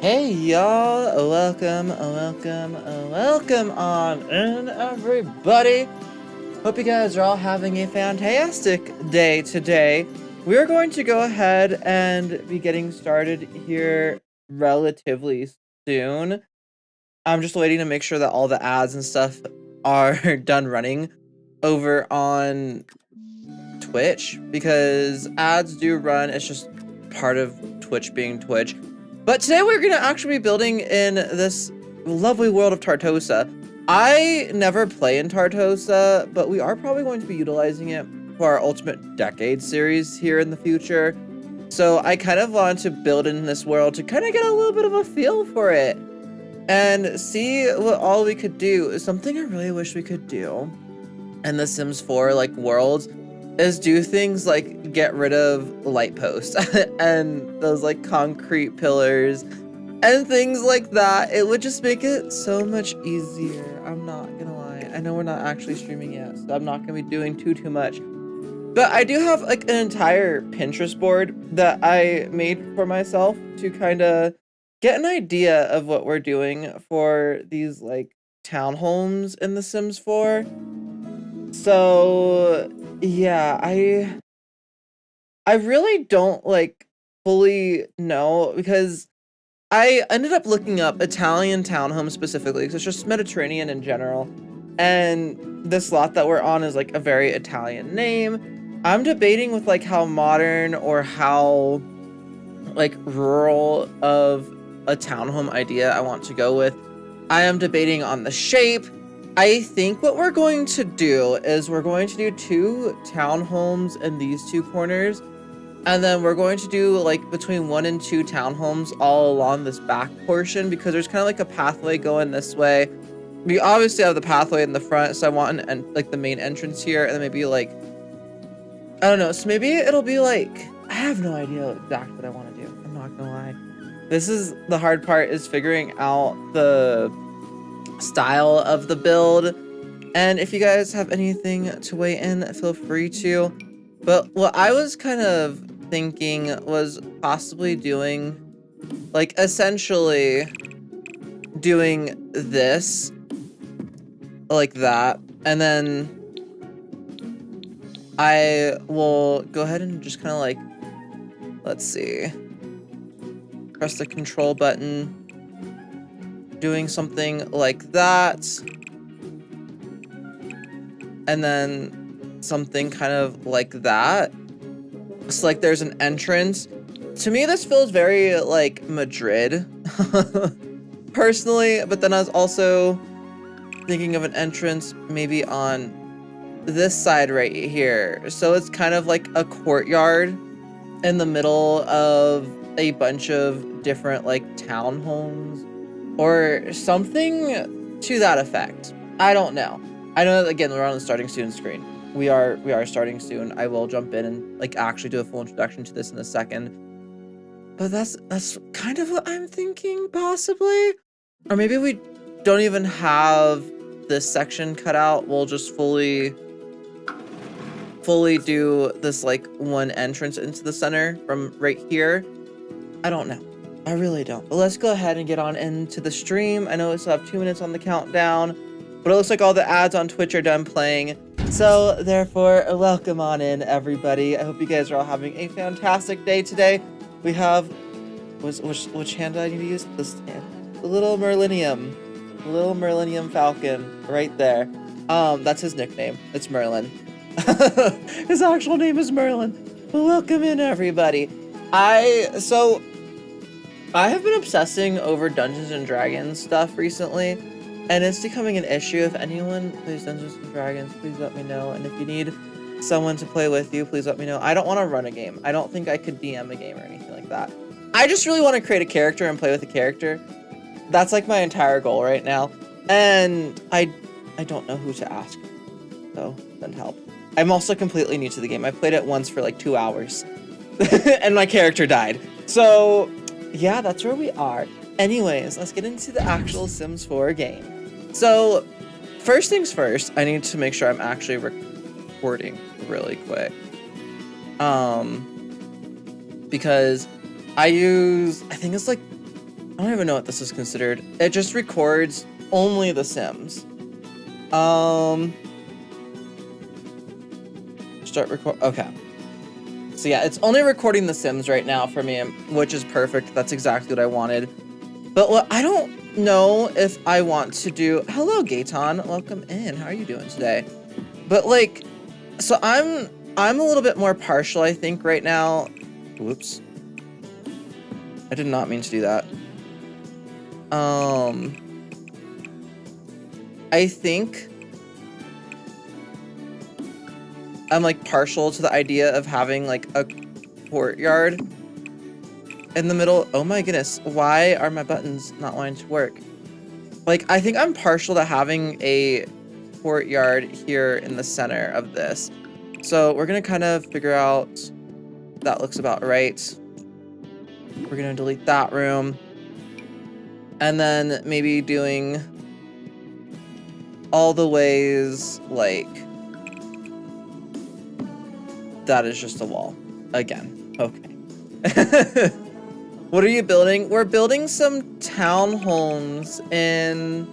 Hey y'all, welcome on in everybody. Hope you guys are all having a fantastic day today. We are going to go ahead and be getting started here relatively soon. I'm just waiting to make sure that all the ads and stuff are done running over on Twitch, because ads do run. It's just part of Twitch being Twitch. But today we're going to actually be building in this lovely world of Tartosa. I never play in Tartosa, but we are probably going to be utilizing it for our Ultimate Decade series here in the future. So I kind of want to build in this world to kind of get a little bit of a feel for it and see what all we could do. Something I really wish we could do in the Sims 4 like world is do things like get rid of light posts and those like concrete pillars and things like that. It would just make it so much easier. I'm not gonna lie. I know we're not actually streaming yet, so I'm not gonna be doing too much. But I do have like an entire Pinterest board that I made for myself to kind of get an idea of what we're doing for these like townhomes in The Sims 4. So yeah, I really don't like fully know, because I ended up looking up Italian townhomes specifically because it's just Mediterranean in general. And this lot that we're on is like a very Italian name. I'm debating with like how modern or how like rural of a townhome idea I want to go with. I am debating on the shape. I think what we're going to do is we're going to do 2 townhomes in these 2 corners. And then we're going to do like between 1 and 2 townhomes all along this back portion, because there's kind of like a pathway going this way. We obviously have the pathway in the front, so I want like the main entrance here, and then maybe like, I don't know, so maybe it'll be like, I have no idea exactly what I want to do. I'm not gonna lie. This is the hard part, is figuring out the style of the build, And if you guys have anything to weigh in, feel free to. But what I was kind of thinking was possibly doing, like, essentially doing this like that, and then I will go ahead and just kind of like, let's see, press the control button, doing something like that, and then something kind of like that. It's like there's an entrance. To me, this feels very like Madrid, personally, but then I was also thinking of an entrance maybe on this side right here. So it's kind of like a courtyard in the middle of a bunch of different like townhomes or something to that effect. I don't know. I know that, again, we're on the starting soon screen. We are starting soon. I will jump in and like actually do a full introduction to this in a second. But that's kind of what I'm thinking, possibly. Or maybe we don't even have this section cut out. We'll just fully do this like one entrance into the center from right here. I don't know. I really don't. But let's go ahead and get on into the stream. I know we still have 2 minutes on the countdown, but it looks like all the ads on Twitch are done playing. So therefore, welcome on in, everybody. I hope you guys are all having a fantastic day today. We have, which hand do I need to use? This hand. The little Merlinium. The little Merlinium Falcon right there. That's his nickname. It's Merlin. His actual name is Merlin. Welcome in, everybody. I have been obsessing over Dungeons and Dragons stuff recently, and it's becoming an issue. If anyone plays Dungeons and Dragons, please let me know. And if you need someone to play with you, please let me know. I don't want to run a game. I don't think I could DM a game or anything like that. I just really want to create a character and play with a character. That's like my entire goal right now. And I don't know who to ask, so send help. I'm also completely new to the game. I played it once for like 2 hours and my character died. So yeah, that's where we are. Anyways, let's get into the actual Sims 4 game. So first things first, I need to make sure I'm actually recording really quick. Because I think it's like, I don't even know what this is considered. It just records only the Sims. Start record. Okay. So yeah, it's only recording the Sims right now for me, which is perfect. That's exactly what I wanted. But what I don't know if I want to do. Hello, Gaetan. Welcome in. How are you doing today? But like, so I'm a little bit more partial, I think, right now. Whoops. I did not mean to do that. I think I'm like partial to the idea of having like a courtyard in the middle. Oh my goodness, why are my buttons not wanting to work? Like, I think I'm partial to having a courtyard here in the center of this. So we're gonna kind of figure out, that looks about right. We're gonna delete that room. And then maybe doing all the ways like that is just a wall again. Okay. What are you building? We're building some townhomes in,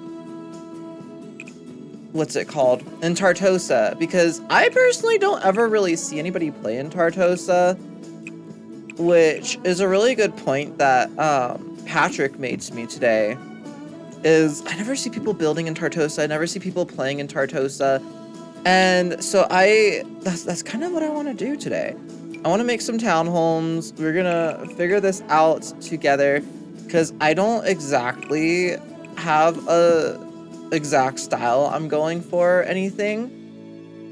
what's it called? In Tartosa, because I personally don't ever really see anybody play in Tartosa, which is a really good point that Patrick made to me today. Is I never see people building in Tartosa. I never see people playing in Tartosa. And so that's kind of what I want to do today. I want to make some townhomes. We're gonna figure this out together because I don't exactly have a exact style I'm going for anything.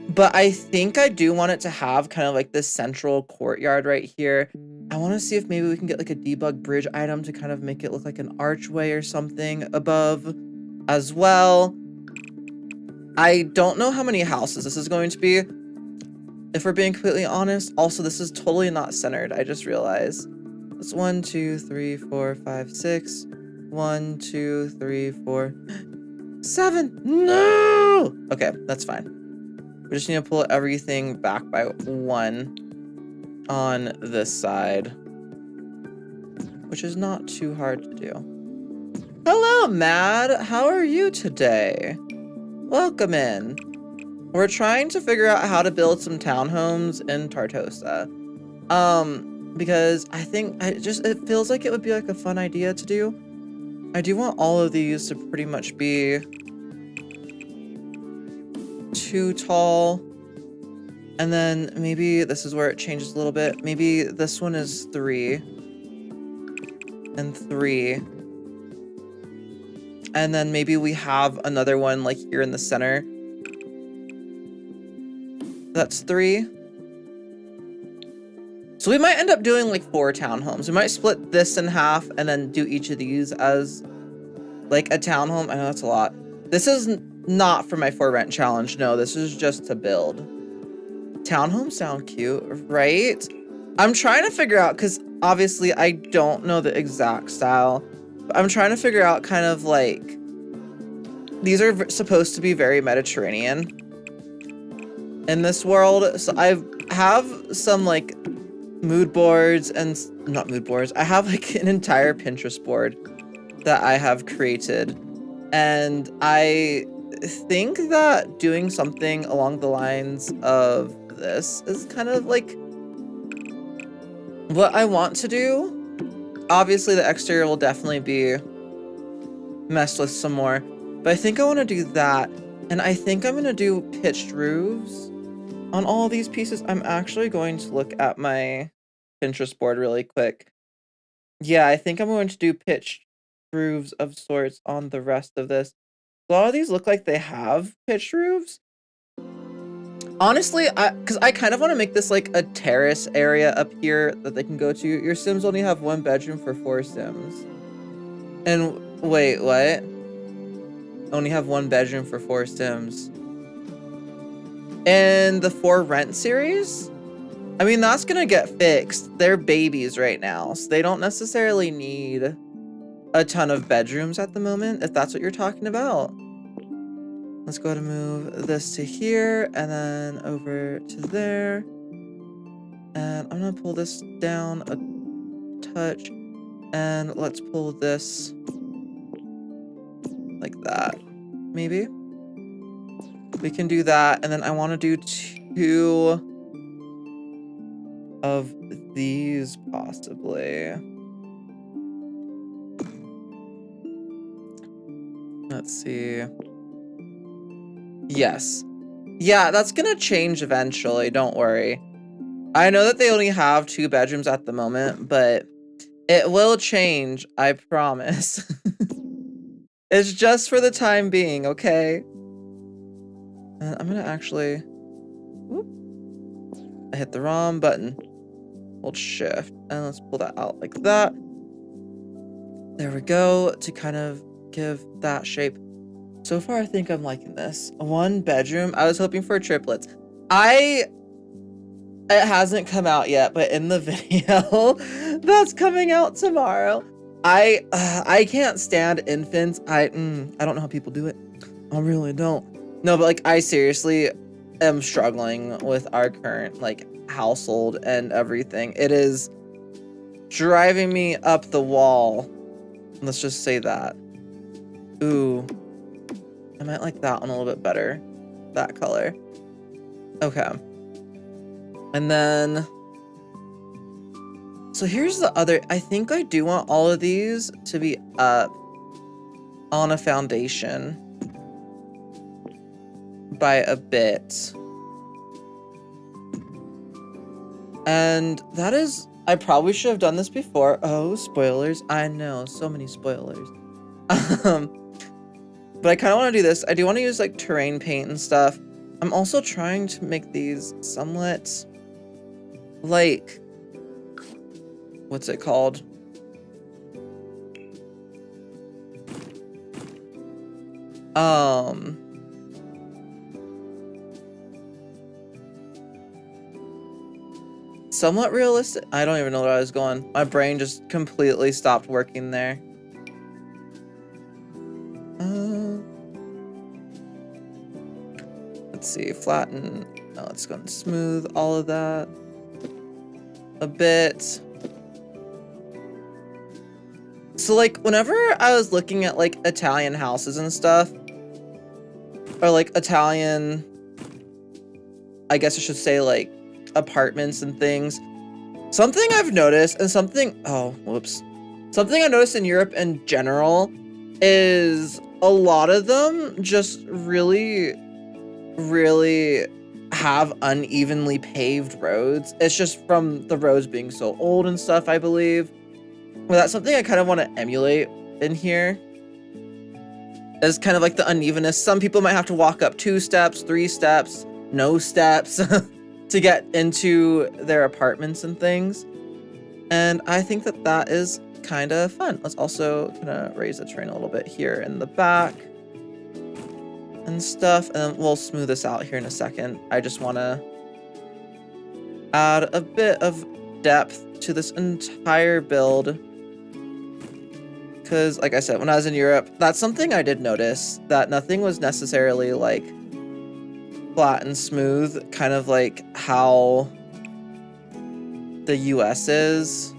But I think I do want it to have kind of like this central courtyard right here. I want to see if maybe we can get like a debug bridge item to kind of make it look like an archway or something above as well. I don't know how many houses this is going to be, if we're being completely honest. Also, this is totally not centered. I just realized. It's 1, 2, 3, 4, 5, 6. 1, 2, 3, 4, 7. No! Whew, okay, that's fine. We just need to pull everything back by 1 on this side, which is not too hard to do. Hello, Mad. How are you today? Welcome in. We're trying to figure out how to build some townhomes in Tartosa. Because I think it feels like it would be like a fun idea to do. I do want all of these to pretty much be 2 tall. And then maybe this is where it changes a little bit. Maybe this one is 3 and 3. And then maybe we have another one like here in the center. That's 3. So we might end up doing like 4 townhomes. We might split this in half and then do each of these as like a townhome. I know that's a lot. This is not for my for rent challenge. No, this is just to build. Townhomes sound cute, right? I'm trying to figure out, because obviously I don't know the exact style, but I'm trying to figure out kind of like, these are supposed to be very Mediterranean in this world. So I have some like mood boards and not mood boards. I have like an entire Pinterest board that I have created. And I think that doing something along the lines of this is kind of like what I want to do. Obviously the exterior will definitely be messed with some more, but I think I want to do that. And I think I'm going to do pitched roofs on all of these pieces. I'm actually going to look at my Pinterest board really quick. Yeah, I think I'm going to do pitched roofs of sorts on the rest of this. A lot of these look like they have pitched roofs. Honestly, because I kind of want to make this like a terrace area up here that they can go to. Your Sims only have 1 bedroom for 4 Sims. And wait, what? Only have 1 bedroom for 4 Sims. And the For Rent series? I mean, that's gonna get fixed. They're babies right now, so they don't necessarily need a ton of bedrooms at the moment, if that's what you're talking about. Let's go ahead and move this to here, and then over to there. And I'm gonna pull this down a touch, and let's pull this like that, maybe. We can do that, and then I wanna do 2 of these possibly. Let's see. Yes. Yeah, that's gonna change eventually, don't worry. I know that they only have 2 bedrooms at the moment, but it will change, I promise. It's just for the time being, okay? And I'm gonna actually... Whoop. I hit the wrong button. Hold shift, and let's pull that out like that. There we go, to kind of give that shape. So far, I think I'm liking this. 1 bedroom. I was hoping for triplets. It hasn't come out yet, but in the video that's coming out tomorrow, I can't stand infants. I don't know how people do it. I really don't. No, but like I seriously am struggling with our current like household and everything. It is driving me up the wall. Let's just say that. Ooh. I might like that one a little bit better. That color. Okay. And then... So here's the other... I think I do want all of these to be up on a foundation by a bit. And that is... I probably should have done this before. Oh, spoilers. I know. So many spoilers. But I kind of want to do this. I do want to use like terrain paint and stuff. I'm also trying to make these somewhat like, what's it called? Somewhat realistic. I don't even know where I was going. My brain just completely stopped working there. let's see, flatten. No, let's go and smooth all of that a bit. So like whenever I was looking at like Italian houses and stuff, or like Italian, I guess I should say like apartments and things, something I've noticed and something I noticed in Europe in general is a lot of them just really have unevenly paved roads. It's just from the roads being so old and stuff, I believe. Well, that's something I kind of want to emulate in here. Is kind of like the unevenness. Some people might have to walk up 2 steps, 3 steps, no steps to get into their apartments and things. And I think that that is kind of fun. Let's also kind of raise the terrain a little bit here in the back and stuff. And we'll smooth this out here in a second. I just want to add a bit of depth to this entire build. Because, like I said, when I was in Europe, that's something I did notice, that nothing was necessarily, like, flat and smooth, kind of like how the US is.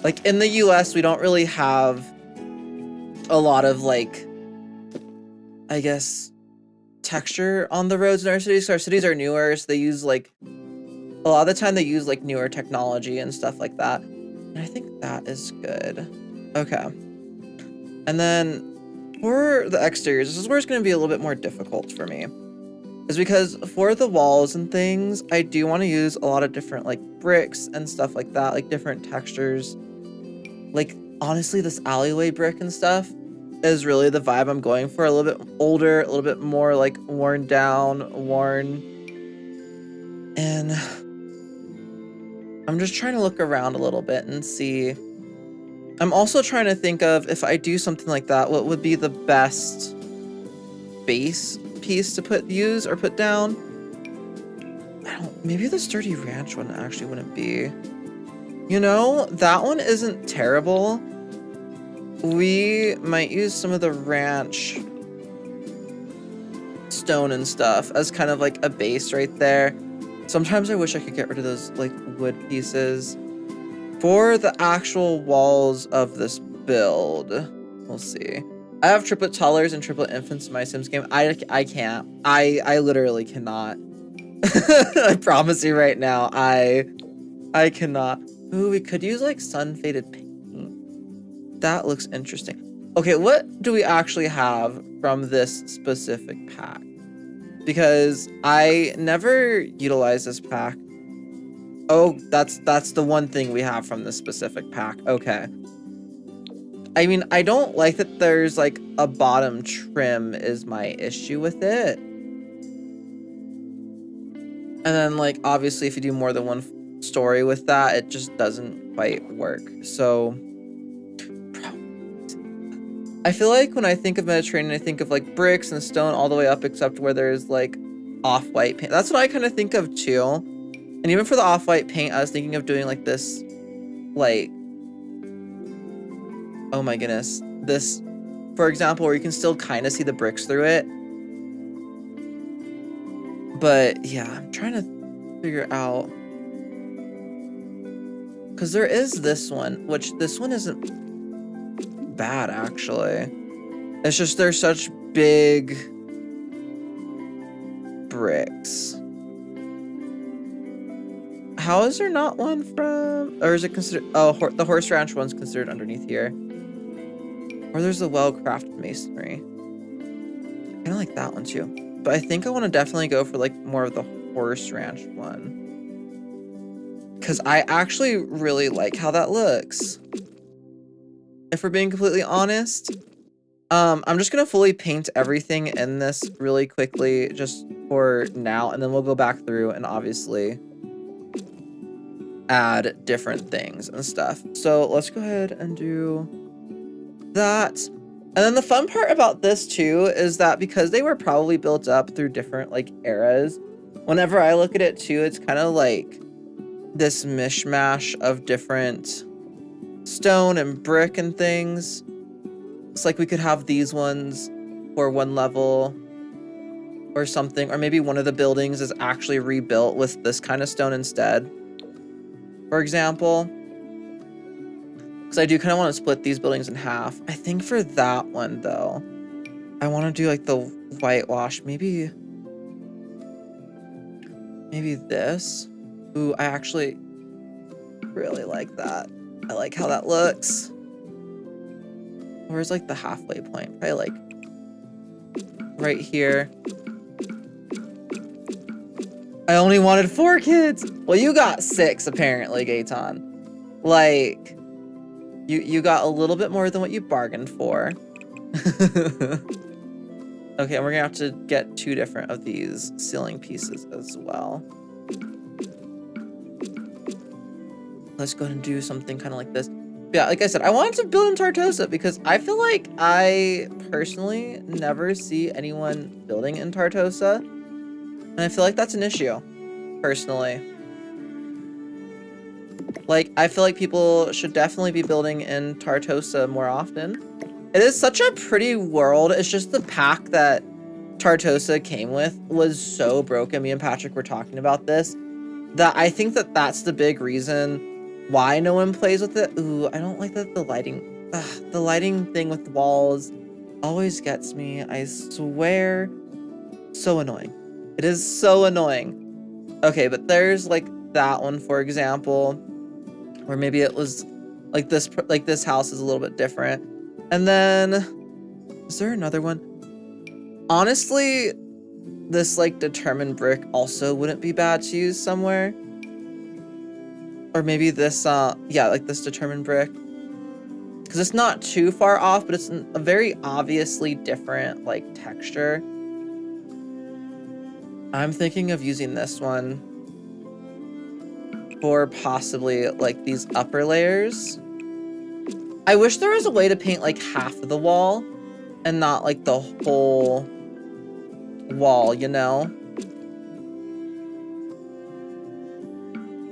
Like, in the US, we don't really have a lot of, like, I guess, texture on the roads in our cities. So our cities are newer, so they use, like, a lot of the time they use, like, newer technology and stuff like that. And I think that is good. Okay. And then for the exteriors, this is where it's going to be a little bit more difficult for me. Is because for the walls and things, I do want to use a lot of different, like, bricks and stuff like that, like different textures. Like, honestly, this alleyway brick and stuff is really the vibe I'm going for. A little bit older, a little bit more, like, worn down, worn. And I'm just trying to look around a little bit and see. I'm also trying to think of, if I do something like that, what would be the best base piece to put down. Maybe the sturdy ranch one actually wouldn't be. You know, that one isn't terrible. We might use some of the ranch stone and stuff as kind of like a base right there. Sometimes I wish I could get rid of those, like, wood pieces. For the actual walls of this build, we'll see. I have triplet toddlers and triplet infants in my Sims game. I can't. I literally cannot. I promise you right now, I cannot. Ooh, we could use, like, sun-faded paint. That looks interesting. Okay, what do we actually have from this specific pack? Because I never utilize this pack. Oh, that's the one thing we have from this specific pack. Okay. I mean, I don't like that there's, like, a bottom trim is my issue with it. And then, like, obviously, if you do more than one story with that, it just doesn't quite work. So I feel like when I think of Mediterranean, I think of, like, bricks and stone all the way up, except where there's, like, off-white paint. That's what I kind of think of too. And even for the off-white paint, I was thinking of doing, like, this, like, oh my goodness, this, for example, where you can still kind of see the bricks through it. But yeah, I'm trying to figure out, because there is this one, which this one isn't bad actually. It's just they're such big bricks. How is there not one from, or is it considered, oh, the horse ranch one's considered underneath here. Or there's the well-crafted masonry. I kind of like that one too. But I think I want to definitely go for, like, more of the horse ranch one. Because I actually really like how that looks. If we're being completely honest. I'm just going to fully paint everything in this really quickly just for now. And then we'll go back through and obviously add different things and stuff. So let's go ahead and do that. And then the fun part about this too is that because they were probably built up through different, like, eras, whenever I look at it too, it's kind of like this mishmash of different stone and brick and things. It's like we could have these ones for one level, or something, or maybe one of the buildings is actually rebuilt with this kind of stone instead, for example. Because I do kind of want to split these buildings in half. I think for that one, though, I want to do like the whitewash. Maybe this. Ooh, I actually really like that. I like how that looks. Where's like the halfway point? Probably like right here. I only wanted 4 kids. Well, you got 6 apparently, Gaetan. Like, you got a little bit more than what you bargained for. Okay, and we're gonna have to get 2 different of these ceiling pieces as well. Let's go ahead and do something kind of like this. Yeah, like I said, I wanted to build in Tartosa because I feel like I personally never see anyone building in Tartosa. And I feel like that's an issue, personally. Like, I feel like people should definitely be building in Tartosa more often. It is such a pretty world. It's just the pack that Tartosa came with was so broken. Me and Patrick were talking about this, that I think that that's the big reason why no one plays with it. Ooh, I don't like that the lighting thing with the walls always gets me. I swear. So annoying. It is so annoying. Okay, but there's like that one, for example, or maybe it was like this house is a little bit different. And then, is there another one? Honestly, this like determined brick also wouldn't be bad to use somewhere. Or maybe this, yeah, like this determined brick. Because it's not too far off, but it's a very obviously different like texture. I'm thinking of using this one for possibly like these upper layers. I wish there was a way to paint like half of the wall and not like the whole wall, you know?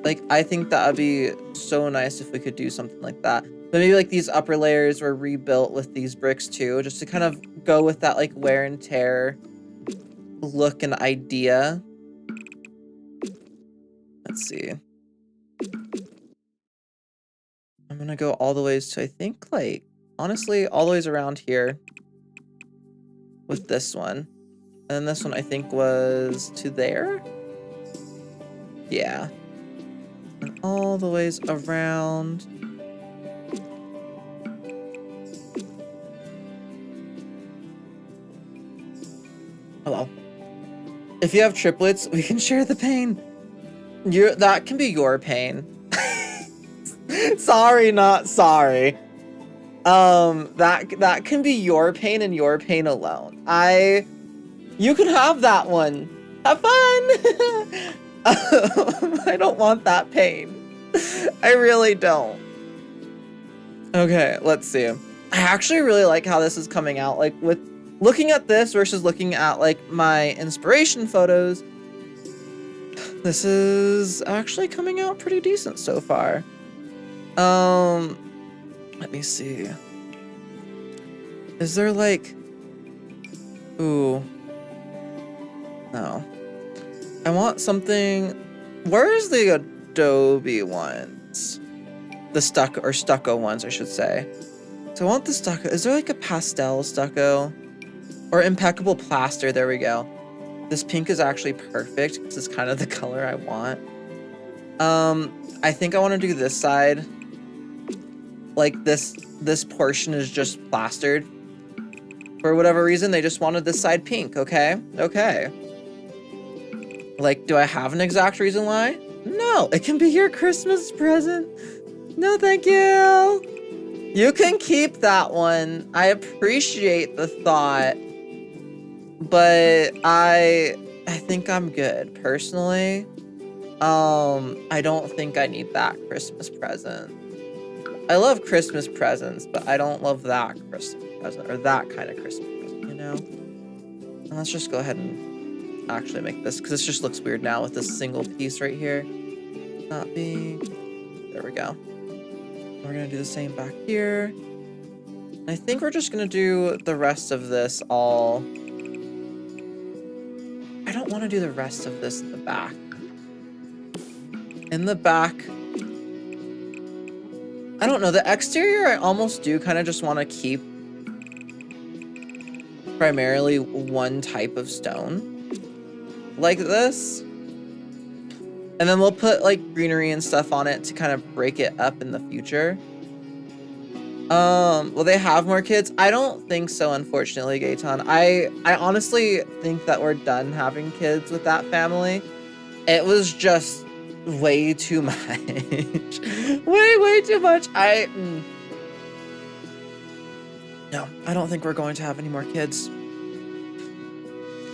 Like, I think that would be so nice if we could do something like that. But maybe like these upper layers were rebuilt with these bricks too, just to kind of go with that like wear and tear look and idea. Let's see. I'm gonna go all the ways to, I think, like, honestly, all the ways around here with this one. And this one, I think, was to there? Yeah. And all the ways around. Oh, well. If you have triplets, we can share the pain. That can be your pain. Sorry, not sorry. That can be your pain and your pain alone. You can have that one. Have fun. I don't want that pain. I really don't. Okay, let's see. I actually really like how this is coming out. Like with looking at this versus looking at like my inspiration photos, this is actually coming out pretty decent so far. Let me see. Is there like, ooh, no. I want something, where's the Adobe ones? The stucco ones, I should say. So I want the stucco. Is there like a pastel stucco? Or impeccable plaster, there we go. This pink is actually perfect because it's kind of the color I want. I think I want to do this side. Like this portion is just plastered. For whatever reason, they just wanted this side pink, okay? Okay. Like, do I have an exact reason why? No, it can be your Christmas present. No, thank you. You can keep that one. I appreciate the thought. But I think I'm good, personally. I don't think I need that Christmas present. I love Christmas presents, but I don't love that Christmas present, or that kind of Christmas present, you know? And let's just go ahead and actually make this, because this just looks weird now with this single piece right here. Not being... There we go. We're gonna do the same back here. And I think we're just gonna do the rest of this all want to do the rest of this in the back. In the back, I don't know, the exterior I almost do kind of just want to keep primarily one type of stone like this. And then we'll put like greenery and stuff on it to kind of break it up in the future. Will they have more kids? I don't think so, unfortunately, Gaetan. I honestly think that we're done having kids with that family. It was just way too much. way too much. No, I don't think we're going to have any more kids.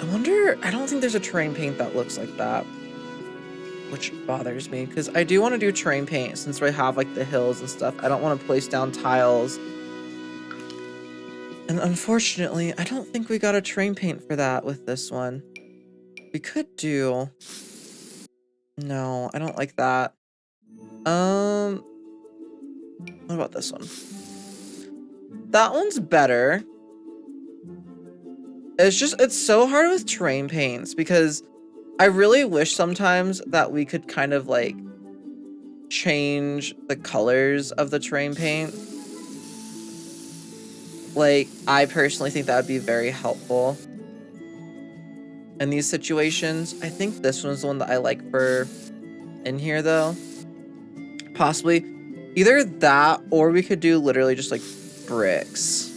I don't think there's a terrain paint that looks like that, which bothers me because I do want to do terrain paint since we have like the hills and stuff. I don't want to place down tiles. And unfortunately, I don't think we got a terrain paint for that with this one. We could do... No, I don't like that. What about this one? That one's better. It's so hard with terrain paints because I really wish sometimes that we could kind of like change the colors of the terrain paint. Like, I personally think that would be very helpful in these situations. I think this one's the one that I like for in here though. Possibly either that or we could do literally just like bricks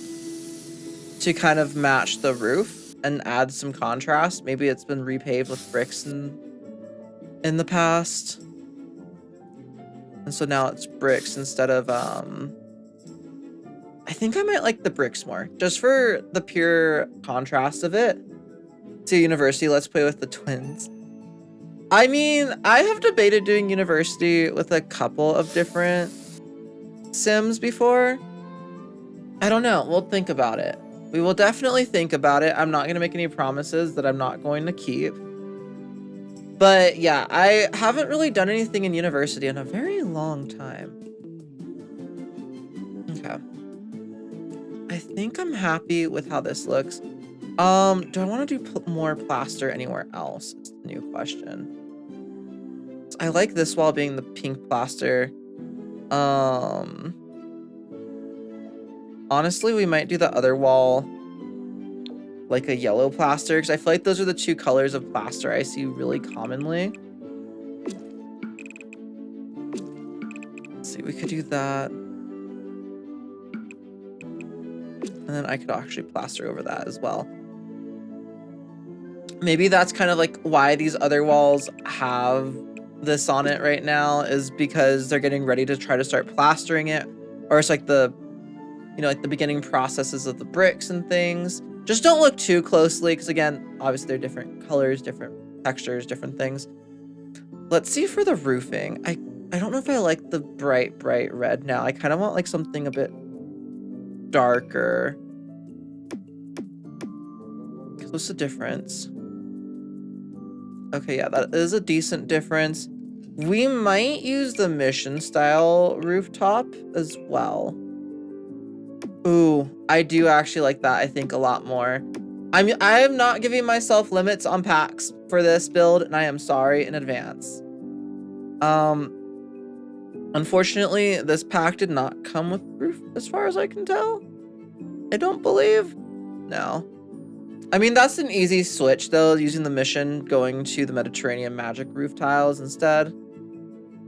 to kind of match the roof and add some contrast. Maybe it's been repaved with bricks in the past. And so now it's bricks instead of, I think I might like the bricks more, just for the pure contrast of it. To university, let's play with the twins. I mean, I have debated doing university with a couple of different Sims before. I don't know, we'll think about it. We will definitely think about it. I'm not gonna make any promises that I'm not going to keep. But yeah, I haven't really done anything in university in a very long time. Okay. I think I'm happy with how this looks. Do I want to do more plaster anywhere else? It's the new question. I like this wall being the pink plaster. Honestly, we might do the other wall like a yellow plaster, because I feel like those are the two colors of plaster I see really commonly. Let's see, we could do that. And then I could actually plaster over that as well. Maybe that's kind of like why these other walls have this on it right now, is because they're getting ready to try to start plastering it. Or it's like the, you know, like the beginning processes of the bricks and things. Just don't look too closely, because again, obviously they're different colors, different textures, different things. Let's see for the roofing. I don't know if I like the bright red now. I kind of want like something a bit darker. What's the difference? Okay, yeah, that is a decent difference. We might use the mission style rooftop as well. Ooh, I do actually like that, I think, a lot more. I am not giving myself limits on packs for this build, and I am sorry in advance. Unfortunately, this pack did not come with roof, as far as I can tell. I don't believe. No. I mean, that's an easy switch, though, using the mission, going to the Mediterranean magic roof tiles instead.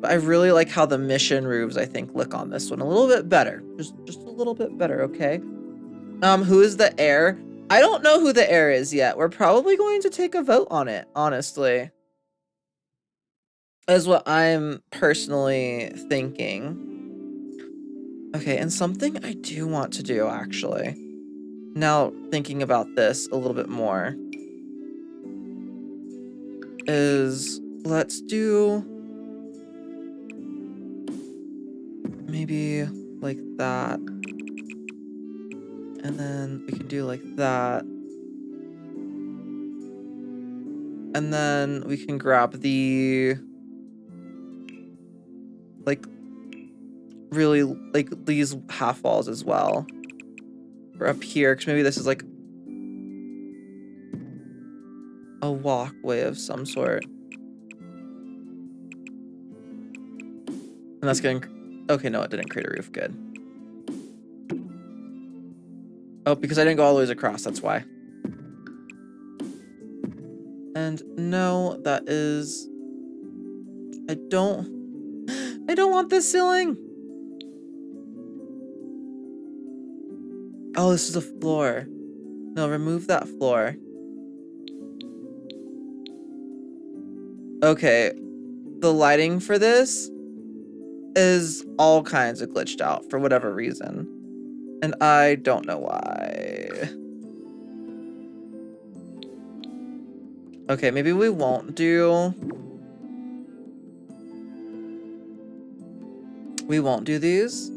But I really like how the mission roofs, I think, look on this one a little bit better. Just a little bit better, okay? Who is the heir? I don't know who the heir is yet. We're probably going to take a vote on it, honestly. Is what I'm personally thinking. Okay, and something I do want to do, actually. Now, thinking about this a little bit more, is let's do maybe like that. And then we can do like that. And then we can grab the, like, really, like, these half walls as well. Or up here, because maybe this is like... a walkway of some sort. And that's going... Okay, no, it didn't create a roof. Good. Oh, because I didn't go all the ways across, that's why. And no, that is... I don't want this ceiling! Oh, this is a floor. No, remove that floor. Okay, the lighting for this is all kinds of glitched out for whatever reason. And I don't know why. Okay, maybe we won't do... We won't do these.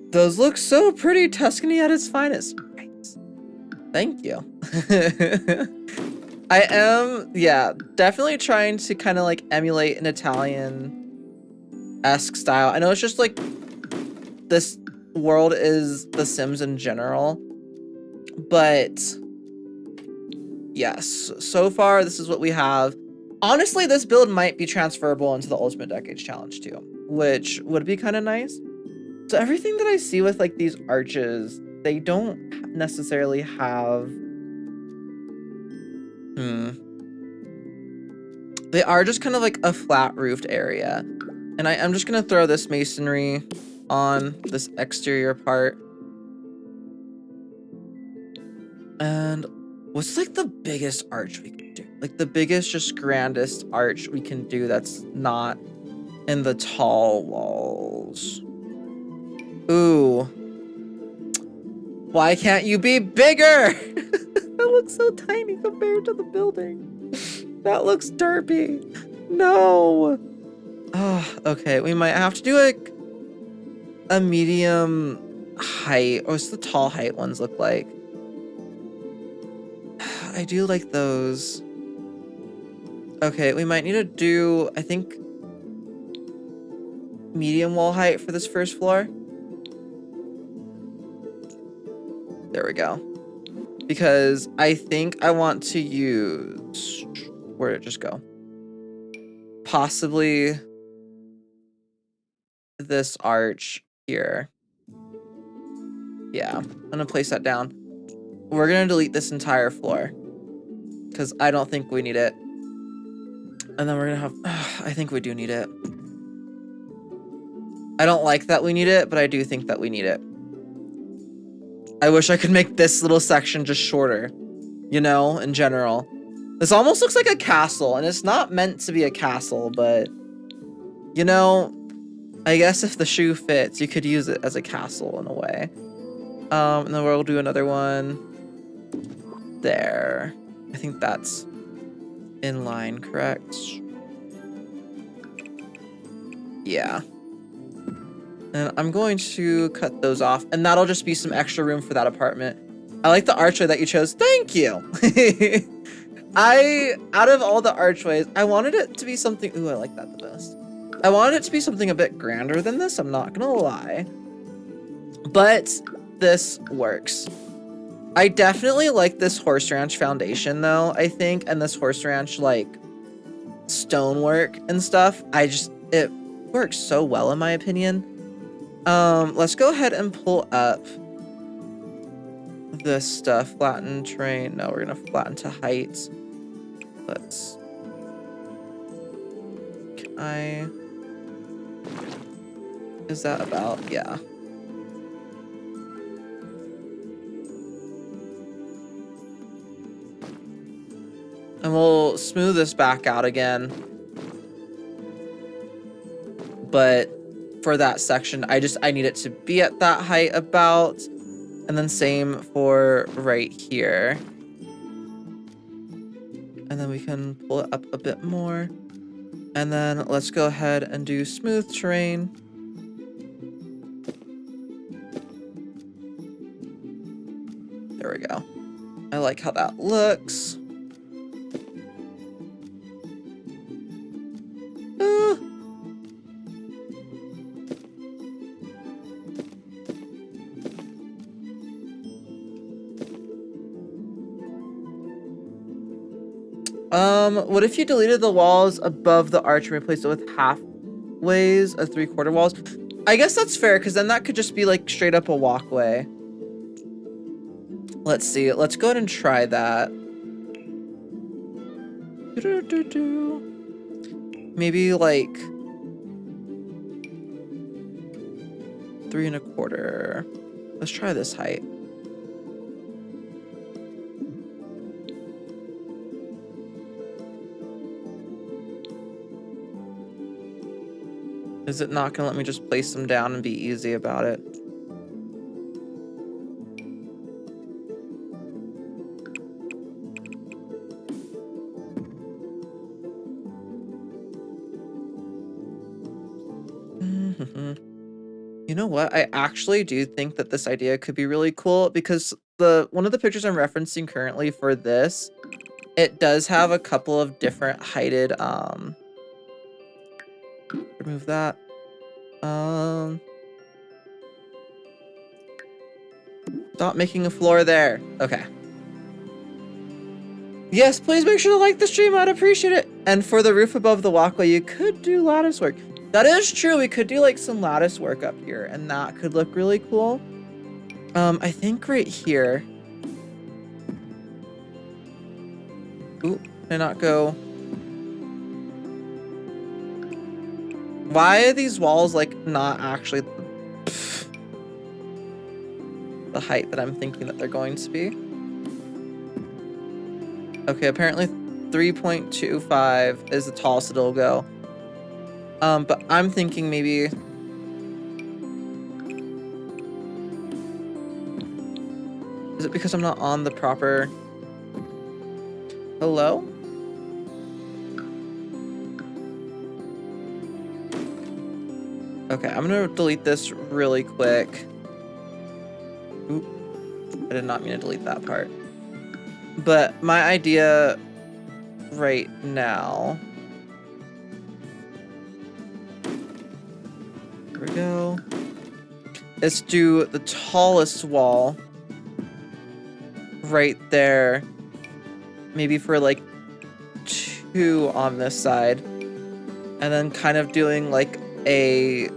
Those look so pretty, Tuscany at its finest. Right. Thank you. I am, yeah, definitely trying to kind of like emulate an Italian-esque style. I know it's just like this world is The Sims in general, but yes, so far this is what we have. Honestly, this build might be transferable into the Ultimate Decades Challenge too, which would be kind of nice. So everything that I see with like these arches, they don't necessarily have... They are just kind of like a flat roofed area. And I'm just gonna throw this masonry on this exterior part. And what's like the biggest arch we can do? Like the biggest, just grandest arch we can do that's not in the tall walls. Ooh. Why can't you be bigger? That looks so tiny compared to the building. That looks derpy. No. Oh, okay. We might have to do like a medium height. Or what's the tall height ones look like? I do like those. Okay, we might need to do, I think, medium wall height for this first floor. There we go. Because I think I want to use... Where did it just go? Possibly this arch here. Yeah, I'm gonna place that down. We're gonna delete this entire floor because I don't think we need it. And then we're gonna have... I think we do need it. I don't like that we need it, but I do think that we need it. I wish I could make this little section just shorter, you know, in general. This almost looks like a castle, and it's not meant to be a castle, but, you know, I guess if the shoe fits, you could use it as a castle in a way. And then we'll do another one there. I think that's in line, correct? Yeah. And I'm going to cut those off, and that'll just be some extra room for that apartment. I like the archway that you chose. Thank you. Out of all the archways, I wanted it to be something... Ooh, I like that the best. I wanted it to be something a bit grander than this, I'm not gonna lie. But this works. I definitely like this horse ranch foundation, though, I think, and this horse ranch, like, stonework and stuff. It works so well, in my opinion. Let's go ahead and pull up this stuff. Flatten terrain. No, we're gonna flatten to height. Let's... Can I... Is that about? Yeah. And we'll smooth this back out again. But for that section, I need it to be at that height about. And then same for right here. And then we can pull it up a bit more. And then let's go ahead and do smooth terrain. There we go. I like how that looks. What if you deleted the walls above the arch and replaced it with halfways of 3/4 walls? I guess that's fair, because then that could just be like straight up a walkway. Let's see. Let's go ahead and try that. Maybe like 3 1/4. Let's try this height. Is it not gonna let me just place them down and be easy about it? You know what? I actually do think that this idea could be really cool, because one of the pictures I'm referencing currently for this, it does have a couple of different heighted, remove that. Stop making a floor there. Okay. Yes, please make sure to like the stream. I'd appreciate it. And for the roof above the walkway, you could do lattice work. That is true. We could do like some lattice work up here, and that could look really cool. I think right here. Ooh, can I not go? Why are these walls like not actually the height that I'm thinking that they're going to be? Okay, apparently 3.25 is the tallest it'll go. But I'm thinking maybe... Is it because I'm not on the proper... Hello? Okay, I'm gonna delete this really quick. Oop. I did not mean to delete that part. But my idea right now... Here we go. Let's do the tallest wall right there. Maybe for like 2 on this side. And then kind of doing like a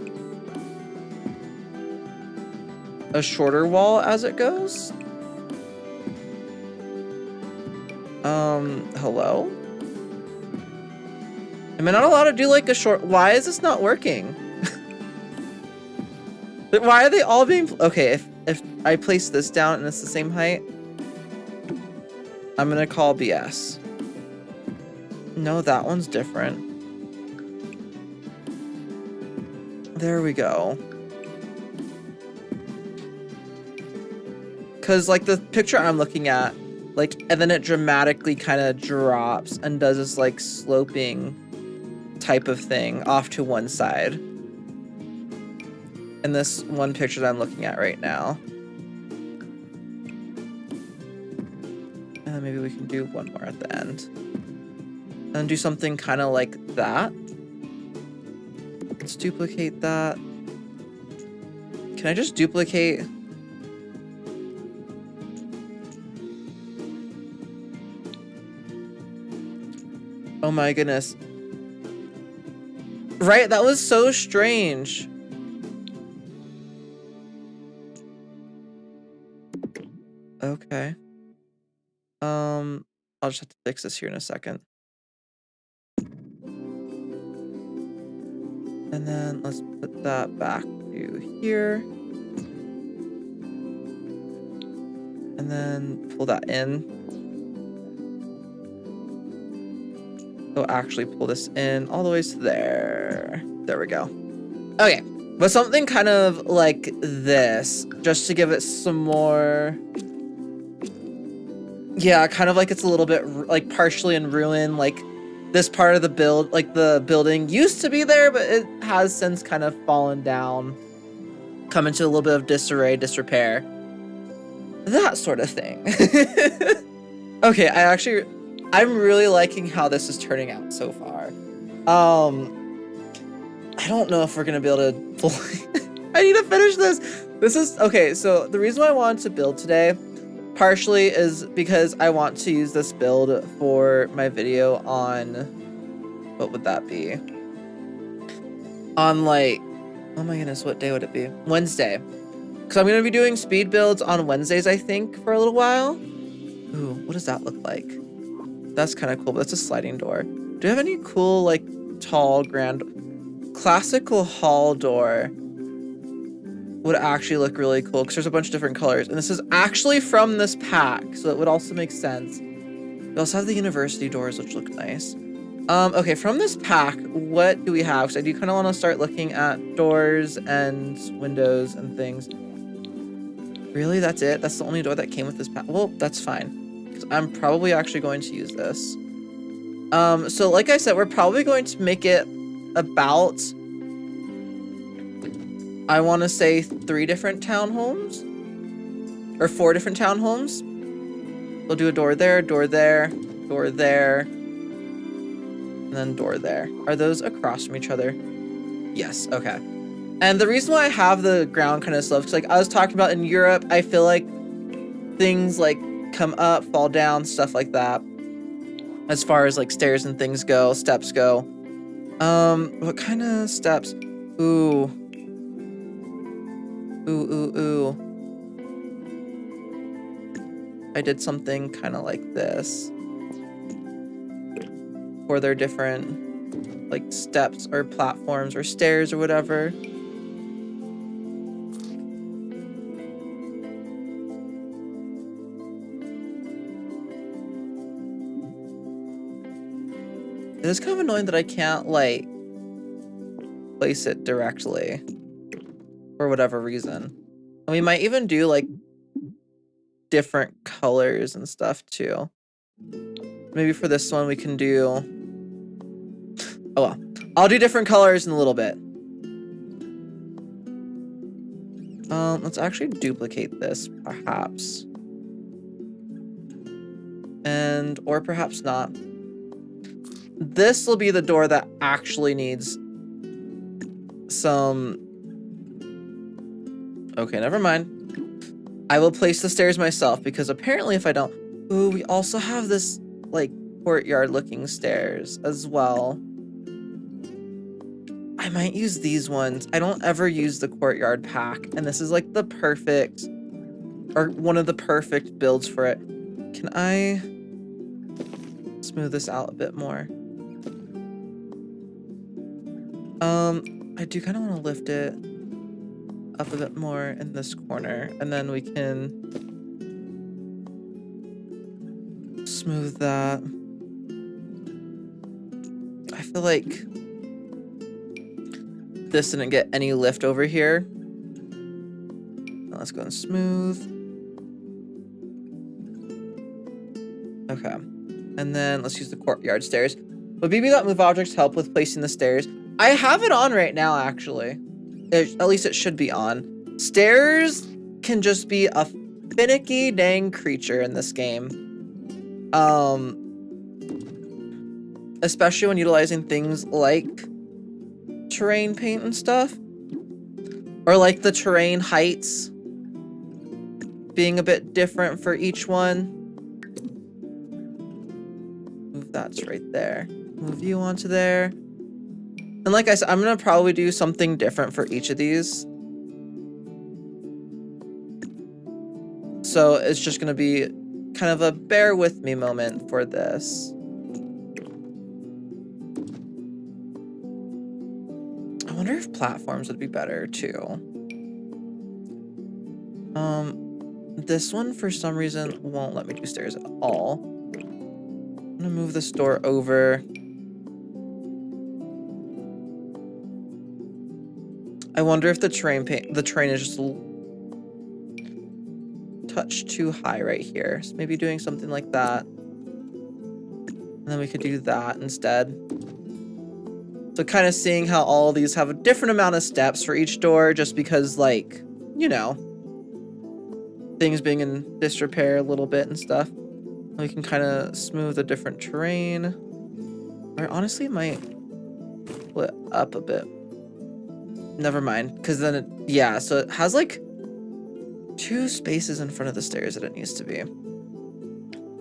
shorter wall as it goes. Hello? Am I not allowed to do like a short... Why is this not working? Why are they all being... Okay, if I place this down and it's the same height, I'm gonna call BS. No, that one's different. There we go. Because, like, the picture I'm looking at, like, and then it dramatically kind of drops and does this, like, sloping type of thing off to one side. In this one picture that I'm looking at right now. And maybe we can do one more at the end. And do something kind of like that. Let's duplicate that. Can I just duplicate? Oh my goodness. Right, that was so strange. Okay. I'll just have to fix this here in a second. And then let's put that back to here. And then pull that in. So actually pull this in all the way to there. There we go. Okay, but something kind of like this, just to give it some more... Yeah, kind of like it's a little bit like partially in ruin, like this part of the build, like the building used to be there, but it has since kind of fallen down, come into a little bit of disarray, disrepair, that sort of thing. Okay, I'm really liking how this is turning out so far. I don't know if we're gonna be able to I need to finish this. This is okay. So the reason why I wanted to build today, partially is because I want to use this build for my video on, what would that be? On like, oh my goodness, what day would it be? Wednesday. Because I'm going to be doing speed builds on Wednesdays, I think, for a little while. Ooh, what does that look like? That's kind of cool, but that's a sliding door. Do you have any cool, like, tall, grand, classical hall door would actually look really cool because there's a bunch of different colors. And this is actually from this pack, so it would also make sense. We also have the university doors, which look nice. Okay, from this pack, what do we have? Because I do kind of want to start looking at doors and windows and things. Really, that's it? That's the only door that came with this pack? Well, that's fine, because I'm probably actually going to use this. So like I said, we're probably going to make it about, I want to say 3 different townhomes, or 4 different townhomes. We'll do a door there, door there, door there, and then door there. Are those across from each other? Yes, okay. And the reason why I have the ground kind of slow, because like I was talking about in Europe, I feel like things like come up, fall down, stuff like that. As far as like stairs and things go, steps go. What kind of steps? Ooh. Ooh. I did something kind of like this. Or they're different, like steps or platforms or stairs or whatever. It is kind of annoying that I can't, like, place it directly. For whatever reason. And we might even do, like, different colors and stuff, too. Maybe for this one we can do... Oh, well. I'll do different colors in a little bit. Let's actually duplicate this, perhaps. And... or perhaps not. This will be the door that actually needs some... Okay, never mind. I will place the stairs myself, because apparently if I don't... Ooh, we also have this, like, courtyard-looking stairs as well. I might use these ones. I don't ever use the courtyard pack, and this is, like, the perfect... or one of the perfect builds for it. Can I... smooth this out a bit more? I do kind of want to lift it up a bit more in this corner, and then we can smooth that. I feel like this didn't get any lift over here. Now let's go and smooth. Okay, and then let's use the courtyard stairs. Would BB.move objects help with placing the stairs? I have it on right now, actually. At least it should be on. Stairs can just be a finicky dang creature in this game. Especially when utilizing things like terrain paint and stuff. Or like the terrain heights being a bit different for each one. Move that's right there. Move you onto there. And like I said, I'm going to probably do something different for each of these. So it's just going to be kind of a bear with me moment for this. I wonder if platforms would be better too. This one for some reason won't let me do stairs at all. I'm going to move this door over. I wonder if the terrain is just a touch too high right here. So maybe doing something like that. And then we could do that instead. So kind of seeing how all of these have a different amount of steps for each door, just because, like, you know, things being in disrepair a little bit and stuff. And we can kind of smooth the different terrain. Or honestly, it might split up a bit. Never mind, because then it, yeah, so it has like 2 spaces in front of the stairs that it needs to be.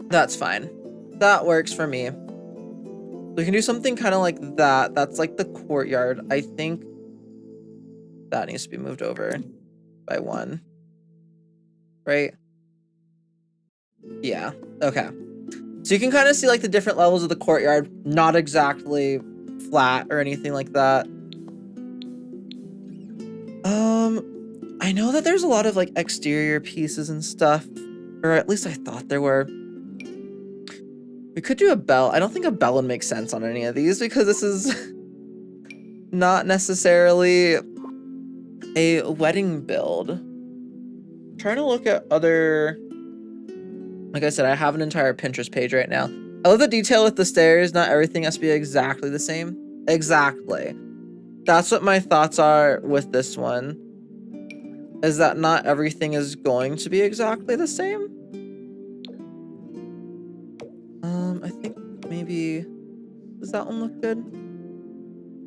That's fine. That works for me. We can do something kind of like that. That's like the courtyard. I think that needs to be moved over by 1. Right? Yeah. Okay. So you can kind of see like the different levels of the courtyard. Not exactly flat or anything like that. I know that there's a lot of like exterior pieces and stuff. Or at least I thought there were. We could do a bell. I don't think a bell would make sense on any of these because this is not necessarily a wedding build. I'm trying to look at other... Like I said, I have an entire Pinterest page right now. I love the detail with the stairs. Not everything has to be exactly the same. Exactly. That's what my thoughts are with this one. Is that not everything is going to be exactly the same? I think maybe... Does that one look good?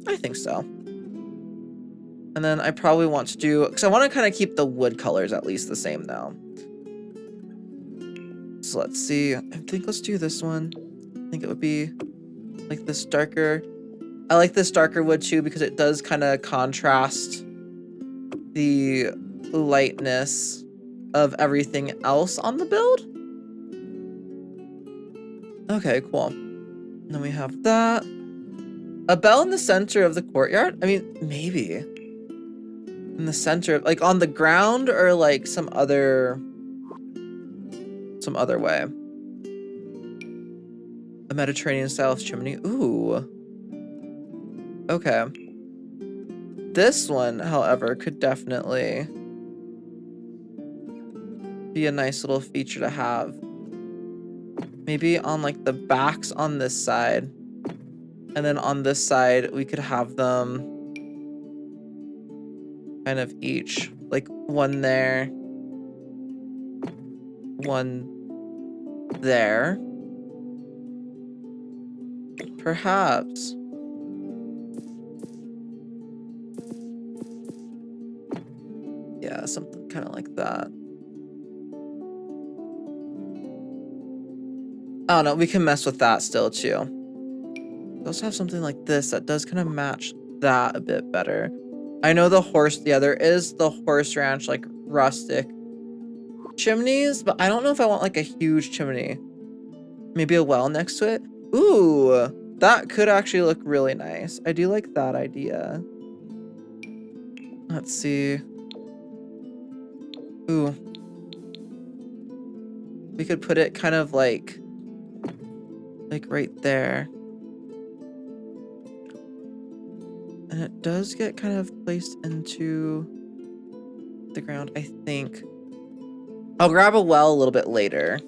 I think so. And then I probably want to do... Because I want to kind of keep the wood colors at least the same though. So let's see. I think let's do this one. I think it would be like this darker... I like this darker wood too because it does kind of contrast the lightness of everything else on the build. Okay, cool. And then we have that. A bell in the center of the courtyard? I mean, maybe. In the center, like on the ground or like some other way. A Mediterranean style chimney. Ooh. Okay. This one, however, could definitely be a nice little feature to have. Maybe on like the backs on this side. And then on this side, we could have them kind of each. Like one there. One there. Perhaps. Yeah, something kind of like that. I don't know, we can mess with that still too. We also have something like this that does kind of match that a bit better. I know the horse, yeah, there is the horse ranch, like rustic chimneys, but I don't know if I want like a huge chimney. Maybe a well next to it. Ooh, that could actually look really nice. I do like that idea. Let's see. Ooh. We could put it kind of like right there. And it does get kind of placed into the ground, I think. I'll grab a well a little bit later.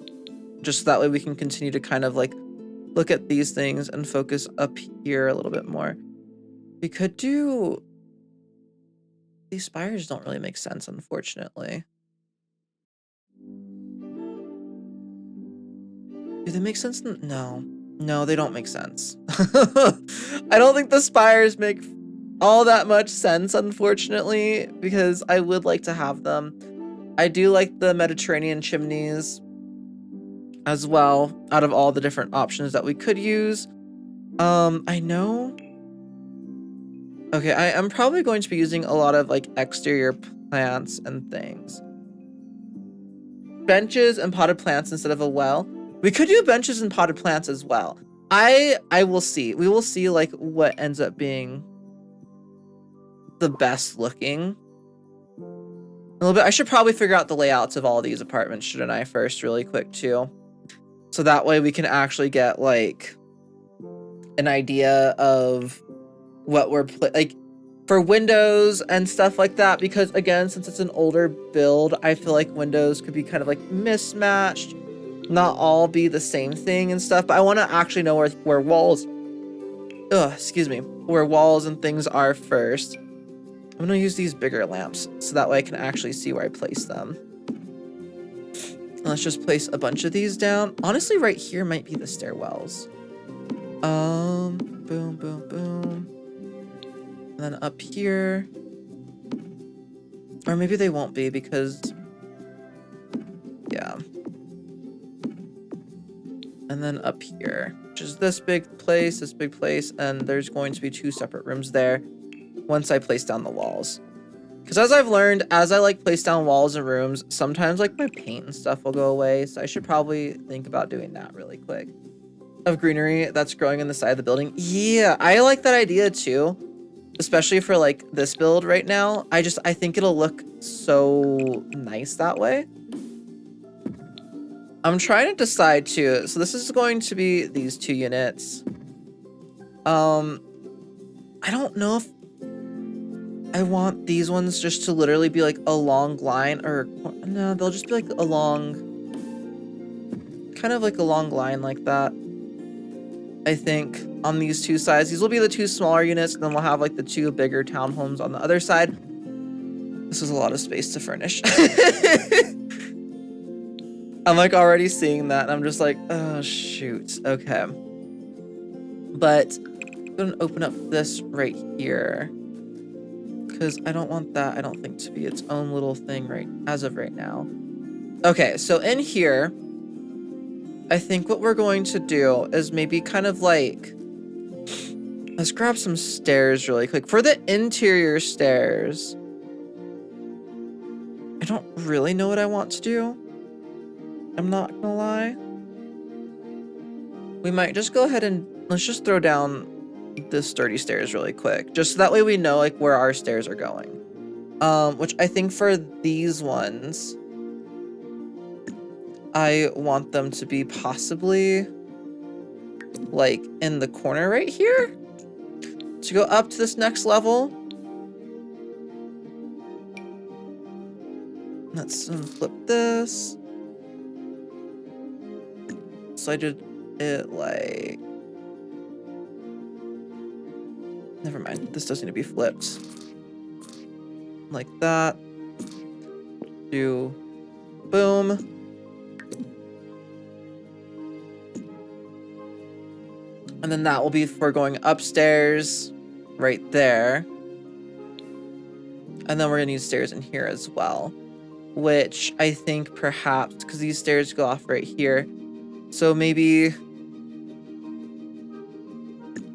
Just so that way we can continue to kind of like look at these things and focus up here a little bit more. We could do... These spires don't really make sense, unfortunately. Do they make sense? No. No, they don't make sense. I don't think the spires make all that much sense, unfortunately, because I would like to have them. I do like the Mediterranean chimneys as well, out of all the different options that we could use. I know... Okay, I'm probably going to be using a lot of like exterior plants and things. Benches and potted plants instead of a well. We could do benches and potted plants as well. I will see. We will see like what ends up being the best looking. A little bit. I should probably figure out the layouts of all these apartments, shouldn't I, first really quick too. So that way we can actually get like an idea of what we're like for windows and stuff like that, because again, since it's an older build, I feel like windows could be kind of like mismatched, not all be the same thing and stuff, but I want to actually know where walls, where walls and things are first. I'm gonna use these bigger lamps so that way I can actually see where I place them. Let's just place a bunch of these down. Honestly, right here might be the stairwells. Boom, boom, boom. And then up here. Or maybe they won't be because And then up here, which is this big place, and there's going to be 2 separate rooms there once I place down the walls. Because as I've learned, as I like place down walls and rooms, sometimes like my paint and stuff will go away. So I should probably think about doing that really quick. Of greenery that's growing in the side of the building. Yeah, I like that idea too. Especially for like this build right now. I think it'll look so nice that way. I'm trying to decide too. So this is going to be these 2 units. I don't know if I want these ones just to literally be like a long line, or no, they'll just be like a long, kind of like a long line like that. I think on these 2 sides, these will be the 2 smaller units, and then we'll have like the 2 bigger townhomes on the other side. This is a lot of space to furnish. I'm like already seeing that, and I'm just like, oh shoot, okay. But I'm gonna open up this right here, because I don't want that, I don't think, to be its own little thing right as of right now. Okay, so in here, I think what we're going to do is maybe kind of like, let's grab some stairs really quick. For the interior stairs, I don't really know what I want to do. I'm not gonna lie. We might just go ahead and let's just throw down the sturdy stairs really quick, just so that way we know like where our stairs are going. Which I think for these ones, I want them to be possibly like in the corner right here to go up to this next level. Let's flip this. So I did it like, never mind, this doesn't need to be flipped. Like that. Do boom. And then that will be for going upstairs right there. And then we're gonna need stairs in here as well, which I think perhaps, because these stairs go off right here, so maybe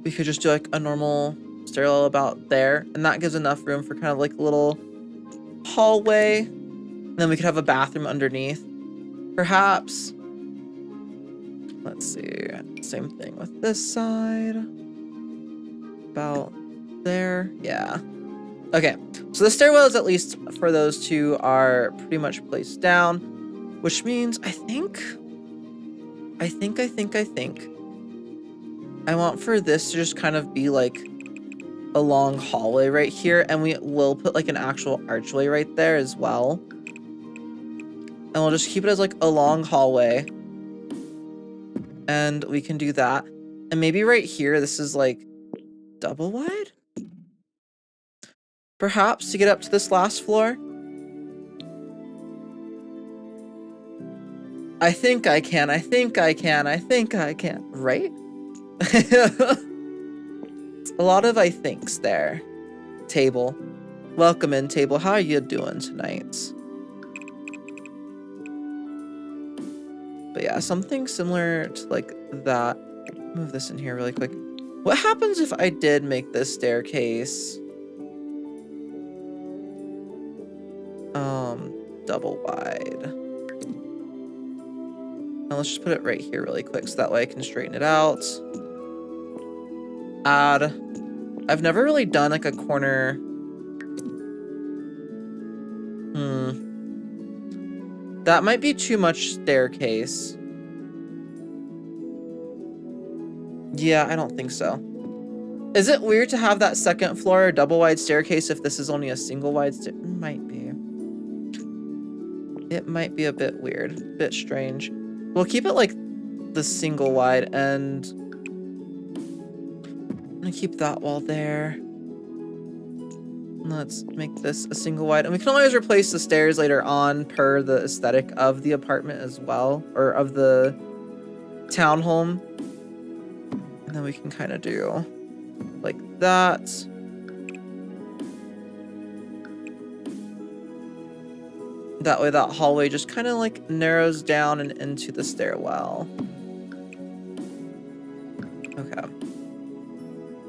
we could just do like a normal stairwell about there, and that gives enough room for kind of like a little hallway. And then we could have a bathroom underneath, perhaps. Let's see, same thing with this side. About there, yeah. Okay, so the stairwells, at least for those 2, are pretty much placed down, which means I think I want for this to just kind of be like a long hallway right here, and we will put like an actual archway right there as well. And we'll just keep it as like a long hallway. And we can do that. And maybe right here, this is like double wide? Perhaps to get up to this last floor? I think I can, right? A lot of I thinks there. Table. Welcome in, table. How are you doing tonight? But yeah, something similar to like that. Move this in here really quick. What happens if I did make this staircase double wide? Now let's just put it right here really quick, so that way I can straighten it out. Add. I've never really done like a corner. That might be too much staircase. Yeah, I don't think so. Is it weird to have that second floor double wide staircase if this is only a single wide stair? Might be. It might be a bit weird, a bit strange. We'll keep it like the single wide, and I'm gonna keep that wall there. Let's make this a single wide, and we can always replace the stairs later on per the aesthetic of the apartment as well, or of the townhome. And then we can kind of do like that. That way that hallway just kind of like narrows down and into the stairwell.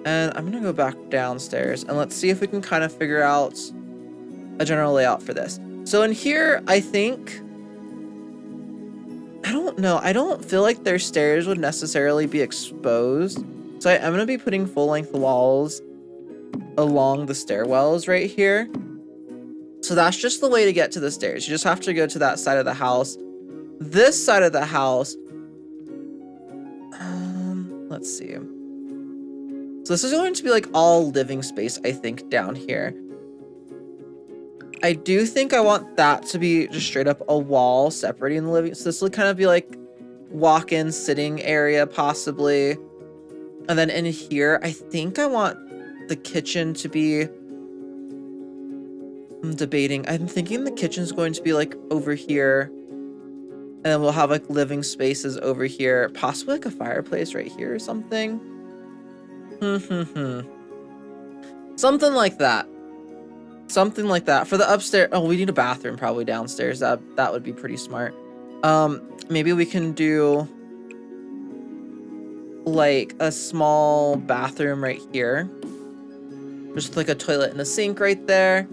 And I'm gonna go back downstairs and let's see if we can kind of figure out a general layout for this. So in here, I think, I don't know, I don't feel like their stairs would necessarily be exposed. So I'm gonna be putting full length walls along the stairwells right here. So that's just the way to get to the stairs. You just have to go to that side of the house. This side of the house, let's see. So this is going to be like all living space, I think, down here. I do think I want that to be just straight up a wall separating the living. So this will kind of be like walk-in sitting area possibly. And then in here, I think I want the kitchen to be, I'm debating. I'm thinking the kitchen's going to be like over here. And then we'll have like living spaces over here. Possibly like a fireplace right here or something. Something like that. Something like that. For the upstairs, oh, we need a bathroom probably downstairs. That would be pretty smart. Maybe we can do like a small bathroom right here. Just like a toilet and a sink right there.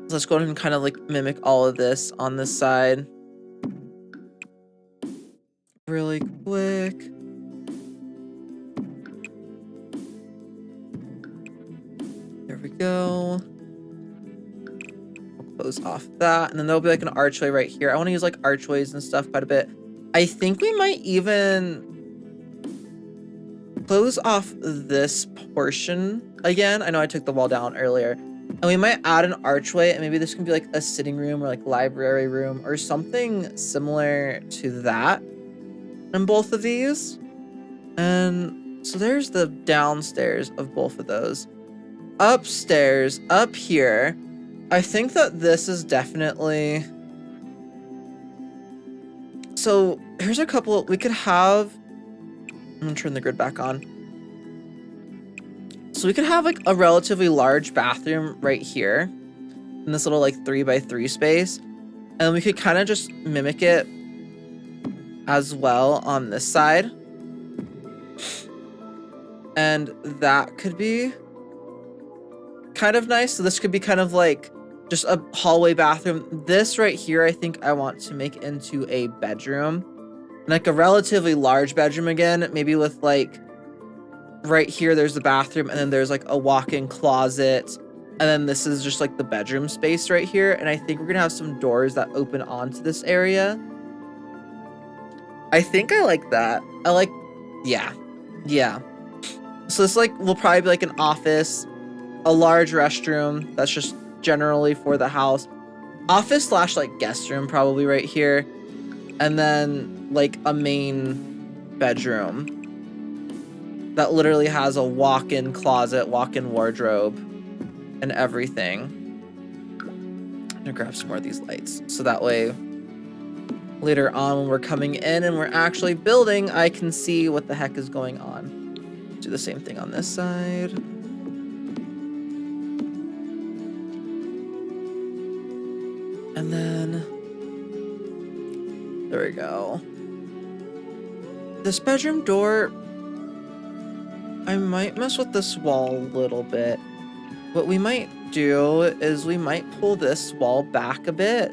So let's go ahead and kind of like mimic all of this on this side. Really quick. There we go. We'll close off that. And then there'll be like an archway right here. I want to use like archways and stuff quite a bit. I think we might even close off this portion again. I know I took the wall down earlier. And we might add an archway, and maybe this can be like a sitting room or like library room or something similar to that in both of these. And so there's the downstairs of both of those. Upstairs, up here, I think that this is definitely... So here's a couple, we could have... I'm gonna turn the grid back on. So we could have like a relatively large bathroom right here in this little like 3x3 space. And we could kind of just mimic it as well on this side. And that could be kind of nice. So this could be kind of like just a hallway bathroom. This right here, I think I want to make into a bedroom. Like a relatively large bedroom again, maybe with like, right here, there's the bathroom, and then there's like a walk-in closet. And then this is just like the bedroom space right here. And I think we're gonna have some doors that open onto this area. I think I like that. I like, yeah. So this like will probably be like an office, a large restroom that's just generally for the house. Office / like guest room probably right here. And then like a main bedroom that literally has a walk-in closet, walk-in wardrobe, and everything. I'm gonna grab some more of these lights. So that way, later on when we're coming in and we're actually building, I can see what the heck is going on. Do the same thing on this side. And then, there we go. This bedroom door, I might mess with this wall a little bit. What we might do is we might pull this wall back a bit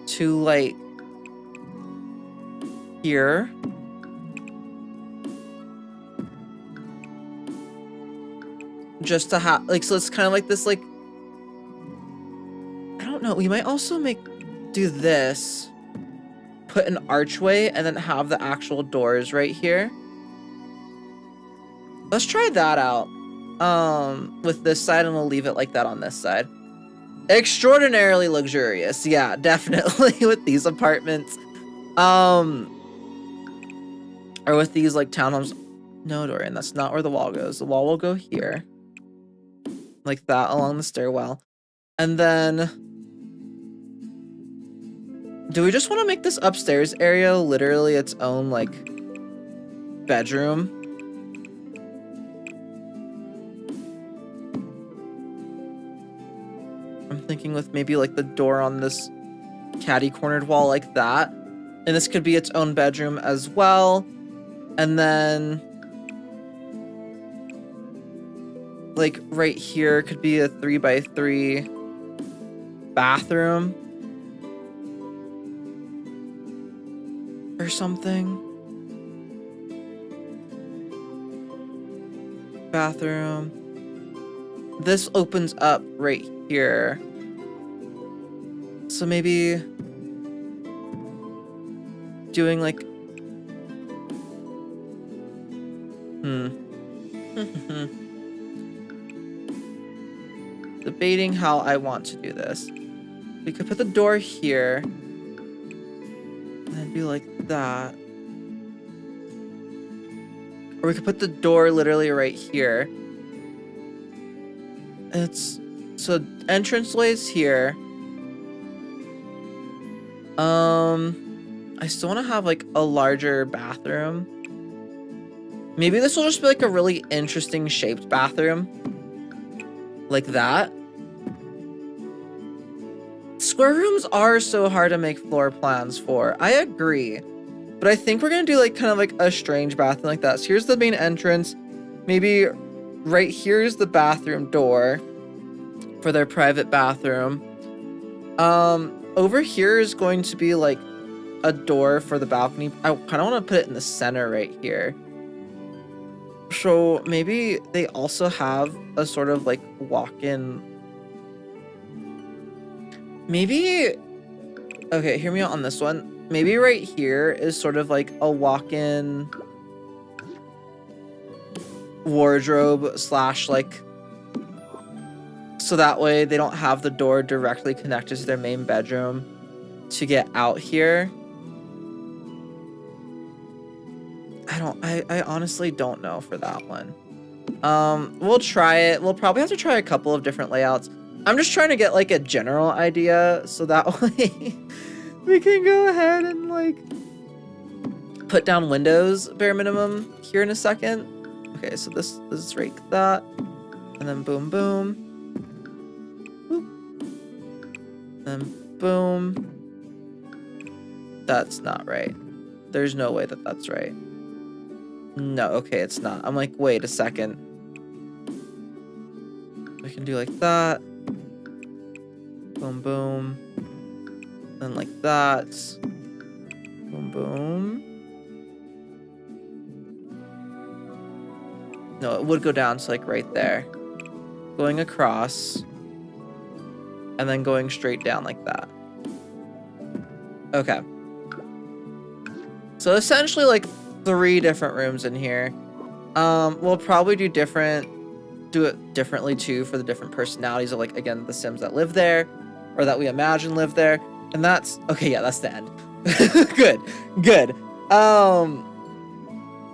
to like here. Just to have like, so it's kind of like this like, I don't know, we might also do this, put an archway and then have the actual doors right here. Let's try that out with this side, and we'll leave it like that on this side. Extraordinarily luxurious. Yeah, definitely with these apartments. Or with these like townhomes. No, Dorian, that's not where the wall goes. The wall will go here. Like that along the stairwell. And then, do we just want to make this upstairs area literally its own like bedroom? I'm thinking with maybe like the door on this catty cornered wall like that. And this could be its own bedroom as well. And then like right here could be a 3x3 bathroom or something. Bathroom. This opens up right here. So maybe doing like debating how I want to do this. We could put the door here and then do like that. Or we could put the door literally right here. It's so entranceway's here. I still want to have like a larger bathroom. Maybe this will just be like a really interesting shaped bathroom. Like that. Square rooms are so hard to make floor plans for. I agree. But I think we're gonna do like kind of like a strange bathroom like that. So here's the main entrance. Maybe right here's the bathroom door for their private bathroom. Over here is going to be like a door for the balcony. I kind of want to put it in the center right here. So maybe they also have a sort of like walk-in. Maybe, okay, hear me out on this one. Maybe right here is sort of like a walk-in wardrobe slash like, so that way they don't have the door directly connected to their main bedroom to get out here. I honestly don't know for that one. We'll try it. We'll probably have to try a couple of different layouts. I'm just trying to get like a general idea so that way we can go ahead and like put down windows bare minimum here in a second. Okay, so this is right that. And then boom, boom. Boop. And boom. That's not right. There's no way that that's right. No, okay, it's not. I'm like, wait a second. We can do like that. Boom, boom. Then like that. Boom, boom. No, it would go down to like right there. Going across. And then going straight down like that. Okay. So essentially like 3 different rooms in here. We'll probably do it differently too for the different personalities of like, again, the Sims that live there or that we imagine live there. And that's, okay, yeah, that's the end. Good.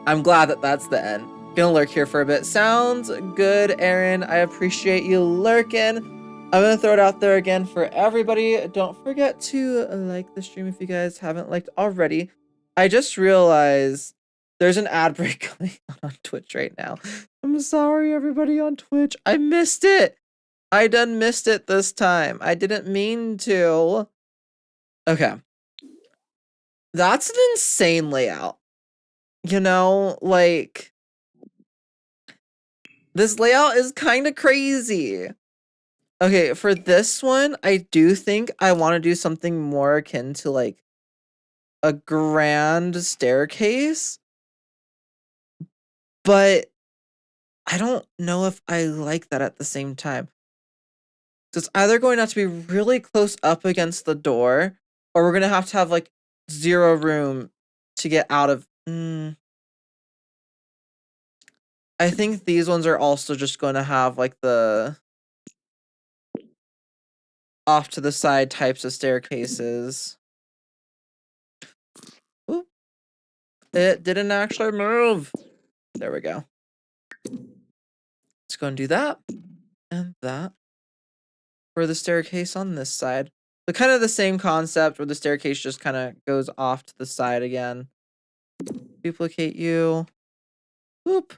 I'm glad that that's the end. Gonna lurk here for a bit. Sounds good, Aaron. I appreciate you lurking. I'm gonna throw it out there again for everybody. Don't forget to like the stream if you guys haven't liked already. I just realized there's an ad break going on Twitch right now. I'm sorry, everybody on Twitch. I missed it. I done missed it this time. I didn't mean to. Okay. That's an insane layout. You know, like, this layout is kind of crazy. Okay, for this one, I do think I want to do something more akin to, like, a grand staircase. But I don't know if I like that at the same time. So it's either going to have to be really close up against the door, or we're going to have like 0 room to get out of. I think these ones are also just going to have like the off to the side types of staircases. Oop. It didn't actually move. There we go. Let's go and do that and that for the staircase on this side. So kind of the same concept where the staircase just kind of goes off to the side again. Duplicate you. Oop.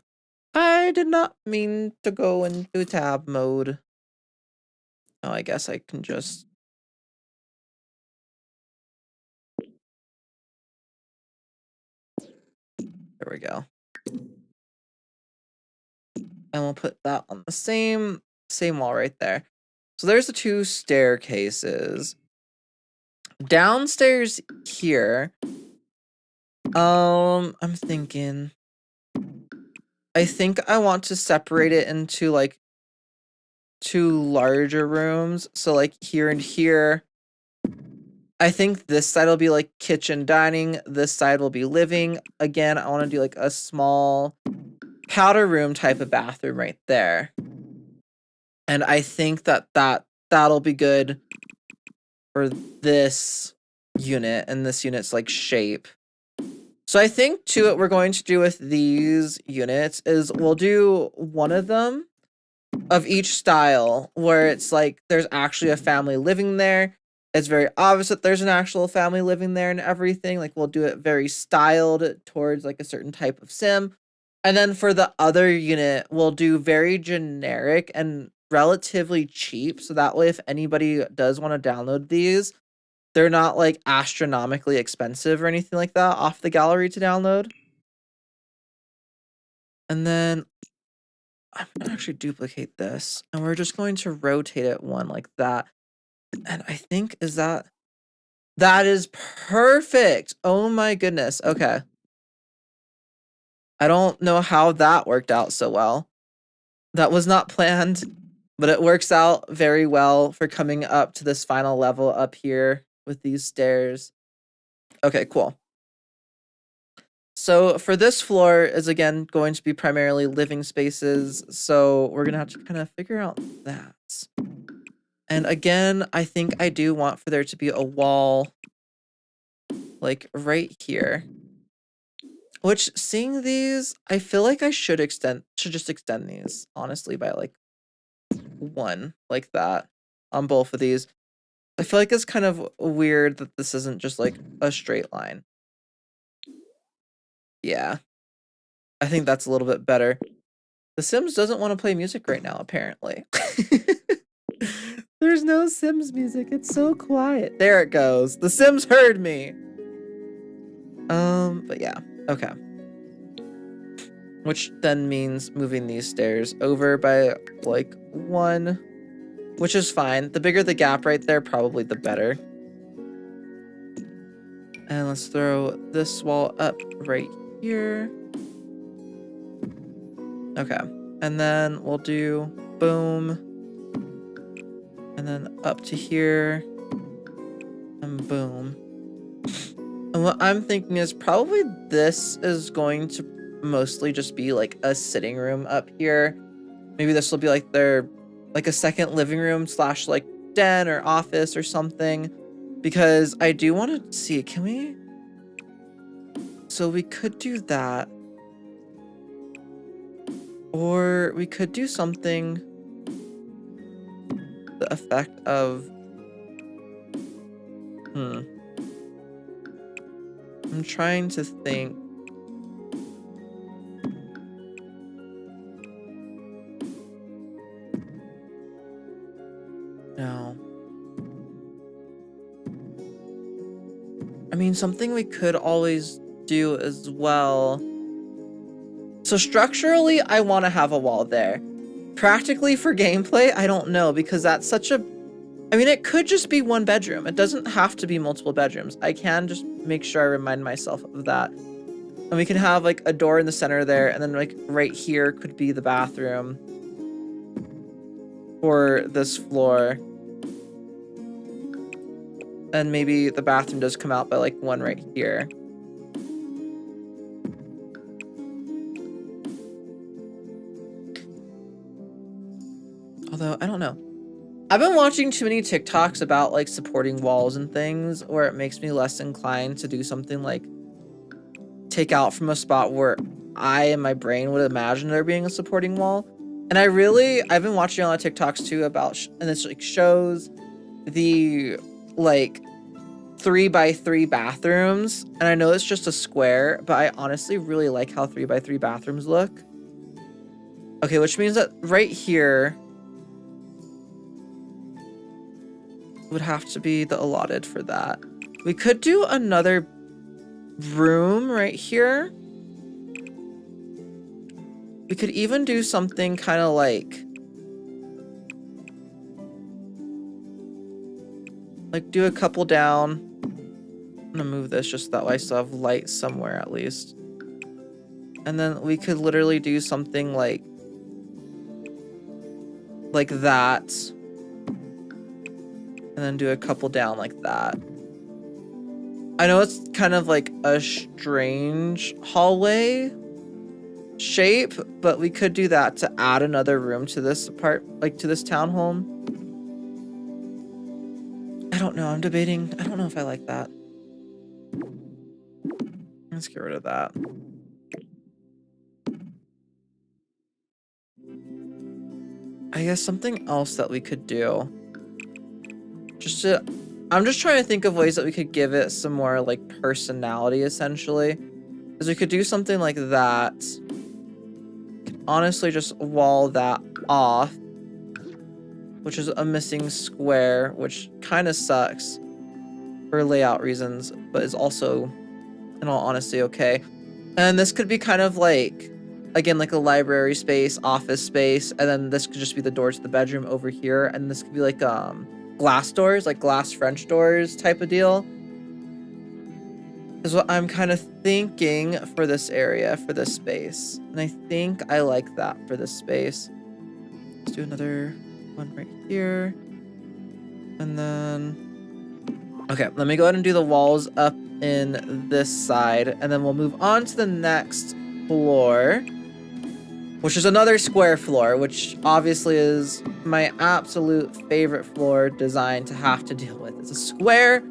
I did not mean to go into tab mode. Oh, I guess I can just... There we go. And we'll put that on the same wall right there. So there's the 2 staircases. Downstairs here, I'm thinking, I think I want to separate it into like 2 larger rooms. So like here and here. I think this side will be like kitchen dining. This side will be living. Again, I want to do like a small powder room type of bathroom right there. And I think that'll be good for this unit and this unit's like shape. So I think too what we're going to do with these units is we'll do one of them of each style where it's like there's actually a family living there. It's very obvious that there's an actual family living there and everything. Like we'll do it very styled towards like a certain type of sim. And then for the other unit, we'll do very generic and relatively cheap. So that way, if anybody does want to download these, they're not like astronomically expensive or anything like that off the gallery to download. And then I'm gonna actually duplicate this and we're just going to rotate it one like that. And I think that is perfect. Oh my goodness. Okay. I don't know how that worked out so well. That was not planned, but it works out very well for coming up to this final level up here with these stairs. Okay, cool. So for this floor is again going to be primarily living spaces. So we're gonna have to kind of figure out that. And again, I think I do want for there to be a wall like right here. Which seeing these, I feel like I should just extend these, honestly, by like 1 like that on both of these. I feel like it's kind of weird that this isn't just like a straight line. Yeah. I think that's a little bit better. The Sims doesn't want to play music right now, apparently. There's no Sims music. It's so quiet. There it goes. The Sims heard me. But yeah. Okay. Which then means moving these stairs over by like 1, which is fine. The bigger the gap right there, probably the better. And let's throw this wall up right here. Okay. And then we'll do boom. And then up to here. And boom. And what I'm thinking is probably this is going to mostly just be like a sitting room up here. Maybe this will be like like a second living room / like den or office or something. Because I do want to see, can we? So we could do that. Or we could do something the effect of, I'm trying to think. No. I mean, something we could always do as well. So structurally, I want to have a wall there. Practically for gameplay, I don't know, because that's such a... I mean, it could just be 1 bedroom. It doesn't have to be multiple bedrooms. I can just make sure I remind myself of that. And we can have like a door in the center there, and then like right here could be the bathroom for this floor. And maybe the bathroom does come out by like 1 right here. Although, I don't know. I've been watching too many TikToks about like supporting walls and things where it makes me less inclined to do something like take out from a spot where I and my brain would imagine there being a supporting wall. And I've been watching a lot of TikToks too about, and this like shows the like 3x3 bathrooms. And I know it's just a square, but I honestly really like how 3x3 bathrooms look. Okay, which means that right here would have to be the allotted for that. We could do another room right here. We could even do something kind of like do a couple down. I'm gonna move this just that way I still have light somewhere at least. And then we could literally do something like that. And then do a couple down like that. I know it's kind of like a strange hallway shape, but we could do that to add another room to this to this townhome. I don't know, I'm debating. I don't know if I like that. Let's get rid of that. I guess something else that we could do. I'm just trying to think of ways that we could give it some more like personality essentially. Because we could do something like that. Could honestly just wall that off. Which is a missing square, which kind of sucks for layout reasons, but is also, in all honesty, okay. And this could be kind of like, again, like a library space, office space, and then this could just be the door to the bedroom over here, and this could be like glass doors, like glass French doors type of deal. Is what I'm kind of thinking for this area, for this space. And I think I like that for this space. Let's do another one right here. And then, okay, let me go ahead and do the walls up in this side, and then we'll move on to the next floor, which is another square floor, which obviously is my absolute favorite floor design to have to deal with. It's a square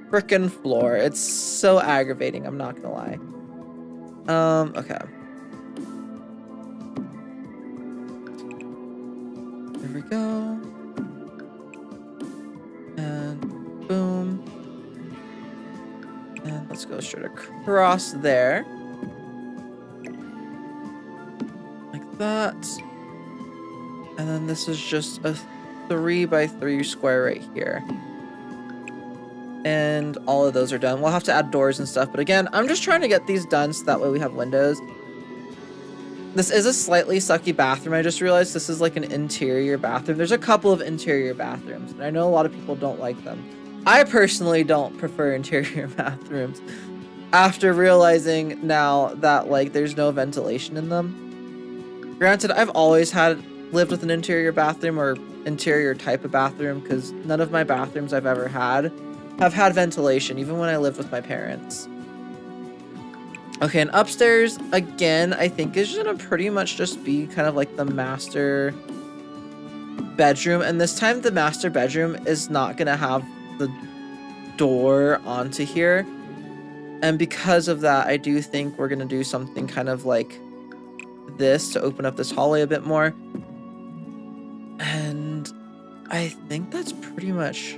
frickin' floor. It's so aggravating, I'm not gonna lie. Okay. There we go. And boom. And let's go straight across there. Like that. And then this is just a 3x3 square right here. And all of those are done. We'll have to add doors and stuff, but again, I'm just trying to get these done so that way we have windows. This is a slightly sucky bathroom. I just realized this is like an interior bathroom. There's a couple of interior bathrooms, and I know a lot of people don't like them. I personally don't prefer interior bathrooms after realizing now that like there's no ventilation in them. Granted, I've always lived with an interior bathroom or interior type of bathroom because none of my bathrooms I've ever had have had ventilation, even when I lived with my parents. Okay, and upstairs, again, I think is gonna pretty much just be kind of like the master bedroom. And this time the master bedroom is not gonna have the door onto here. And because of that, I do think we're gonna do something kind of like this to open up this hallway a bit more. And I think that's pretty much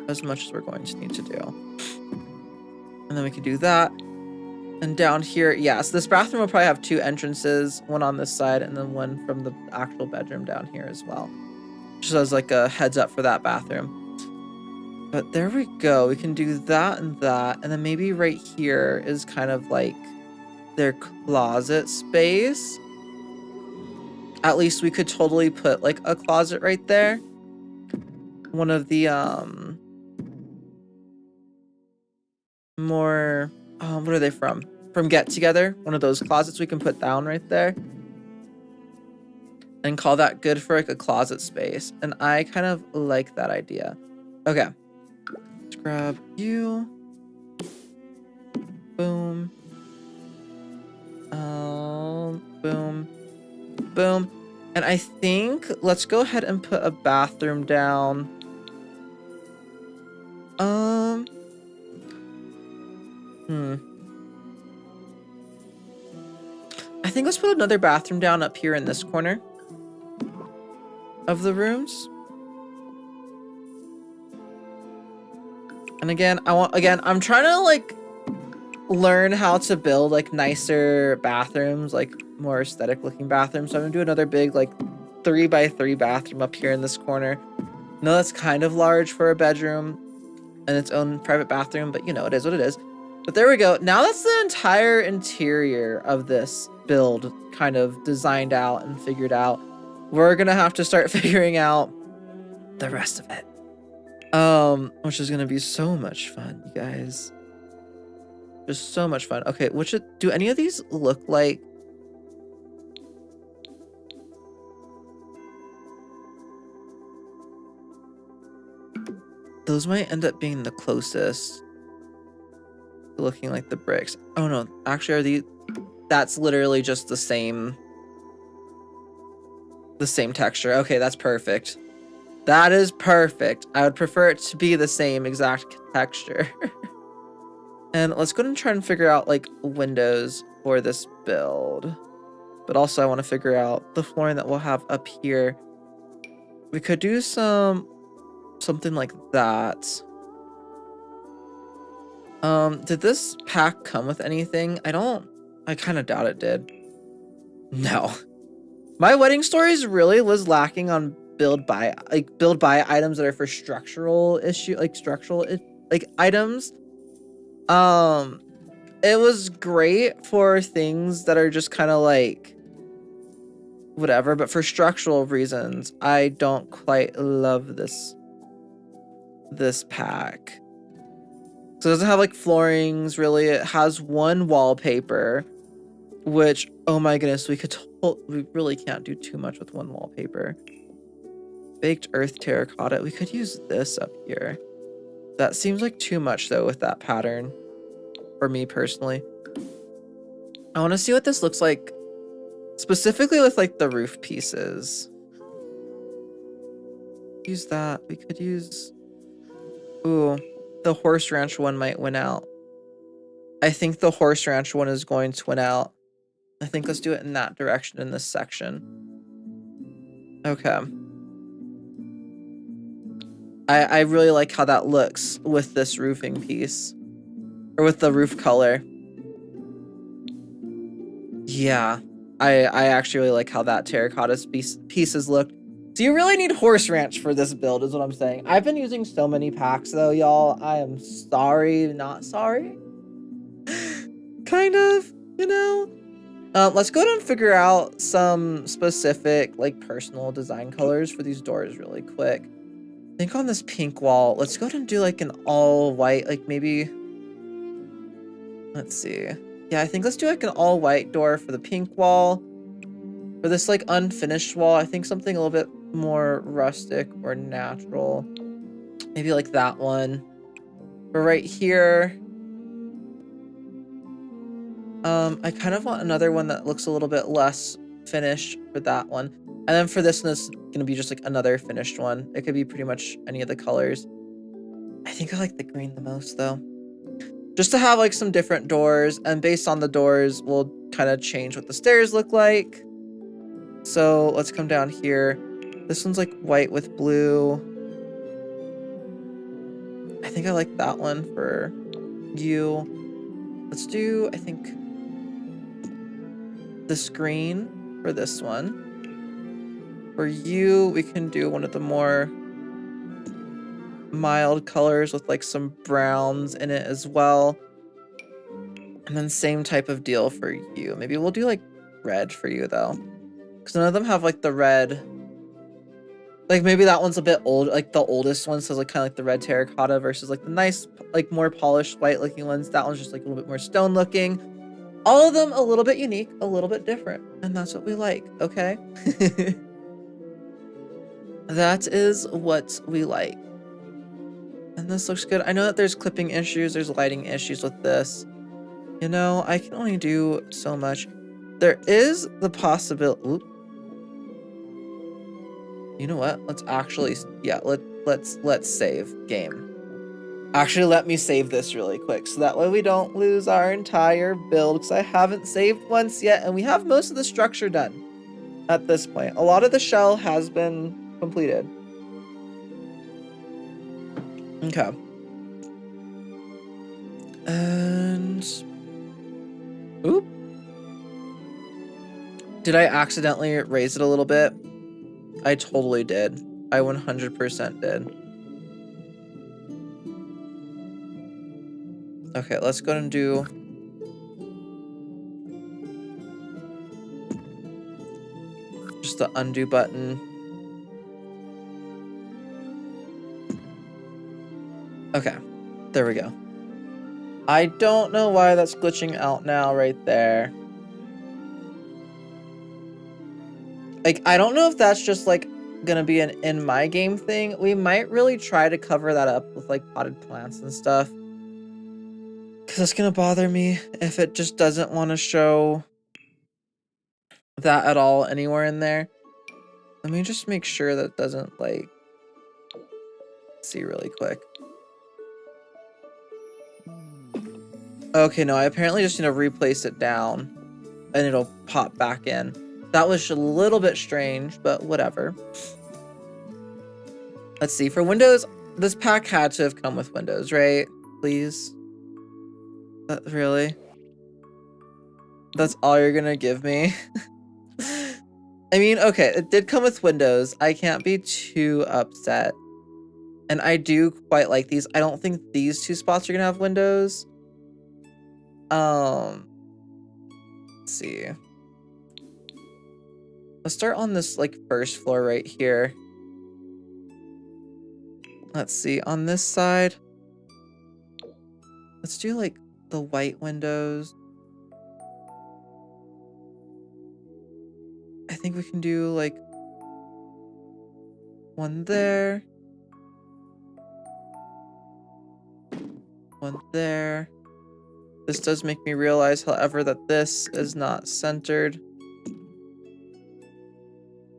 as much as we're going to need to do. And then we can do that. And down here, yes, this bathroom will probably have two entrances, one on this side and then one from the actual bedroom down here as well. Just as like a heads up for that bathroom. But there we go. We can do that and that. And then maybe right here is kind of like their closet space. At least we could totally put like a closet right there. One of the more what are they from Get Together, one of those closets we can put down right there and call that good for like a closet space. And I kind of like that idea. Okay, let's grab you. Boom. Boom, boom. And I think let's go ahead and put a bathroom down. I think let's put another bathroom down up here in this corner of the rooms. And again, I'm trying to like learn how to build like nicer bathrooms, like more aesthetic looking bathrooms. So I'm gonna do another big like 3x3 bathroom up here in this corner. No, that's kind of large for a bedroom and its own private bathroom, but you know, it is what it is. But there we go. Now that's the entire interior of this build kind kind of designed out and figured out. We're gonna have to start figuring out the rest of it. Which is gonna be so much fun, you guys. Just so much fun. Okay, do any of these look like those might end up being the closest to looking like the bricks. Oh no, actually that's literally just the same texture. Okay, that's perfect. That is perfect. I would prefer it to be the same exact texture. And let's go ahead and try and figure out like windows for this build. But also I want to figure out the flooring that we'll have up here. We could do something like that. Did this pack come with anything? I kind of doubt it did. No. My wedding stories really was lacking on build buy items that are for structural items. It was great for things that are just kind of like whatever, but for structural reasons, I don't quite love this pack. So it doesn't have like floorings really. It has one wallpaper, which, oh my goodness, we really can't do too much with one wallpaper. Baked earth terracotta. We could use this up here. That seems like too much though with that pattern for me personally. I want to see what this looks like specifically with like the roof pieces. Use that. We could use, ooh, the horse ranch one might win out. I think the horse ranch one is going to win out. I think let's do it in that direction in this section. Okay. I really like how that looks with this roofing piece. Or with the roof color. Yeah. I actually really like how that terracotta pieces look. So you really need horse ranch for this build is what I'm saying. I've been using so many packs though, y'all. I am sorry, not sorry. Kind of, you know? Let's go ahead and figure out some specific like personal design colors for these doors really quick. I think on this pink wall, let's go ahead and do like an all white, like maybe, let's see. Yeah, I think let's do like an all white door for the pink wall. For this like unfinished wall, I think something a little bit more rustic or natural. Maybe like that one. But right here, I kind of want another one that looks a little bit less finished for that one. And then for this one, it's gonna be just like another finished one. It could be pretty much any of the colors. I think I like the green the most though. Just to have like some different doors, and based on the doors, we'll kind of change what the stairs look like. So let's come down here. This one's like white with blue. I think I like that one for you. Let's do, I think, this green for this one. For you, we can do one of the more mild colors with like some browns in it as well. And then same type of deal for you. Maybe we'll do like red for you though. Because none of them have like the red. Like maybe that one's a bit old, like the oldest one, so like kind of like the red terracotta versus like the nice, like more polished white looking ones. That one's just like a little bit more stone looking. All of them a little bit unique, a little bit different. And that's what we like, okay? That is what we like. And this looks good. I know that there's clipping issues, there's lighting issues with this. You know, I can only do so much. There is the possibility. You know what? Let's actually, yeah, let's save game. Actually, let me save this really quick so that way we don't lose our entire build, because I haven't saved once yet, and we have most of the structure done at this point. A lot of the shell has been completed. Okay. And oop. Did I accidentally raise it a little bit? I totally did. I 100% did. Okay, let's go and do push the undo button. Okay, there we go. I don't know why that's glitching out now right there. Like, I don't know if that's just, like, gonna be an in my game thing. We might really try to cover that up with, like, potted plants and stuff. Because it's gonna bother me if it just doesn't want to show that at all anywhere in there. Let me just make sure that it doesn't, like, see really quick. Okay, no, I apparently just need to replace it down and it'll pop back in. That was a little bit strange, but whatever. Let's see, for Windows, this pack had to have come with Windows, right? Please? Really? That's all you're gonna give me? I mean, okay, it did come with Windows. I can't be too upset. And I do quite like these. I don't think these two spots are gonna have Windows. Let's see. Let's start on this, like, first floor right here. Let's see, on this side. Let's do, like, the white windows. I think we can do, like, one there. One there. This does make me realize, however, that this is not centered.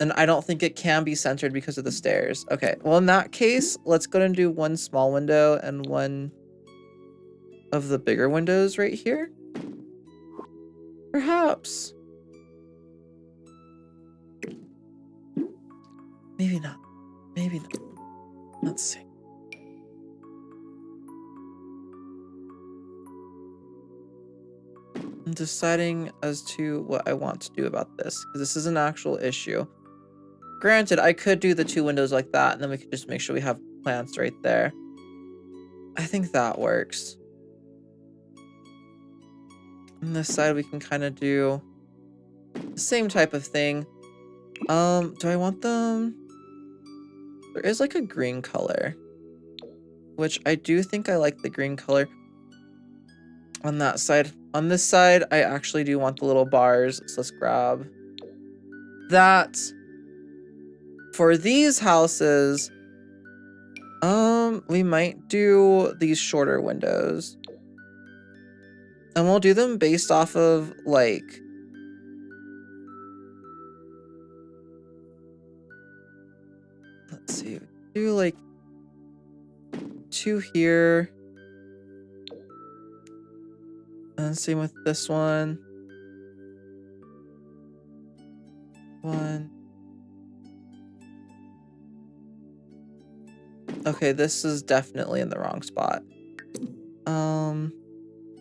And I don't think it can be centered because of the stairs. Okay, well, in that case, let's go and do one small window and one of the bigger windows right here. Perhaps. Maybe not. Maybe not. Let's see. I'm deciding as to what I want to do about this, because this is an actual issue. Granted, I could do the two windows like that, and then we could just make sure we have plants right there. I think that works. On this side, we can kind of do the same type of thing. Do I want them? There is, like, a green color, which I do think I like the green color on that side. On this side, I actually do want the little bars, so let's grab that. For these houses, we might do these shorter windows. And we'll do them based off of, like, let's see, do, like, 2 here. And same with this one. 1. Okay, this is definitely in the wrong spot.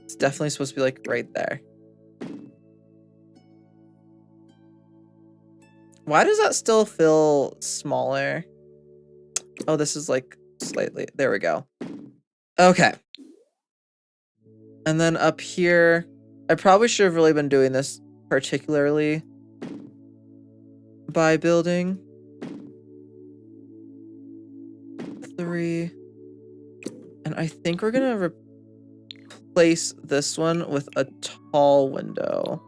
It's definitely supposed to be, like, right there. Why does that still feel smaller? Oh, this is, like, slightly. There we go. Okay. And then up here, I probably should have really been doing this particularly by building 3. And I think we're gonna replace this one with a tall window.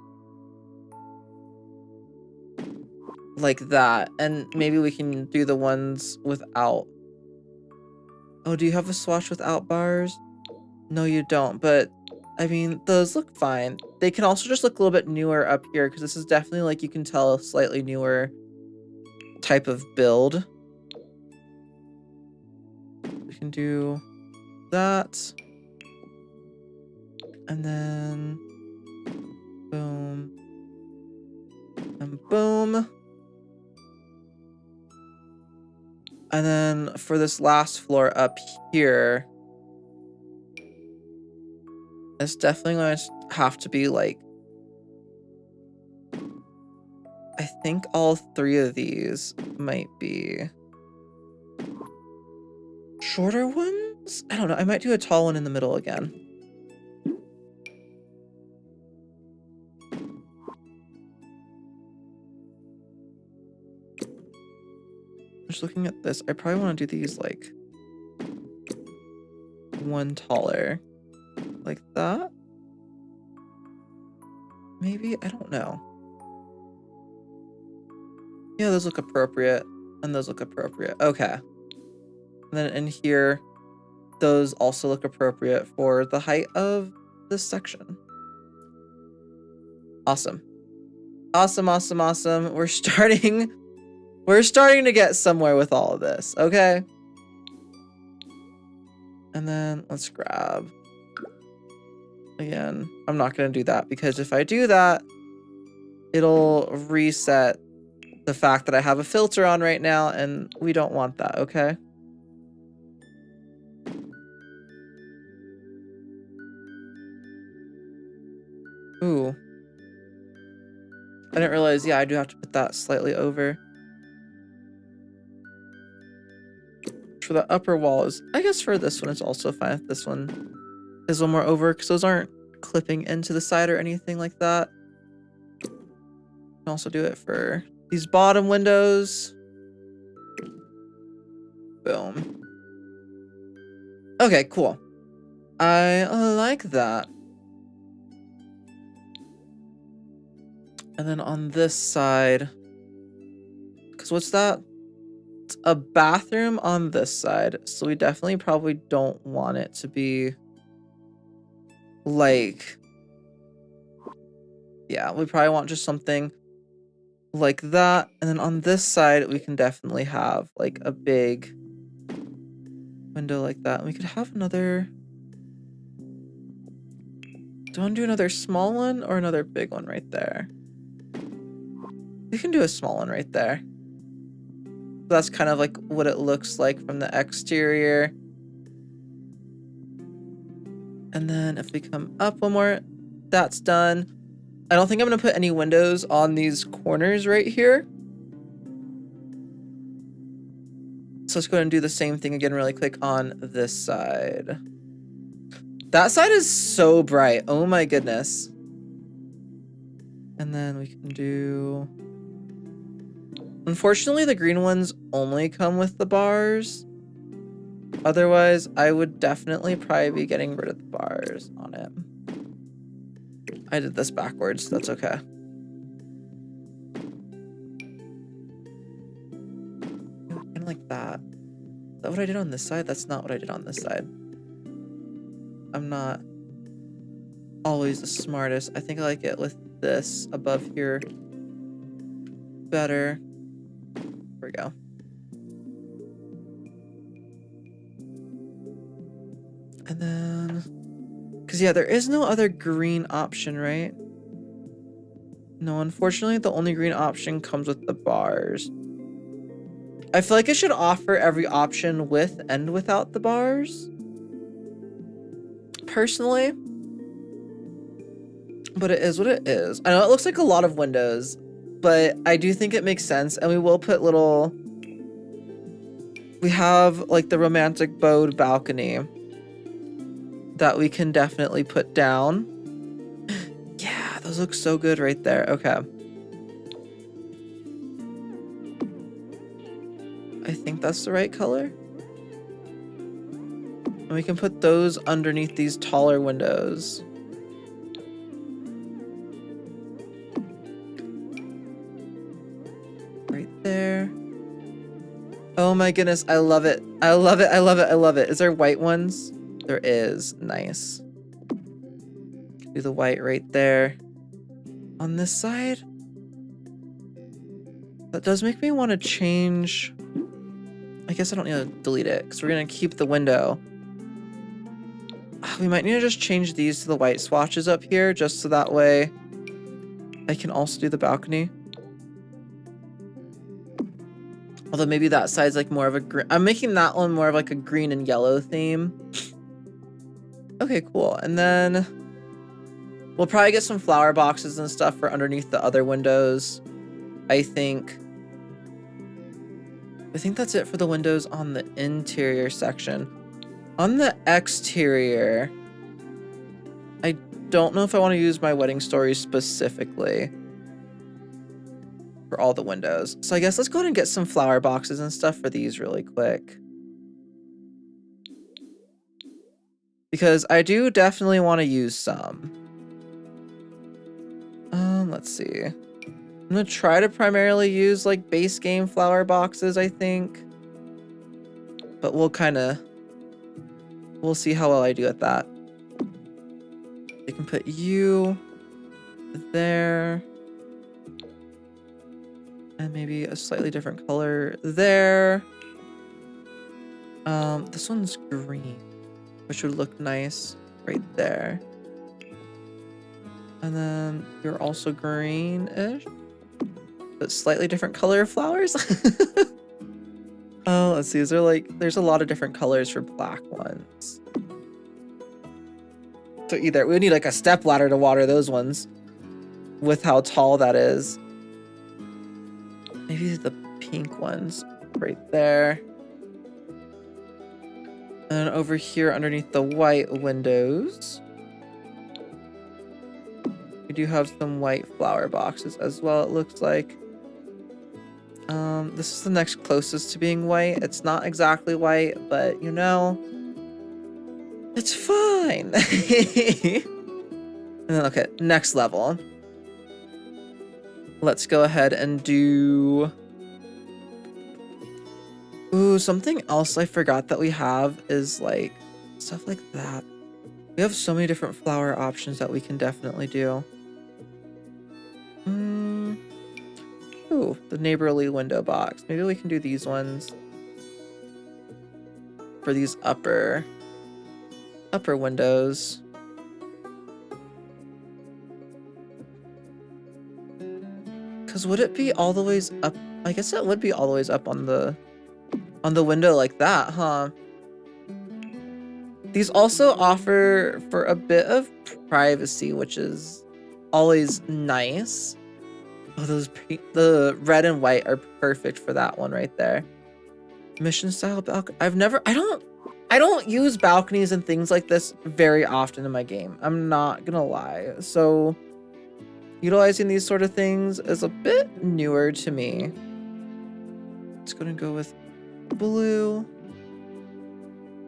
Like that. And maybe we can do the ones without. Oh, do you have a swatch without bars? No, you don't, but I mean, those look fine. They can also just look a little bit newer up here, because this is definitely, like, you can tell, a slightly newer type of build. We can do that. And then boom. And boom. And then for this last floor up here, it's definitely going to have to be, like, I think all 3 of these might be shorter ones? I don't know. I might do a tall one in the middle again. Just looking at this, I probably want to do these like one taller, like that. Maybe, I don't know. Yeah, those look appropriate, and those look appropriate. Okay. And then in here, those also look appropriate for the height of this section. Awesome. Awesome, awesome, awesome. We're starting to get somewhere with all of this, okay? And then let's grab, again, I'm not gonna do that because if I do that, it'll reset the fact that I have a filter on right now, and we don't want that, okay? Ooh. I didn't realize, yeah, I do have to put that slightly over. For the upper walls, I guess for this one, it's also fine if this one is a little more over, because those aren't clipping into the side or anything like that. You can also do it for these bottom windows. Boom. Okay, cool. I like that. And then on this side, because what's that? It's a bathroom on this side, so we definitely probably don't want it to be like, yeah, we probably want just something like that. And then on this side, we can definitely have like a big window like that. And we could have another, do I want to do another small one or another big one right there? We can do a small one right there. That's kind of like what it looks like from the exterior. And then if we come up one more, that's done. I don't think I'm gonna put any windows on these corners right here. So let's go ahead and do the same thing again really quick on this side. That side is so bright. Oh my goodness. And then we can do... Unfortunately, the green ones only come with the bars. Otherwise, I would definitely probably be getting rid of the bars on it. I did this backwards. That's okay. Kind of like that. Is that what I did on this side? That's not what I did on this side. I'm not always the smartest. I think I like it with this above here better. There we go. And then, because yeah, there is no other green option, right? No, unfortunately, the only green option comes with the bars. I feel like it should offer every option with and without the bars. Personally. But it is what it is. I know it looks like a lot of windows, but I do think it makes sense. And we will put little... We have like the romantic bowed balcony that we can definitely put down. Yeah, those look so good right there. Okay. I think that's the right color. And we can put those underneath these taller windows. Right there. Oh my goodness, I love it. I love it, I love it, I love it. Is there white ones? There is. Nice. Do the white right there. On this side? That does make me want to change... I guess I don't need to delete it, because we're going to keep the window. We might need to just change these to the white swatches up here, just so that way I can also do the balcony. Although maybe that side's like more of a green. I'm making that one more of like a green and yellow theme. Okay, cool. And then we'll probably get some flower boxes and stuff for underneath the other windows. I think that's it for the windows on the interior section. On the exterior, I don't know if I want to use my wedding story specifically. for all the windows. So I guess let's go ahead and get some flower boxes and stuff for these really quick. Because I do definitely want to use some. Let's see. I'm gonna try to primarily use like base game flower boxes, I think. But we'll see how well I do at that. You can put you there. And maybe a slightly different color there. This one's green, which would look nice right there. And then you're also greenish, but slightly different color of flowers. Oh, let's see. There's a lot of different colors for black ones. So either we need like a step ladder to water those ones with how tall that is. Maybe the pink ones right there. And over here underneath the white windows, we do have some white flower boxes as well, it looks like. This is the next closest to being white. It's not exactly white, but you know, it's fine. And then, okay, next level. Let's go ahead and do... Ooh, something else I forgot that we have is like stuff like that. We have so many different flower options that we can definitely do. Ooh, the neighborly window box. Maybe we can do these ones for these upper windows. Because would it be all the ways up? I guess it would be all the ways up on the window like that, huh? These also offer for a bit of privacy, which is always nice. Oh, the red and white are perfect for that one right there. Mission style balcony. I don't use balconies and things like this very often in my game. I'm not gonna lie. So utilizing these sort of things is a bit newer to me. It's gonna go with blue.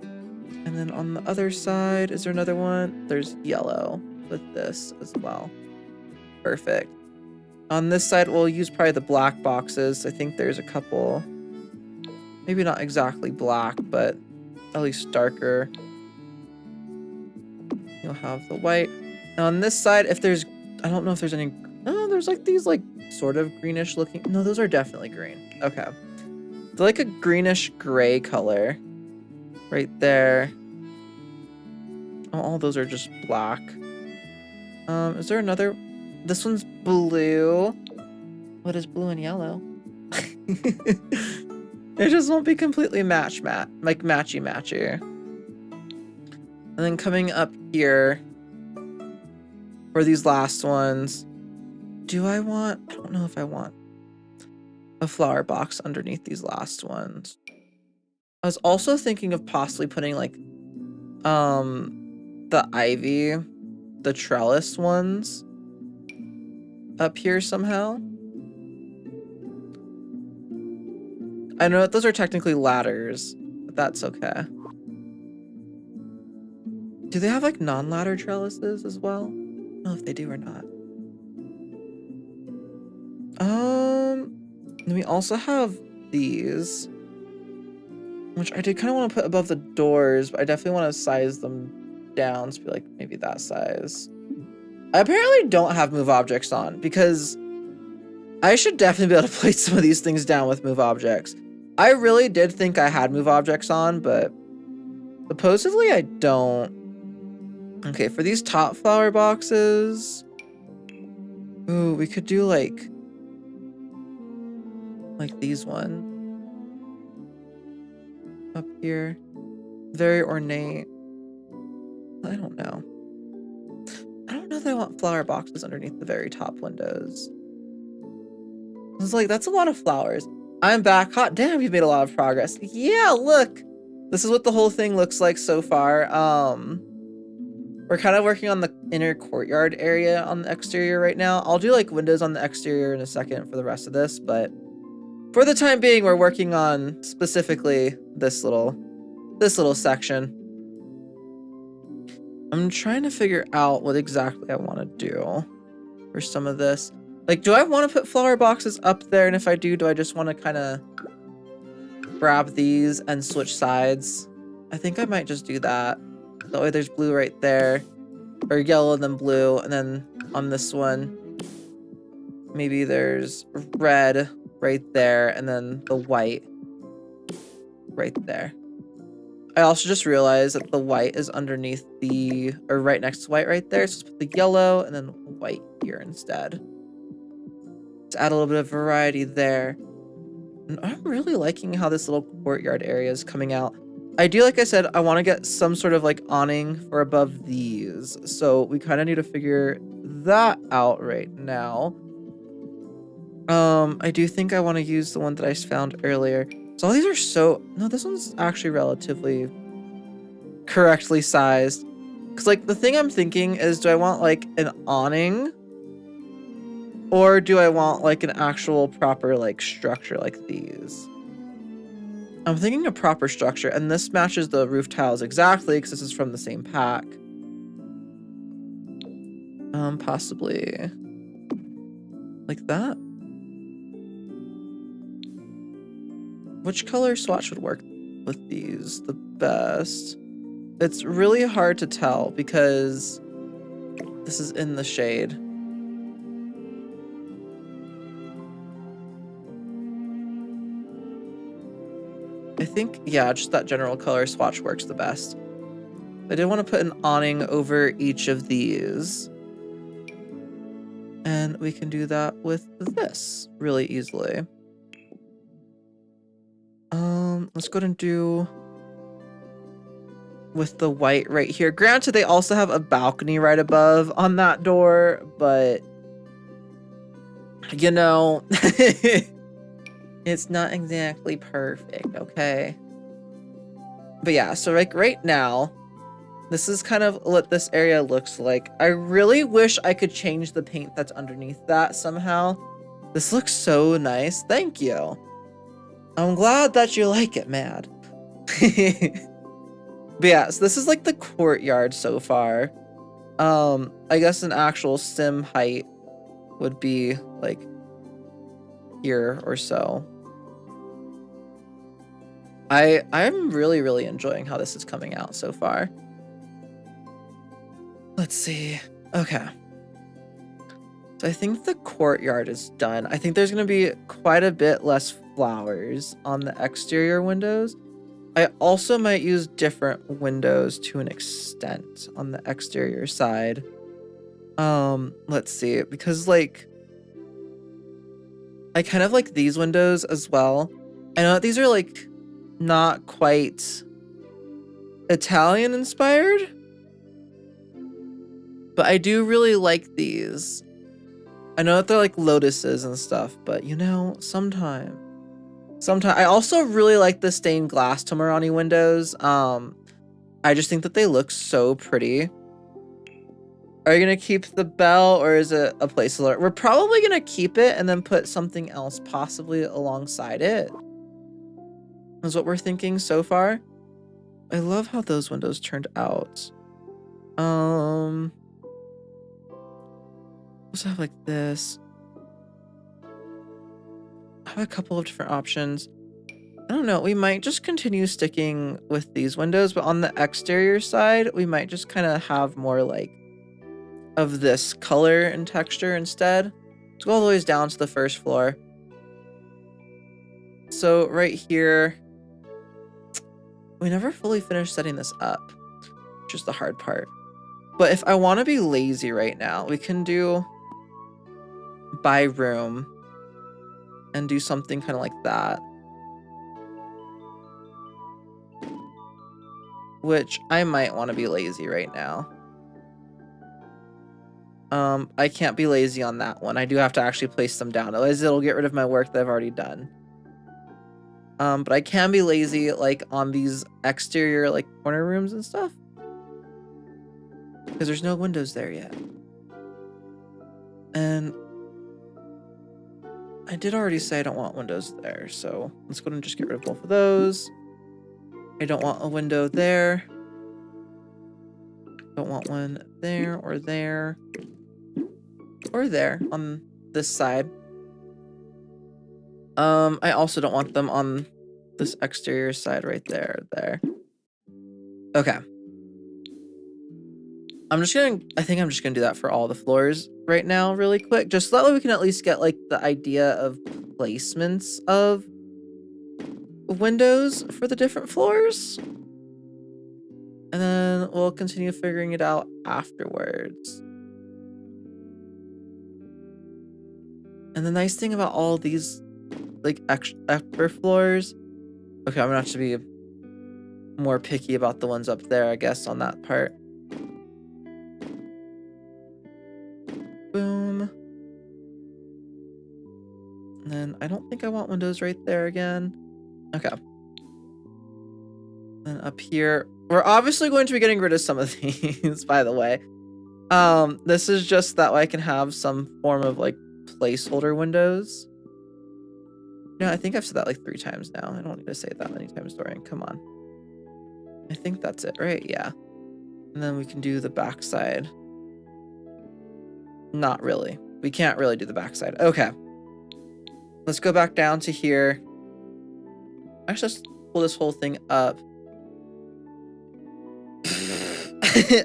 And then on the other side, is there another one? There's yellow with this as well. Perfect. On this side, we'll use probably the black boxes. I think there's a couple, maybe not exactly black, but at least darker. You'll have the white. And on this side, if there's, I don't know if there's any, oh, there's like these like sort of greenish looking. No, those are definitely green. Okay. They're like a greenish gray color right there. Oh, all those are just black. Is there another? This one's blue. What is blue and yellow? It just won't be completely matchy. And then coming up here for these last ones, I don't know if I want a flower box underneath these last ones. I was also thinking of possibly putting like the ivy, the trellis ones up here somehow. I know that those are technically ladders, but that's okay. Do they have like non-ladder trellises as well? I don't know if they do or not. Then we also have these, which I did kind of want to put above the doors, but I definitely want to size them down to be like maybe that size. I apparently don't have move objects on because I should definitely be able to place some of these things down with move objects. I really did think I had move objects on, but supposedly I don't. Okay, for these top flower boxes, ooh, we could do like these one up here. Very ornate. I don't know. I don't know that I want flower boxes underneath the very top windows. It's like, that's a lot of flowers. I'm back. Hot damn, you've made a lot of progress. Yeah, look. This is what the whole thing looks like so far. We're kind of working on the inner courtyard area on the exterior right now. I'll do like windows on the exterior in a second for the rest of this, but for the time being, we're working on specifically this little section. I'm trying to figure out what exactly I want to do for some of this. Like, do I want to put flower boxes up there? And if I do I just want to kind of grab these and switch sides? I think I might just do that. That way there's blue right there, or yellow and then blue, and then on this one, maybe there's red right there, and then the white right there. I also just realized that the white is underneath or right next to white right there. So let's put the yellow and then white here instead. Let's add a little bit of variety there. And I'm really liking how this little courtyard area is coming out. I do, like I said, I want to get some sort of like awning for above these. So we kind of need to figure that out right now. I do think I want to use the one that I found earlier. So all these are no, this one's actually relatively correctly sized. Because like the thing I'm thinking is, do I want like an awning? Or do I want like an actual proper like structure like these? I'm thinking a proper structure, and this matches the roof tiles exactly because this is from the same pack. Possibly like that. Which color swatch would work with these the best? It's really hard to tell because this is in the shade. I think, yeah, just that general color swatch works the best. I did want to put an awning over each of these. And we can do that with this really easily. Let's go ahead and do with the white right here. Granted, they also have a balcony right above on that door, but you know, it's not exactly perfect, okay? But yeah, so like right now, this is kind of what this area looks like. I really wish I could change the paint that's underneath that somehow. This looks so nice. Thank you. I'm glad that you like it, Mad. But yeah, so this is like the courtyard so far. I guess an actual sim height would be like here or so. I'm really enjoying how this is coming out so far. Let's see. Okay. So I think the courtyard is done. I think there's going to be quite a bit less flowers on the exterior windows. I also might use different windows to an extent on the exterior side. Let's see, because like I kind of like these windows as well. I know that these are like not quite Italian inspired, but I do really like these. I know that they're like lotuses and stuff, but you know, sometimes I also really like the stained glass Tomarani windows. I just think that they look so pretty. Are you gonna keep the bell, or is it a placeholder? We're probably gonna keep it and then put something else possibly alongside it. Is what we're thinking so far. I love how those windows turned out. Let's have like this. I have a couple of different options. I don't know. We might just continue sticking with these windows, but on the exterior side, we might just kind of have more like of this color and texture instead. Let's go all the way down to the first floor. So right here, we never fully finished setting this up, which is the hard part. But if I want to be lazy right now, we can do by room and do something kind of like that. Which I might want to be lazy right now. I can't be lazy on that one. I do have to actually place them down. Otherwise, it'll get rid of my work that I've already done. But I can be lazy, like, on these exterior, like, corner rooms and stuff. because there's no windows there yet. And I did already say I don't want windows there, so let's go ahead and just get rid of both of those. I don't want a window there. Don't want one there or there. Or there on this side. I also don't want them on this exterior side right there. Okay. I think I'm just gonna do that for all the floors right now really quick. Just so that way we can at least get like the idea of placements of windows for the different floors. And then we'll continue figuring it out afterwards. And the nice thing about all these like extra floors, okay, I'm gonna have to be more picky about the ones up there, I guess, on that part. Boom. And then I don't think I want windows right there again. Okay. Then up here, we're obviously going to be getting rid of some of these, by the way. This is just that way I can have some form of like placeholder windows. No, I think I've said that like 3 times now. I don't need to say it that many times, Dorian. Come on. I think that's it, right? Yeah. And then we can do the backside. Not really. We can't really do the backside. Okay. Let's go back down to here. Actually, let's pull this whole thing up.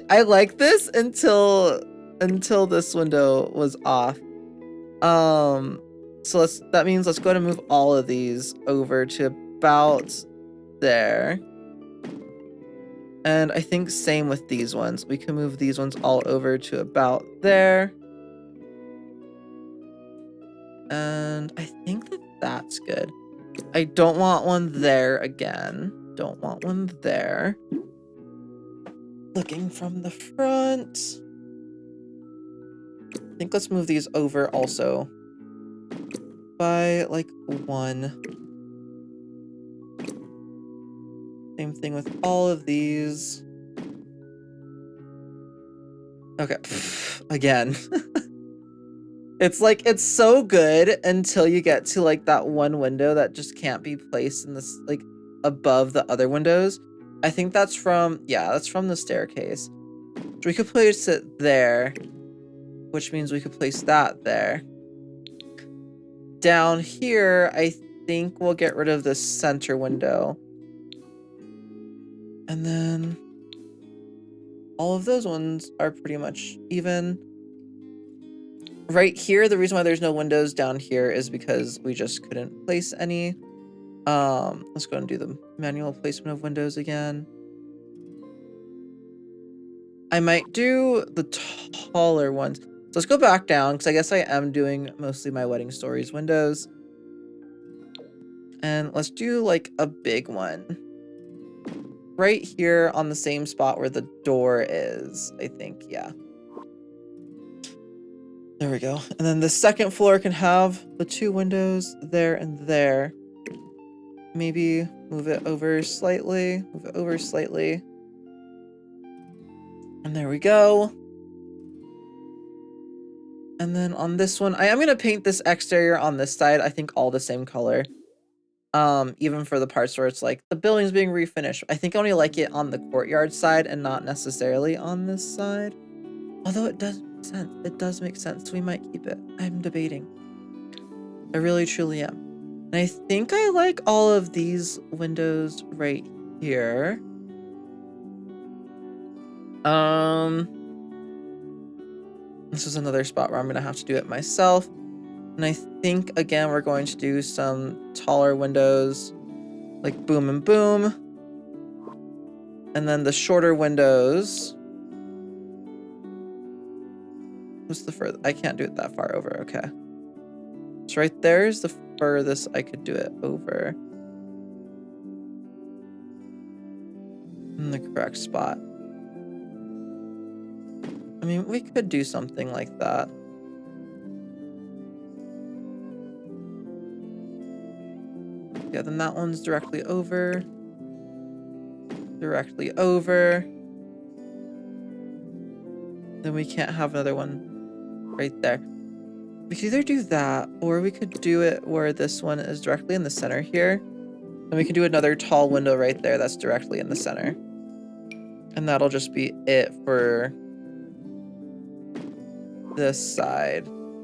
I like this until this window was off. So that means let's go ahead and move all of these over to about there. And I think same with these ones. We can move these ones all over to about there. And I think that that's good. I don't want one there again. Don't want one there. Looking from the front. I think let's move these over also by like 1. Same thing with all of these. Okay, again. It's like, it's so good until you get to like that one window that just can't be placed in this, like above the other windows. I think that's from, yeah, that's from the staircase. So we could place it there, which means we could place that there. Down here, I think we'll get rid of this center window. And then all of those ones are pretty much even. Right here, the reason why there's no windows down here is because we just couldn't place any. Let's go and do the manual placement of windows again. I might do the taller ones. So let's go back down, because I guess I am doing mostly my wedding stories windows. And let's do like a big one. Right here on the same spot where the door is, I think, yeah. There we go. And then the second floor can have the 2 windows there and there. Maybe move it over slightly. Move it over slightly. And there we go. And then on this one, I am going to paint this exterior on this side, I think all the same color. Even for the parts where it's like the building's being refinished. I think I only like it on the courtyard side and not necessarily on this side. Although it does make sense. It does make sense. We might keep it. I'm debating. I really, truly am. And I think I like all of these windows right here. This is another spot where I'm going to have to do it myself. And I think, again, we're going to do some taller windows, like boom and boom. And then the shorter windows. What's the furthest? I can't do it that far over, okay. So right there is the furthest I could do it over. In the correct spot. I mean, we could do something like that. Yeah, then that one's directly over. Directly over. then we can't have another one right there. We could either do that, or we could do it where this one is directly in the center here. And we could do another tall window right there that's directly in the center. And that'll just be it for this side. And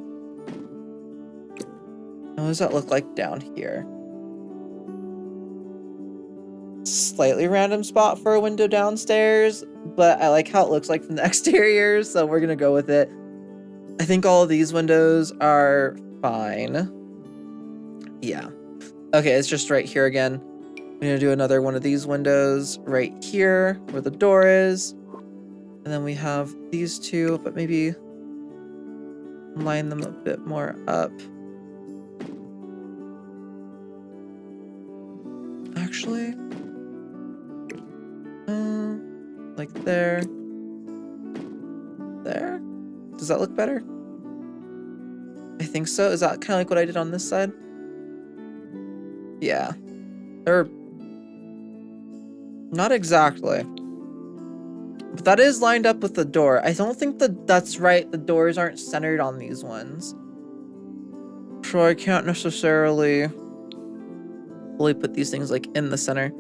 what does that look like down here? Slightly random spot for a window downstairs, but I like how it looks like from the exterior, so we're gonna go with it. I think all of these windows are fine. Yeah. Okay, it's just right here again. I'm gonna do another one of these windows right here where the door is. And then we have these two, but maybe line them a bit more up. Actually, like there. There? Does that look better? I think so. Is that kind of like what I did on this side? Yeah. Or not exactly. But that is lined up with the door. I don't think that that's right. The doors aren't centered on these ones. So I can't necessarily fully put these things like in the center.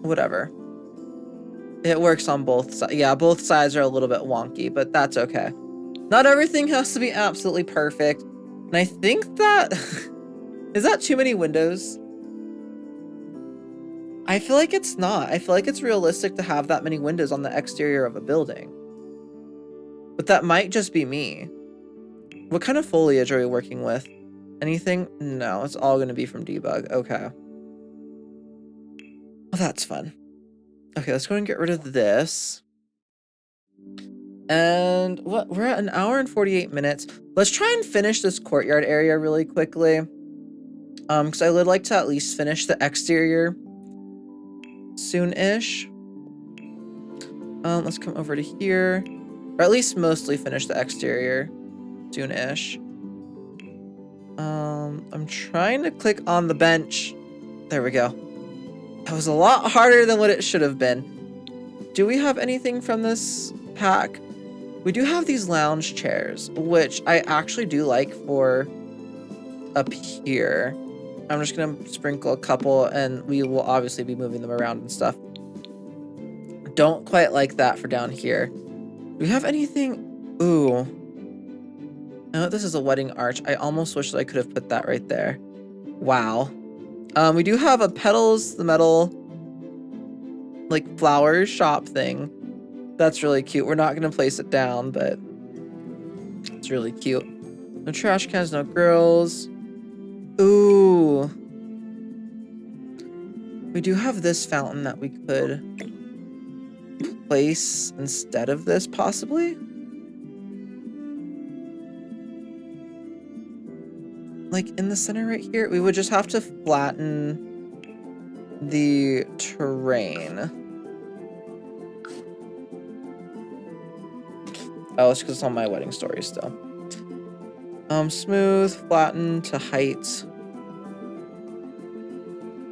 Whatever. It works on both sides. Yeah, both sides are a little bit wonky, but that's okay. Not everything has to be absolutely perfect. And I think that... is that too many windows? I feel like it's not. I feel like it's realistic to have that many windows on the exterior of a building. But that might just be me. What kind of foliage are we working with? Anything? No, it's all going to be from debug. Okay. Well, that's fun. Okay, let's go and get rid of this. And what? We're at 1 hour and 48 minutes. Let's try and finish this courtyard area really quickly. Because I would like to at least finish the exterior soon-ish. Let's come over to here. Or at least mostly finish the exterior soon-ish. I'm trying to click on the bench. There we go. That was a lot harder than what it should have been. Do we have anything from this pack? We do have these lounge chairs, which I actually do like for up here. I'm just gonna sprinkle a couple, and we will obviously be moving them around and stuff. Don't quite like that for down here. Do we have anything? Ooh. I know this is a wedding arch. I almost wish that I could have put that right there. Wow. We do have a petals, the metal, like flowers shop thing. That's really cute. We're not gonna place it down, but it's really cute. No trash cans, no grills. Ooh. We do have this fountain that we could place instead of this, possibly. Like in the center right here, we would just have to flatten the terrain. Oh, it's because it's on my wedding story still. Smooth, flatten to height.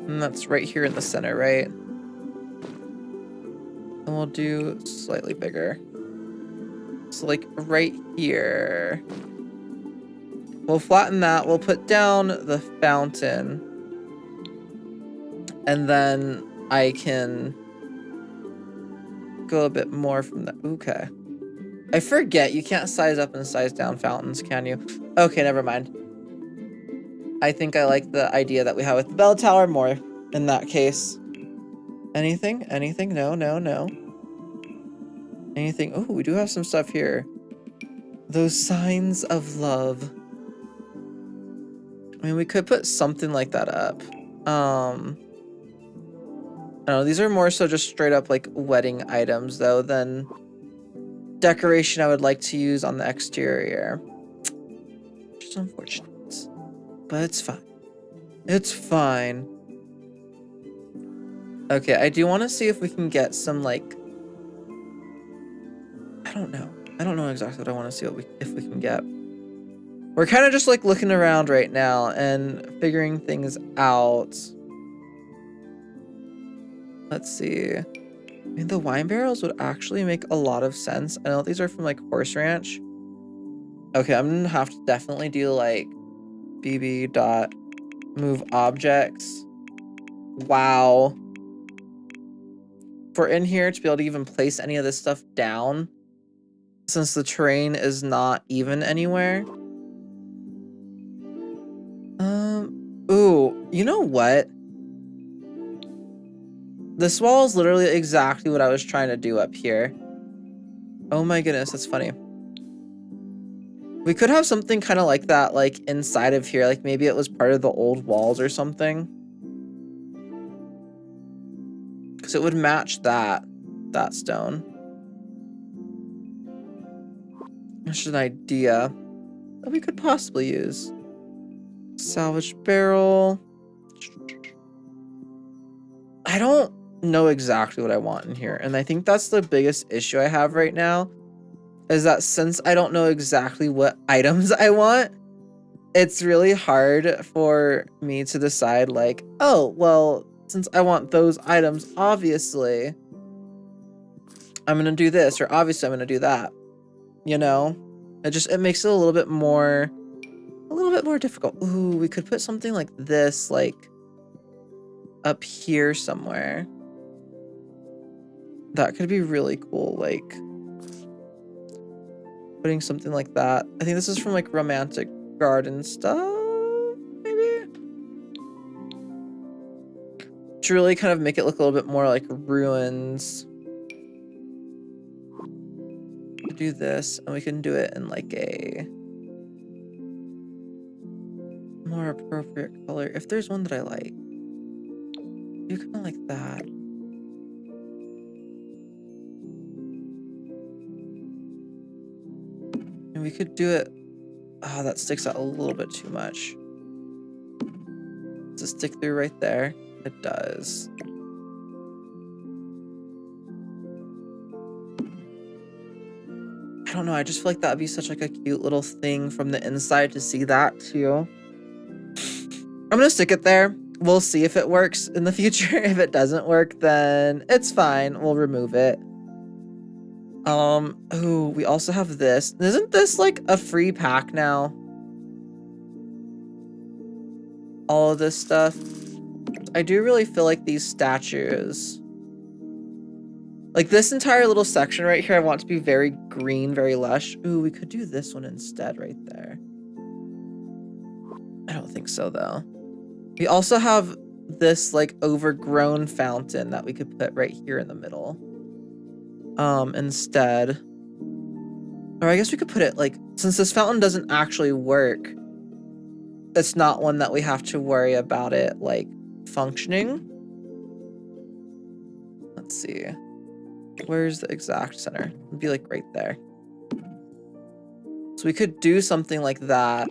And that's right here in the center, right? And we'll do slightly bigger. So like right here. We'll flatten that. We'll put down the fountain. And then I can go a bit more from the... Okay. I forget, you can't size up and size down fountains, can you? Okay, never mind. I think I like the idea that we have with the bell tower more in that case. Anything? Anything? No, no, no. Anything? Oh, we do have some stuff here. Those signs of love. I mean, we could put something like that up. I don't know, these are more so just straight up like wedding items though than decoration I would like to use on the exterior. Which is unfortunate. But it's fine. It's fine. Okay, I do want to see if we can get some like... I don't know. I don't know exactly what I want to see if we can get. We're kind of just like looking around right now and figuring things out. Let's see. I mean, the wine barrels would actually make a lot of sense. I know these are from like Horse Ranch. Okay, I'm gonna have to definitely do like bb dot move objects. Wow. For in here to be able to even place any of this stuff down, since the terrain is not even anywhere. Ooh, you know what? This wall is literally exactly what I was trying to do up here. Oh my goodness, that's funny. We could have something kind of like that, like inside of here. Like maybe it was part of the old walls or something. Because it would match that stone. That's an idea that we could possibly use. Salvage barrel. I don't know exactly what I want in here. And I think that's the biggest issue I have right now, is that since I don't know exactly what items I want, it's really hard for me to decide like, oh, well, since I want those items, obviously I'm gonna do this, or obviously I'm gonna do that. You know? It makes it a little bit more difficult. Ooh, we could put something like this, like up here somewhere. That could be really cool, like putting something like that. I think this is from like romantic garden stuff, maybe? To really kind of make it look a little bit more like ruins. Do this, and we can do it in like a more appropriate color. If there's one that I like, do kind of like that. And we could do it. Ah, that sticks out a little bit too much. Does it stick through right there? It does. I don't know, I just feel like that'd be such like a cute little thing from the inside to see that too. I'm gonna stick it there. We'll see if it works in the future. If it doesn't work, then it's fine. We'll remove it. Oh, we also have this. Isn't this like a free pack now? All of this stuff. I do really feel like these statues, like this entire little section right here, I want to be very green, very lush. Ooh, we could do this one instead right there. I don't think so though. We also have this like overgrown fountain that we could put right here in the middle. Instead. Or I guess we could put it like, since this fountain doesn't actually work, it's not one that we have to worry about it like functioning. Let's see. Where's the exact center? It'd be like right there. So we could do something like that.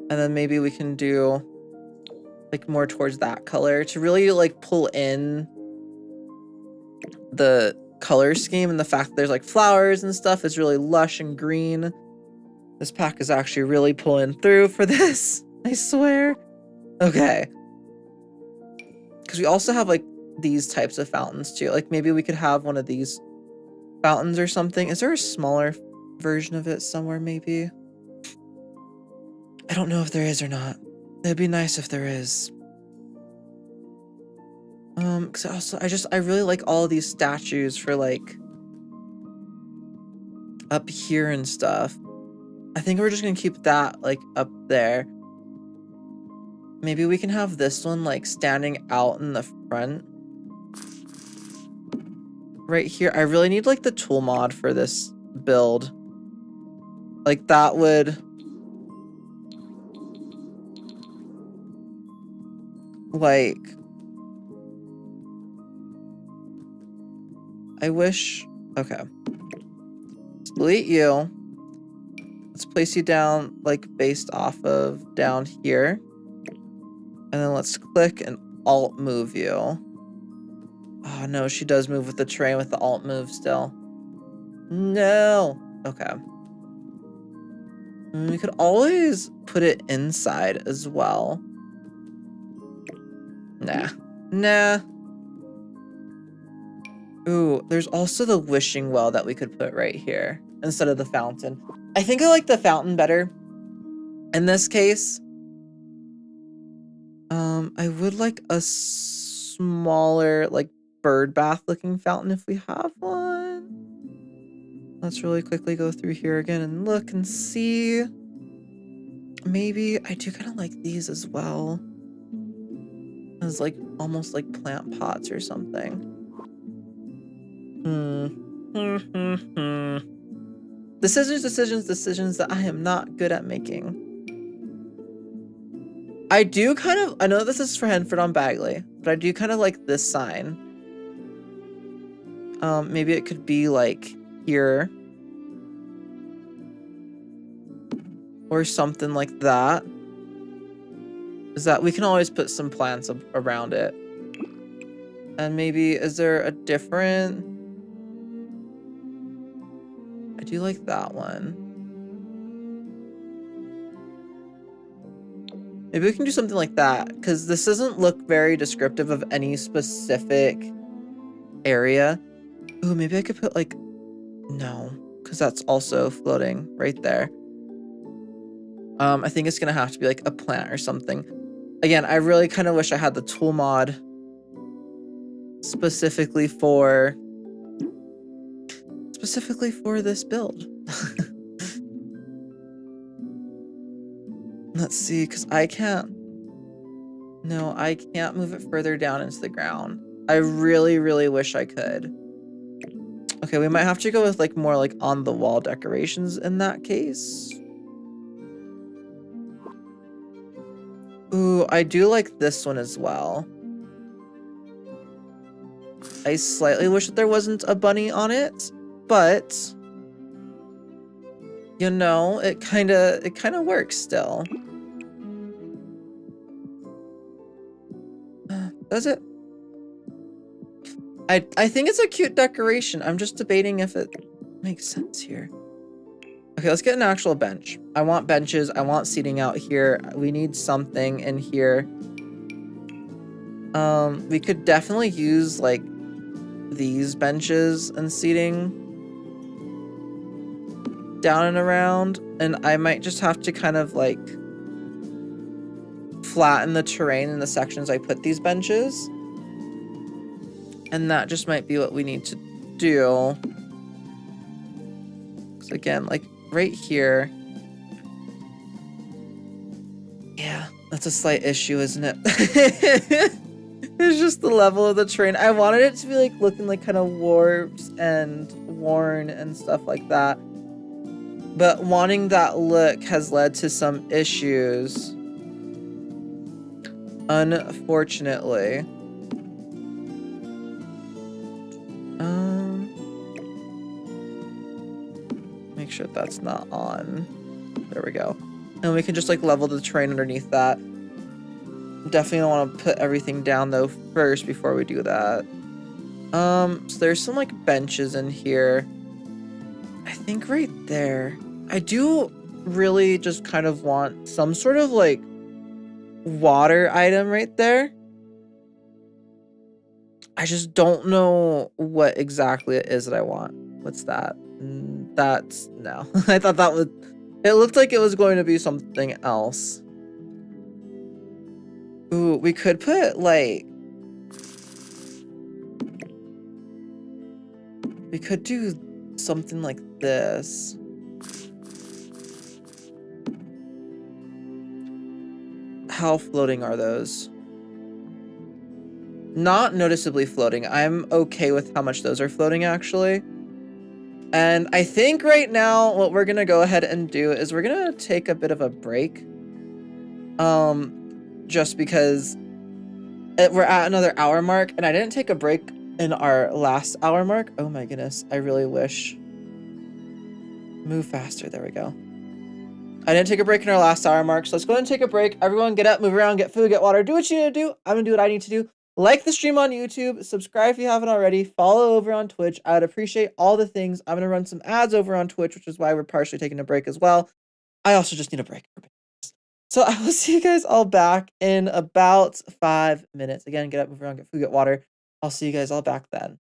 And then maybe we can do like more towards that color to really like pull in the color scheme, and the fact that there's like flowers and stuff is really lush and green. This pack is actually really pulling through for this, I swear. Okay. Because we also have like these types of fountains too. Like maybe we could have one of these fountains or something. Is there a smaller version of it somewhere maybe? I don't know if there is or not. It'd be nice if there is. Because also I really like all of these statues for like up here and stuff. I think we're just gonna keep that like up there. Maybe we can have this one like standing out in the front. Right here. I really need like the tool mod for this build. Like that would like, I wish, okay. Let's delete you. Let's place you down like based off of down here. And then let's click and alt move you. Oh no, she does move with the terrain with the alt move still. No. Okay. And we could always put it inside as well. Nah. Nah. Ooh, there's also the wishing well that we could put right here instead of the fountain. I think I like the fountain better in this case. I would like a smaller, like, bird bath looking fountain if we have one. Let's really quickly go through here again and look and see. Maybe I do kind of like these as well. As like almost like plant pots or something. Decisions that I am not good at making. I know this is for Henford on Bagley, but I do kind of like this sign. Maybe it could be like here. Or something like that. Is that we can always put some plants around it. And maybe, is there a different... I do like that one. Maybe we can do something like that, because this doesn't look very descriptive of any specific area. Ooh, maybe I could put like... No, because that's also floating right there. I think it's gonna have to be like a plant or something. Again, I really kind of wish I had the tool mod specifically for this build. Let's see, because I can't move it further down into the ground. I really, really wish I could. Okay, we might have to go with like more like on the wall decorations in that case. Ooh, I do like this one as well. I slightly wish that there wasn't a bunny on it, but you know, it kind of works still. Does it? I think it's a cute decoration. I'm just debating if it makes sense here. Okay, let's get an actual bench. I want benches. I want seating out here. We need something in here. We could definitely use like these benches and seating down and around. And I might just have to kind of like flatten the terrain in the sections I put these benches. And that just might be what we need to do. Because again, like right here. Yeah, that's a slight issue, isn't it? It's just the level of the terrain. I wanted it to be like looking like kind of warped and worn and stuff like that. But wanting that look has led to some issues. Unfortunately. Make sure that's not on. There we go. And we can just like level the terrain underneath that. Definitely don't want to put everything down though first before we do that. So there's some like benches in here. I think right there. I do really just kind of want some sort of like water item right there. I just don't know what exactly it is that I want. What's that? That's no. I thought that would... It looked like it was going to be something else. Ooh, we could put like... We could do something like this. How floating are those? Not noticeably floating. I'm okay with how much those are floating, actually. And I think right now what we're gonna go ahead and do is we're gonna take a bit of a break. Just because we're at another hour mark, and I didn't take a break in our last hour mark. Oh my goodness, I really wish. Move faster, there we go. I didn't take a break in our last hour mark, so let's go ahead and take a break. Everyone get up, move around, get food, get water, do what you need to do. I'm gonna do what I need to do. Like the stream on YouTube, subscribe if you haven't already, follow over on Twitch. I would appreciate all the things. I'm gonna run some ads over on Twitch, which is why we're partially taking a break as well. I also just need a break. So I will see you guys all back in about 5 minutes. Again, get up, move around, get food, get water. I'll see you guys all back then.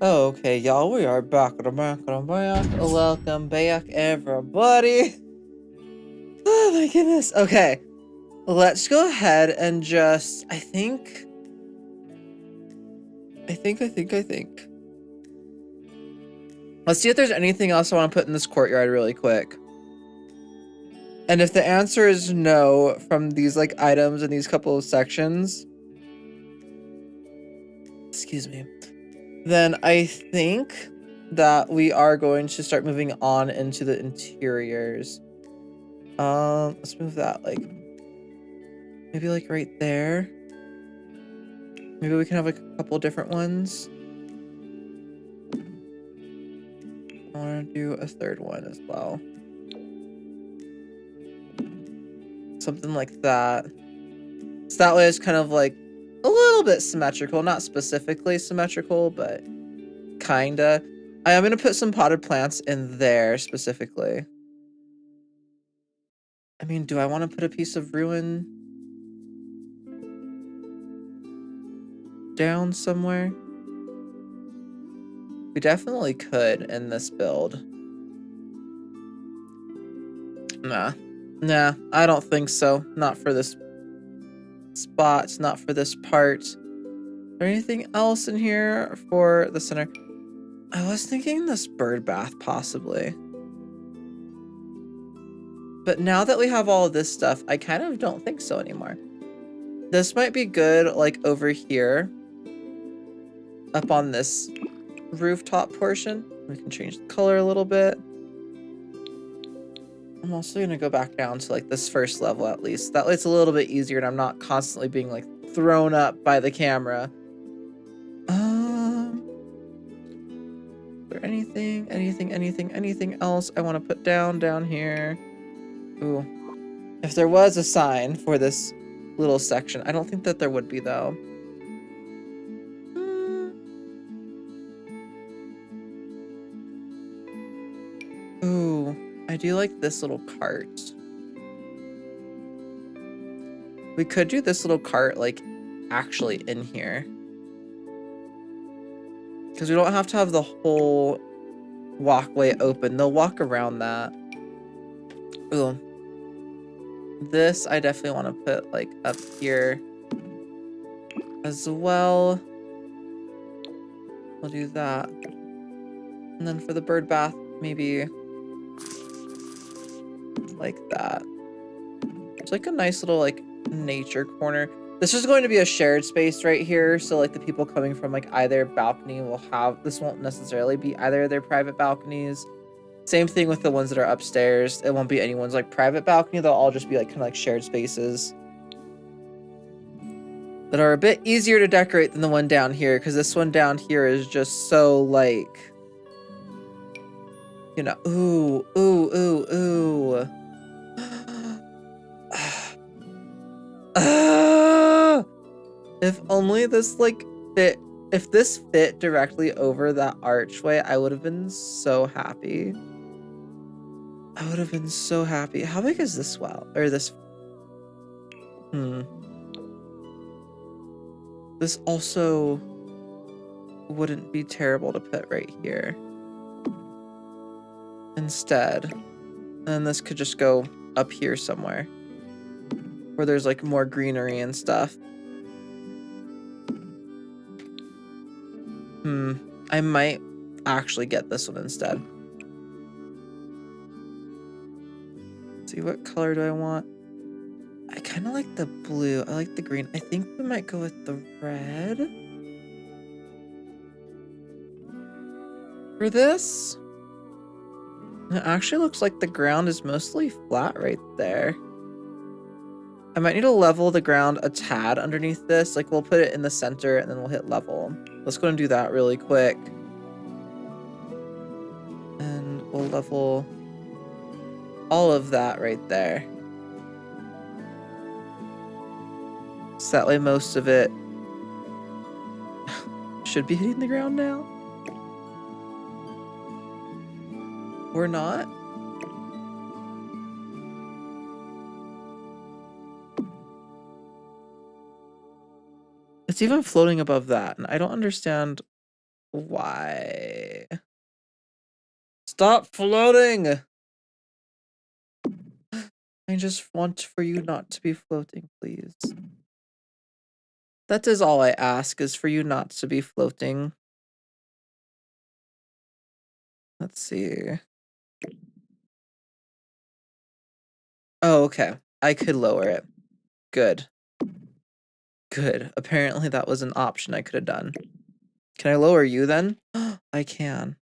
Oh, okay, y'all, we are back. Welcome back, everybody. Oh my goodness. Okay, let's go ahead and just, I think. Let's see if there's anything else I want to put in this courtyard really quick. And if the answer is no from these like items in these couple of sections, excuse me, then I think that we are going to start moving on into the interiors. Let's move that like maybe like right there. Maybe we can have like a couple different ones. I want to do a third one as well. Something like that. So that way it's kind of like a little bit symmetrical, not specifically symmetrical, but kinda. I am gonna put some potted plants in there specifically. I mean, do I want to put a piece of ruin down somewhere? We definitely could in this build. Nah, I don't think so. Not for this spot, not for this part. Is there anything else in here for the center? I was thinking this bird bath, possibly. But now that we have all of this stuff, I kind of don't think so anymore. This might be good, like, over here. Up on this rooftop portion. We can change the color a little bit. I'm also gonna go back down to, like, this first level, at least. That way it's a little bit easier and I'm not constantly being, like, thrown up by the camera. Is there anything else I want to put down here? Ooh. If there was a sign for this little section, I don't think that there would be, though. Ooh, I do like this little cart. We could do this little cart, like, actually in here. Because we don't have to have the whole walkway open. They'll walk around that. Ooh. This I definitely want to put, like, up here as well. We'll do that. And then for the bird bath, maybe like that. It's like a nice little, like, nature corner. This is going to be a shared space right here. So, like, the people coming from, like, either balcony will have... This won't necessarily be either of their private balconies. Same thing with the ones that are upstairs. It won't be anyone's, like, private balcony. They'll all just be, like, kind of like shared spaces that are a bit easier to decorate than the one down here, because this one down here is just so, like, you know, ooh. If only this, like, fit. If this fit directly over that archway, I would have been so happy. I would have been so happy. How big is this well? Or this? This also wouldn't be terrible to put right here. Instead. And this could just go up here somewhere. Where there's, like, more greenery and stuff. I might actually get this one instead. Let's see, what color do I want? I kind of like the blue. I like the green. I think we might go with the red. For this. It actually looks like the ground is mostly flat right there. I might need to level the ground a tad underneath this. Like, we'll put it in the center and then we'll hit level. Let's go and do that really quick. And we'll level all of that right there. So that way most of it should be hitting the ground now. Or not. It's even floating above that, and I don't understand Why? Stop floating! I just want for you not to be floating, please. That is all I ask, is for you not to be floating. Let's see. Oh, okay. I could lower it. Good. Good. Apparently that was an option I could have done. Can I lower you then? I can.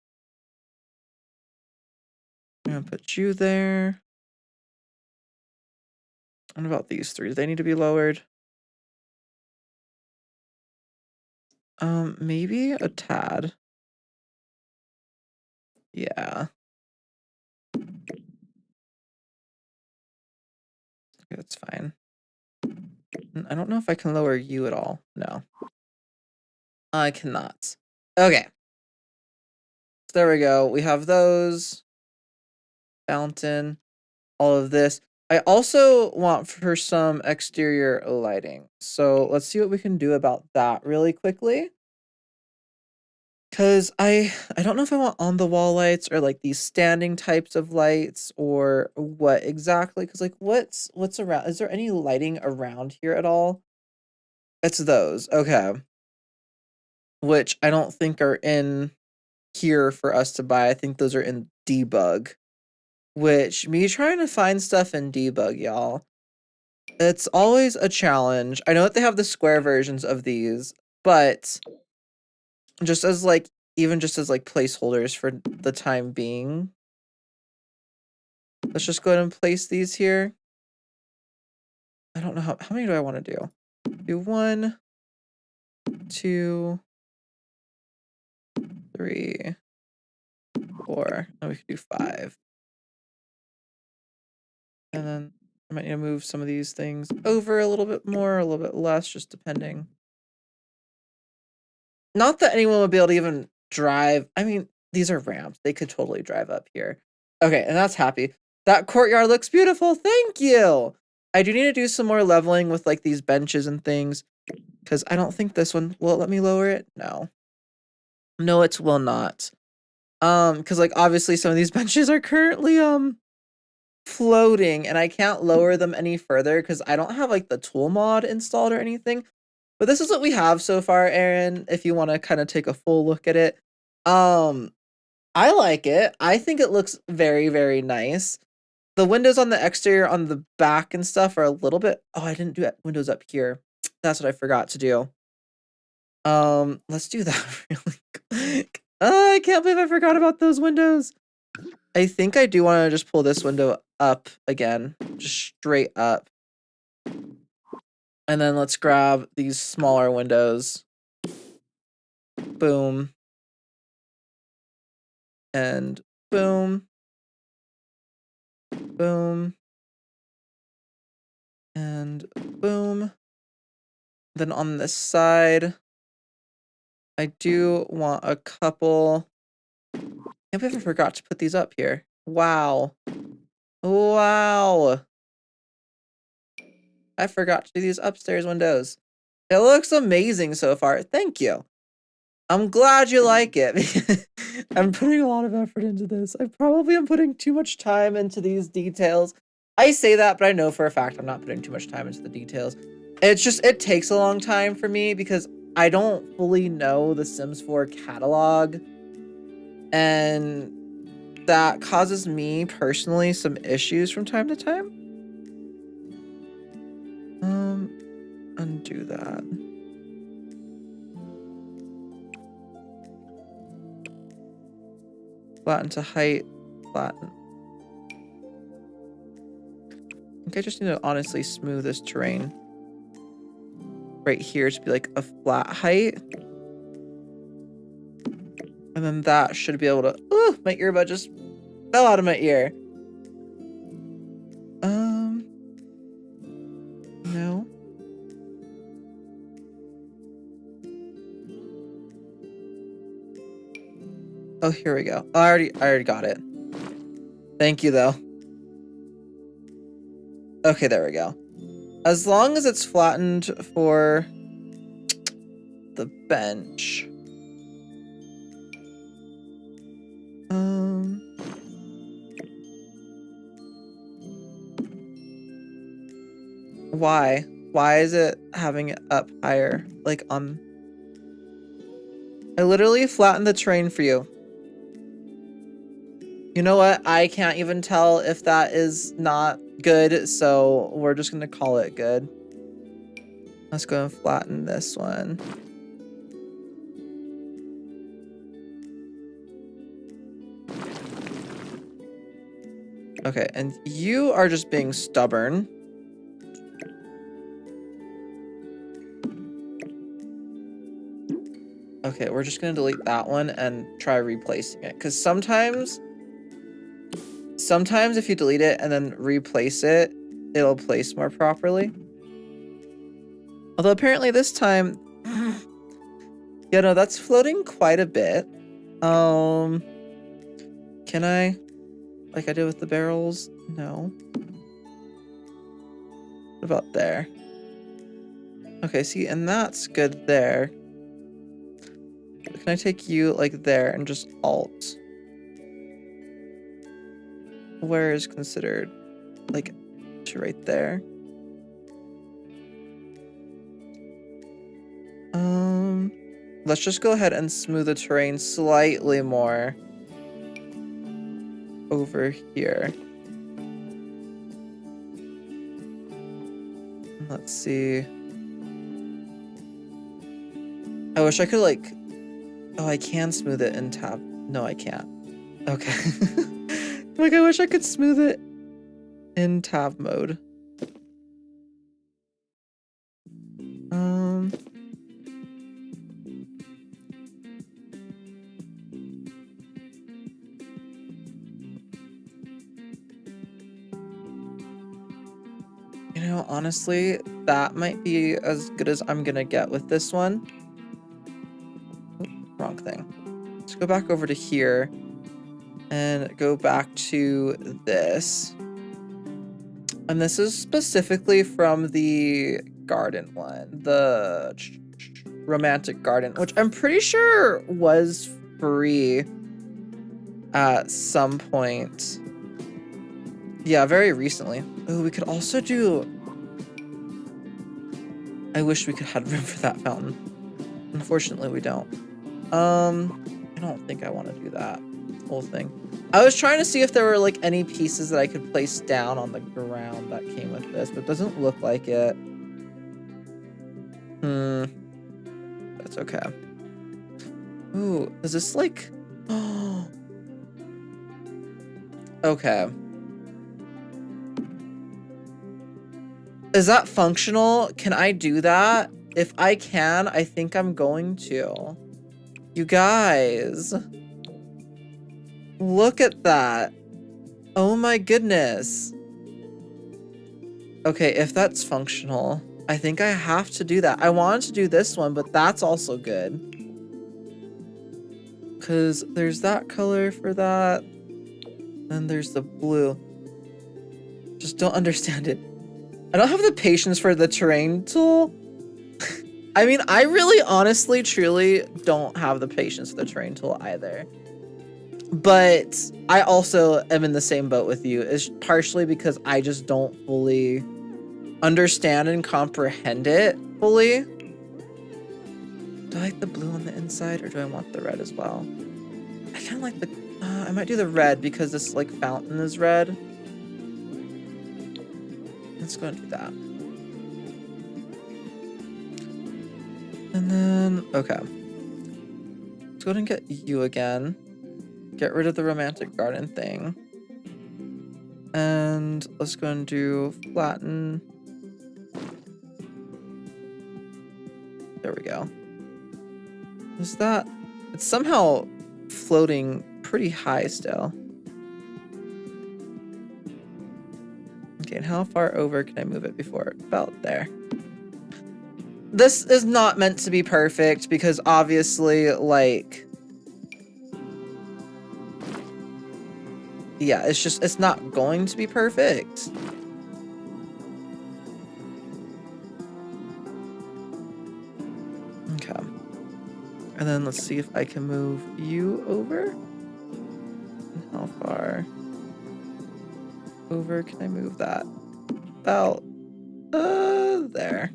I'm gonna put you there. What about these three? Do they need to be lowered? Maybe a tad. Yeah. That's fine. I don't know if I can lower you at all. No. I cannot. Okay. So there we go. We have those. Fountain. All of this. I also want for some exterior lighting. So let's see what we can do about that really quickly. Cause I don't know if I want on the wall lights or like these standing types of lights or what exactly. Cause like what's around? Is there any lighting around here at all? It's those. Okay. Which I don't think are in here for us to buy. I think those are in debug. Which me trying to find stuff in debug, y'all. It's always a challenge. I know that they have the square versions of these, but just as like even just as like placeholders for the time being. Let's just go ahead and place these here. I don't know how many do I want to do? Do 1, 2, 3, 4. And we could do 5. And then I might need to move some of these things over a little bit more, a little bit less, just depending. Not that anyone would be able to even drive. I mean, these are ramps. They could totally drive up here. Okay, and that's happy. That courtyard looks beautiful. Thank you. I do need to do some more leveling with like these benches and things because I don't think this one will it let me lower it. No. No, it will not. Because like obviously some of these benches are currently floating and I can't lower them any further because I don't have like the tool mod installed or anything. But this is what we have so far, Aaron, if you want to kind of take a full look at it. I like it. I think it looks very, very nice. The windows on the exterior on the back and stuff are a little bit oh, I didn't do windows up here. That's what I forgot to do. Let's do that really quick. Oh, I can't believe I forgot about those windows. I think I do want to just pull this window up again, just straight up. And then let's grab these smaller windows. Boom. And boom. Boom. And boom. Then on this side, I do want a couple. I can't believe I forgot to put these up here. Wow. Wow. I forgot to do these upstairs windows. It looks amazing so far. Thank you. I'm glad you like it. I'm putting a lot of effort into this. I probably am putting too much time into these details. I say that, but I know for a fact I'm not putting too much time into the details. It's just, it takes a long time for me because I don't fully know the Sims 4 catalog. And that causes me personally some issues from time to time. Undo that. Flatten to height, flatten. I think I just need to honestly smooth this terrain right here to be like a flat height. And then that should be able to, ooh, my earbud just fell out of my ear. No. Oh, here we go. I already got it. Thank you though. Okay, there we go. As long as it's flattened for the bench. Um. Why? Why is it having it up higher? Like, I literally flattened the terrain for you. You know what? I can't even tell if that is not good, so we're just gonna call it good. Let's go and flatten this one. Okay, and you are just being stubborn. Okay, we're just gonna delete that one and try replacing it. Because sometimes if you delete it and then replace it, it'll place more properly. Although apparently this time, yeah, no, that's floating quite a bit. Can I, like I did with the barrels? No. What about there? Okay, see, and that's good there. Can I take you like there and just alt? Where is considered like to right there? Let's just go ahead and smooth the terrain slightly more over here. Let's see. I wish I could like, oh, I can smooth it in tab. No, I can't. Okay. Like, I wish I could smooth it in tab mode. You know, honestly, that might be as good as I'm gonna get with this one. Oop, wrong thing. Let's go back over to here and go back to this. And this is specifically from the garden one, the romantic garden, which I'm pretty sure was free at some point. Yeah, very recently. Oh, we could also do... I wish we could have room for that fountain. Unfortunately, we don't. I don't think I want to do that whole thing. I was trying to see if there were like any pieces that I could place down on the ground that came with this, but it doesn't look like it. That's okay. Ooh, is this like... Oh. Okay. Is that functional? Can I do that? If I can, I think I'm going to. You guys. Look at that. Oh my goodness. Okay, if that's functional, I think I have to do that. I wanted to do this one, but that's also good. Because there's that color for that. Then there's the blue. Just don't understand it. I don't have the patience for the terrain tool. I mean, I really, honestly, truly don't have the patience for the terrain tool either. But I also am in the same boat with you. It's partially because I just don't fully understand and comprehend it fully. Do I like the blue on the inside or do I want the red as well? I kind of like the... I might do the red because this like fountain is red. Let's go and do that. And then, okay. Let's go ahead and get you again. Get rid of the romantic garden thing. And let's go and do flatten. There we go. Is that... It's somehow floating pretty high still. Okay, and how far over can I move it before? About there. This is not meant to be perfect because obviously, like... Yeah, it's just, it's not going to be perfect. Okay. And then let's see if I can move you over. over. Can I move that? About there.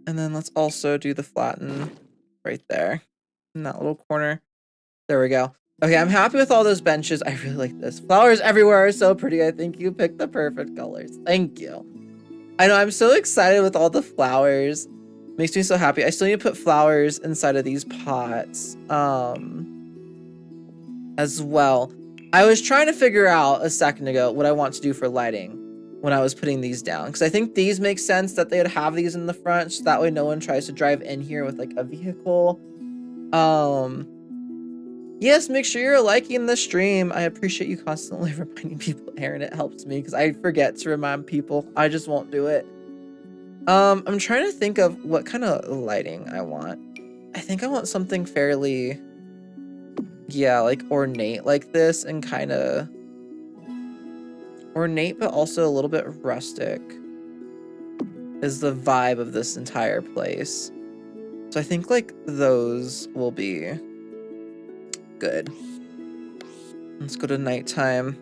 And then let's also do the flatten right there in that little corner. There we go. Okay, I'm happy with all those benches. I really like this. Flowers everywhere are so pretty. I think you picked the perfect colors. Thank you. I know, I'm so excited with all the flowers. Makes me so happy. I still need to put flowers inside of these pots as well. I was trying to figure out a second ago what I want to do for lighting when I was putting these down, because I think these make sense that they would have these in the front, so that way no one tries to drive in here with like a vehicle. Yes, make sure you're liking the stream. I appreciate you constantly reminding people, Aaron. It helps me because I forget to remind people. I just won't do it. I'm trying to think of what kind of lighting I want. I think I want something fairly, yeah, like ornate like this, and kind of ornate, but also a little bit rustic is the vibe of this entire place. So I think like those will be good. Let's go to nighttime.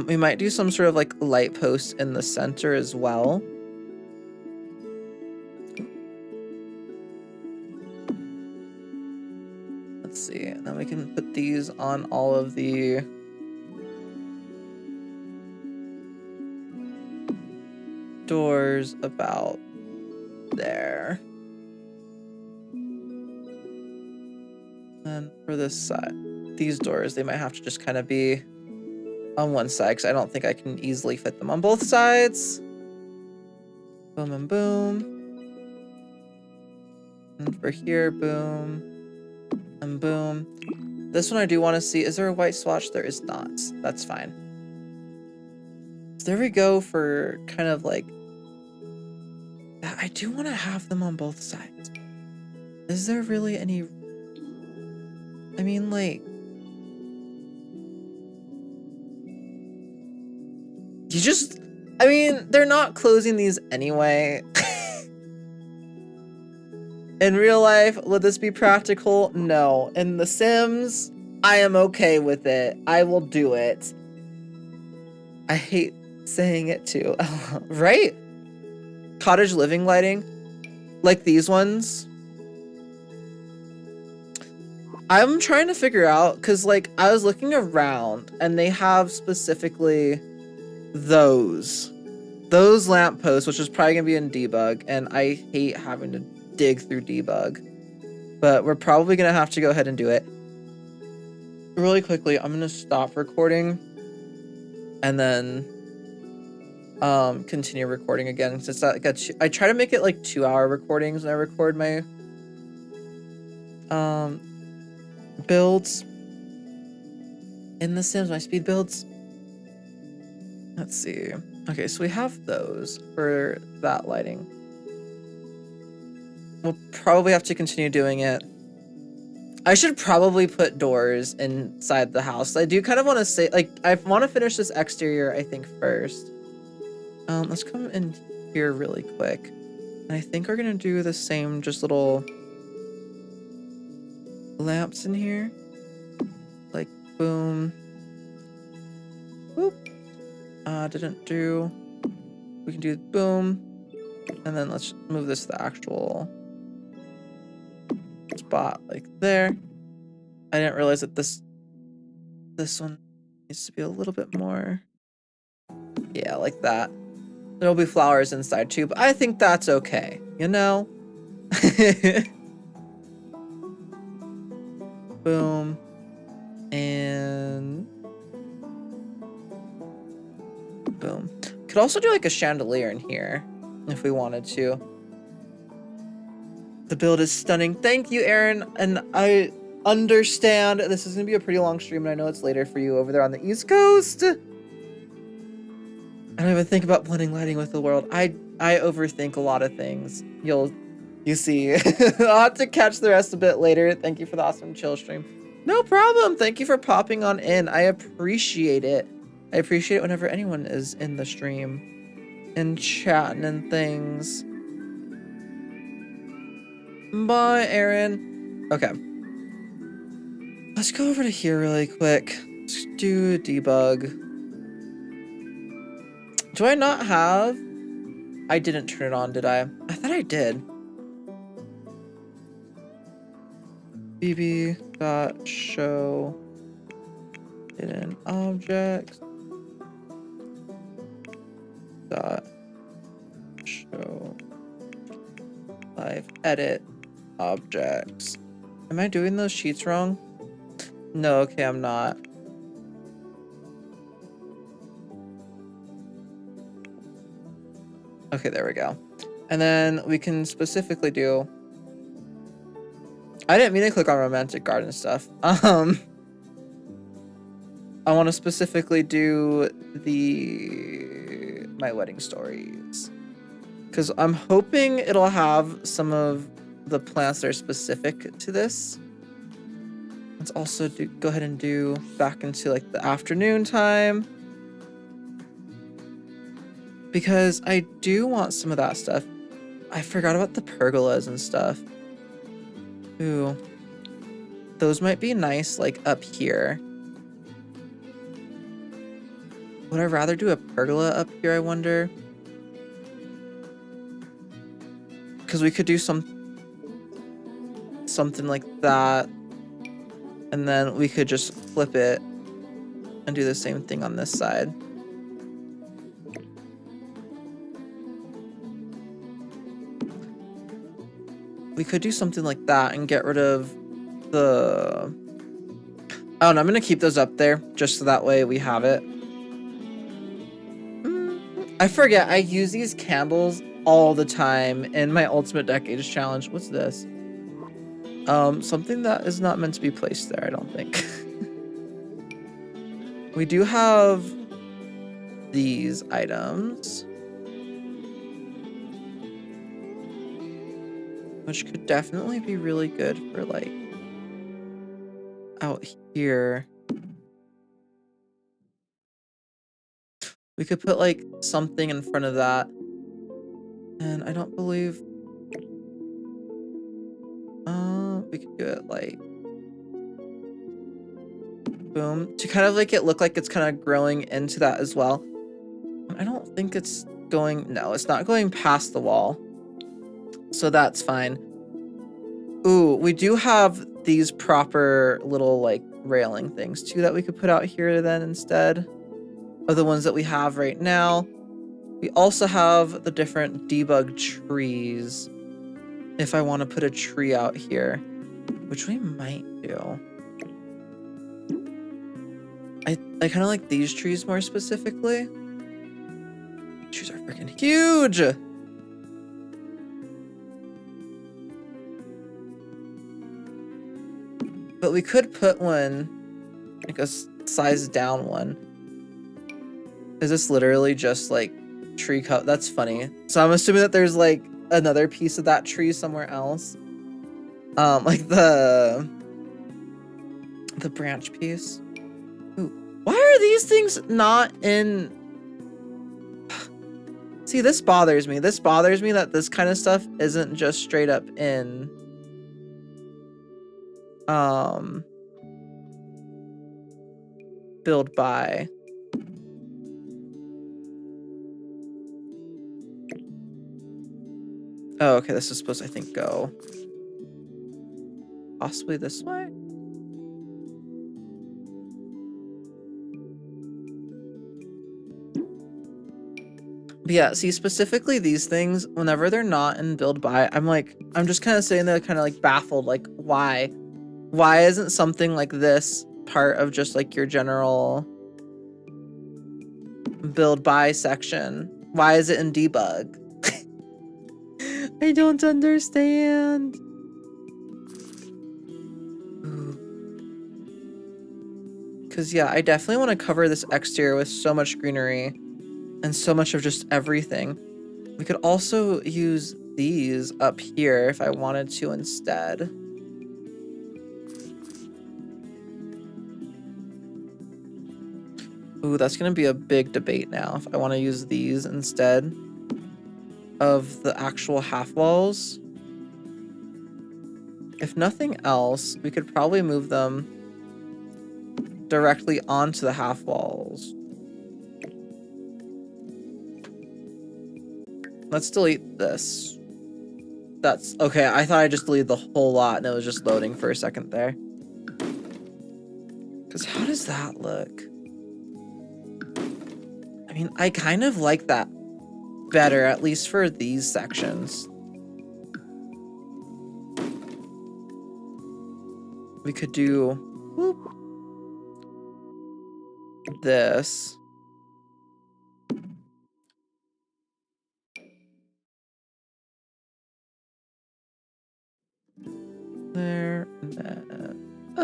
We might do some sort of like light post in the center as well. Let's see, and then we can put these on all of the doors about there. And for this side, these doors, they might have to just kind of be on one side, because I don't think I can easily fit them on both sides. Boom and boom. And for here, boom and boom. This one I do want to see. Is there a white swatch? There is not. That's fine. So there we go for kind of like, I do want to have them on both sides. Is there really any, I mean, like, you just, I mean, they're not closing these anyway. In real life, would this be practical? No. In The Sims, I am okay with it. I will do it. I hate saying it too. Right? Cottage living lighting, like these ones. I'm trying to figure out, because like I was looking around and they have specifically those lampposts, which is probably gonna be in debug, and I hate having to dig through debug, but we're probably gonna have to go ahead and do it. Really quickly, I'm gonna stop recording and then continue recording again, since I try to make it like 2-hour recordings when I record my builds in The Sims, my speed builds. Let's see. Okay, so we have those for that lighting. We'll probably have to continue doing it. I should probably put doors inside the house. I do kind of want to say, like, I want to finish this exterior, I think, first. Let's come in here really quick. And I think we're going to do the same, just little lamps in here. Like, boom. Whoop. Didn't do. We can do boom. And then let's move this to the actual spot, like there. I didn't realize that this one needs to be a little bit more, yeah, like that. There'll be flowers inside too, but I think that's okay, you know? Boom. And boom. Could also do like a chandelier in here if we wanted to. The build is stunning. Thank you, Aaron. And I understand this is gonna be a pretty long stream, and I know it's later for you over there on the East Coast. I don't even think about blending lighting with the world. I overthink a lot of things. You see. I'll have to catch the rest a bit later. Thank you for the awesome chill stream. No problem. Thank you for popping on in. I appreciate it. I appreciate it whenever anyone is in the stream and chatting and things. Bye, Aaron. Okay. Let's go over to here really quick. Let's do debug. Do I not have? I didn't turn it on, did I? I thought I did. bb.show hidden objects dot show live edit objects. Am I doing those sheets wrong? No, okay, I'm not. Okay, there we go. And then we can specifically do... I didn't mean to click on romantic garden stuff. I want to specifically do my wedding stories. Because I'm hoping it'll have some of the plants that are specific to this. Let's also go ahead and do back into like the afternoon time. Because I do want some of that stuff. I forgot about the pergolas and stuff. Ooh. Those might be nice, like, up here. Would I rather do a pergola up here, I wonder? Because we could do something like that. And then we could just flip it and do the same thing on this side. We could do something like that and get rid of the... I don't know, I'm going to keep those up there just so that way we have it. I forget, I use these candles all the time in my Ultimate Decades Challenge. What's this? Something that is not meant to be placed there, I don't think. We do have these items, which could definitely be really good for, like, out here. We could put, like, something in front of that. And I don't believe... we could do it, like... boom. To kind of make it look like it's kind of growing into that as well. I don't think it's going... No, it's not going past the wall. So that's fine. Ooh, we do have these proper little, like, railing things, too, that we could put out here then instead of the ones that we have right now. We also have the different debug trees. If I want to put a tree out here, which we might do. I kind of like these trees more specifically. Trees are freaking huge! But we could put one, like a size down one. Is this literally just like tree cut? That's funny. So I'm assuming that there's like another piece of that tree somewhere else. Like the branch piece. Ooh. Why are these things not in? See, this bothers me. This bothers me that this kind of stuff isn't just straight up in build by. Oh, okay, this is supposed to, I think, go possibly this way? But yeah, see, specifically these things, whenever they're not in build by, I'm just kind of sitting there kind of like baffled, like, why? Why isn't something like this part of just like your general build by section? Why is it in debug? I don't understand. Because, yeah, I definitely want to cover this exterior with so much greenery and so much of just everything. We could also use these up here if I wanted to instead. Ooh, that's going to be a big debate now if I want to use these instead of the actual half walls. If nothing else, we could probably move them directly onto the half walls. Let's delete this. That's okay. I thought I just deleted the whole lot and it was just loading for a second there. Because how does that look? I mean, I kind of like that better, at least for these sections. We could do whoop, this. There. And then,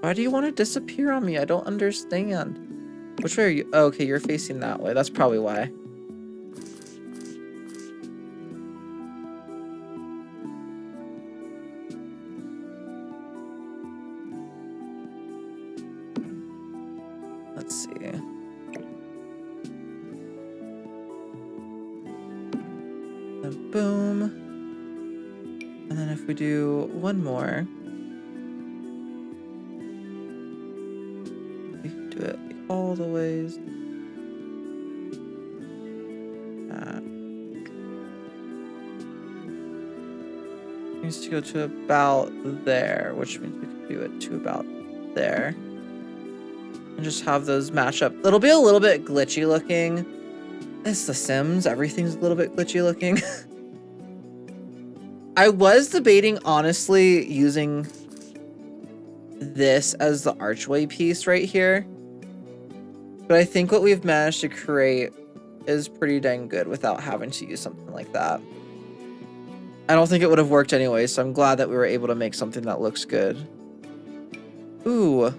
why do you want to disappear on me? I don't understand. Which way are you? Oh, okay, you're facing that way. That's probably why. Let's see. And boom. And then if we do one more, we can do it like all the ways. Needs to go to about there, which means we can do it to about there. And just have those match up. It'll be a little bit glitchy looking. It's The Sims. Everything's a little bit glitchy looking. I was debating, honestly, using this as the archway piece right here. But I think what we've managed to create is pretty dang good without having to use something like that. I don't think it would have worked anyway, so I'm glad that we were able to make something that looks good. Ooh.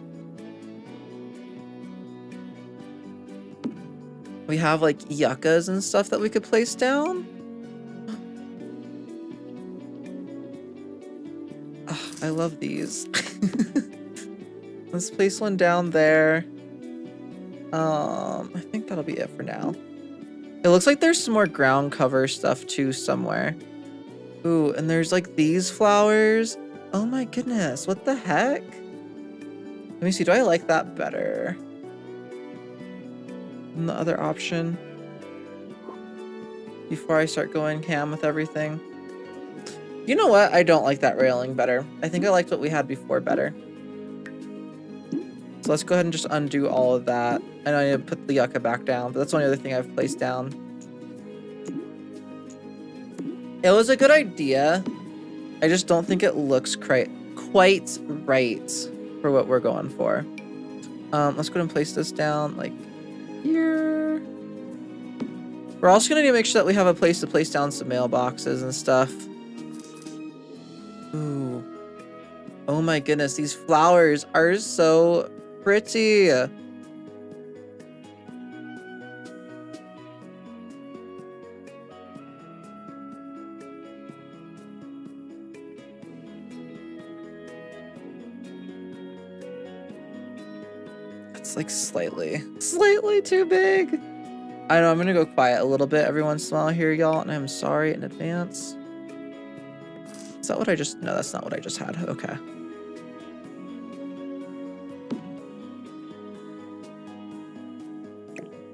We have like yuccas and stuff that we could place down. Oh, I love these. Let's place one down there. I think that'll be it for now. It looks like there's some more ground cover stuff too somewhere. Ooh, and there's like these flowers. Oh my goodness, what the heck? Let me see, do I like that better than the other option? Before I start going ham with everything. You know what? I don't like that railing better. I think I liked what we had before better. So let's go ahead and just undo all of that. I know I need to put the yucca back down, but that's the only other thing I've placed down. It was a good idea. I just don't think it looks quite right for what we're going for. Let's go ahead and place this down like here. We're also gonna need to make sure that we have a place to place down some mailboxes and stuff. Ooh. Oh my goodness, these flowers are so pretty. It's like slightly too big. I know, I'm gonna go quiet a little bit every once in a while here, y'all, and I'm sorry in advance. Is that what I just... No, that's not what I just had. Okay.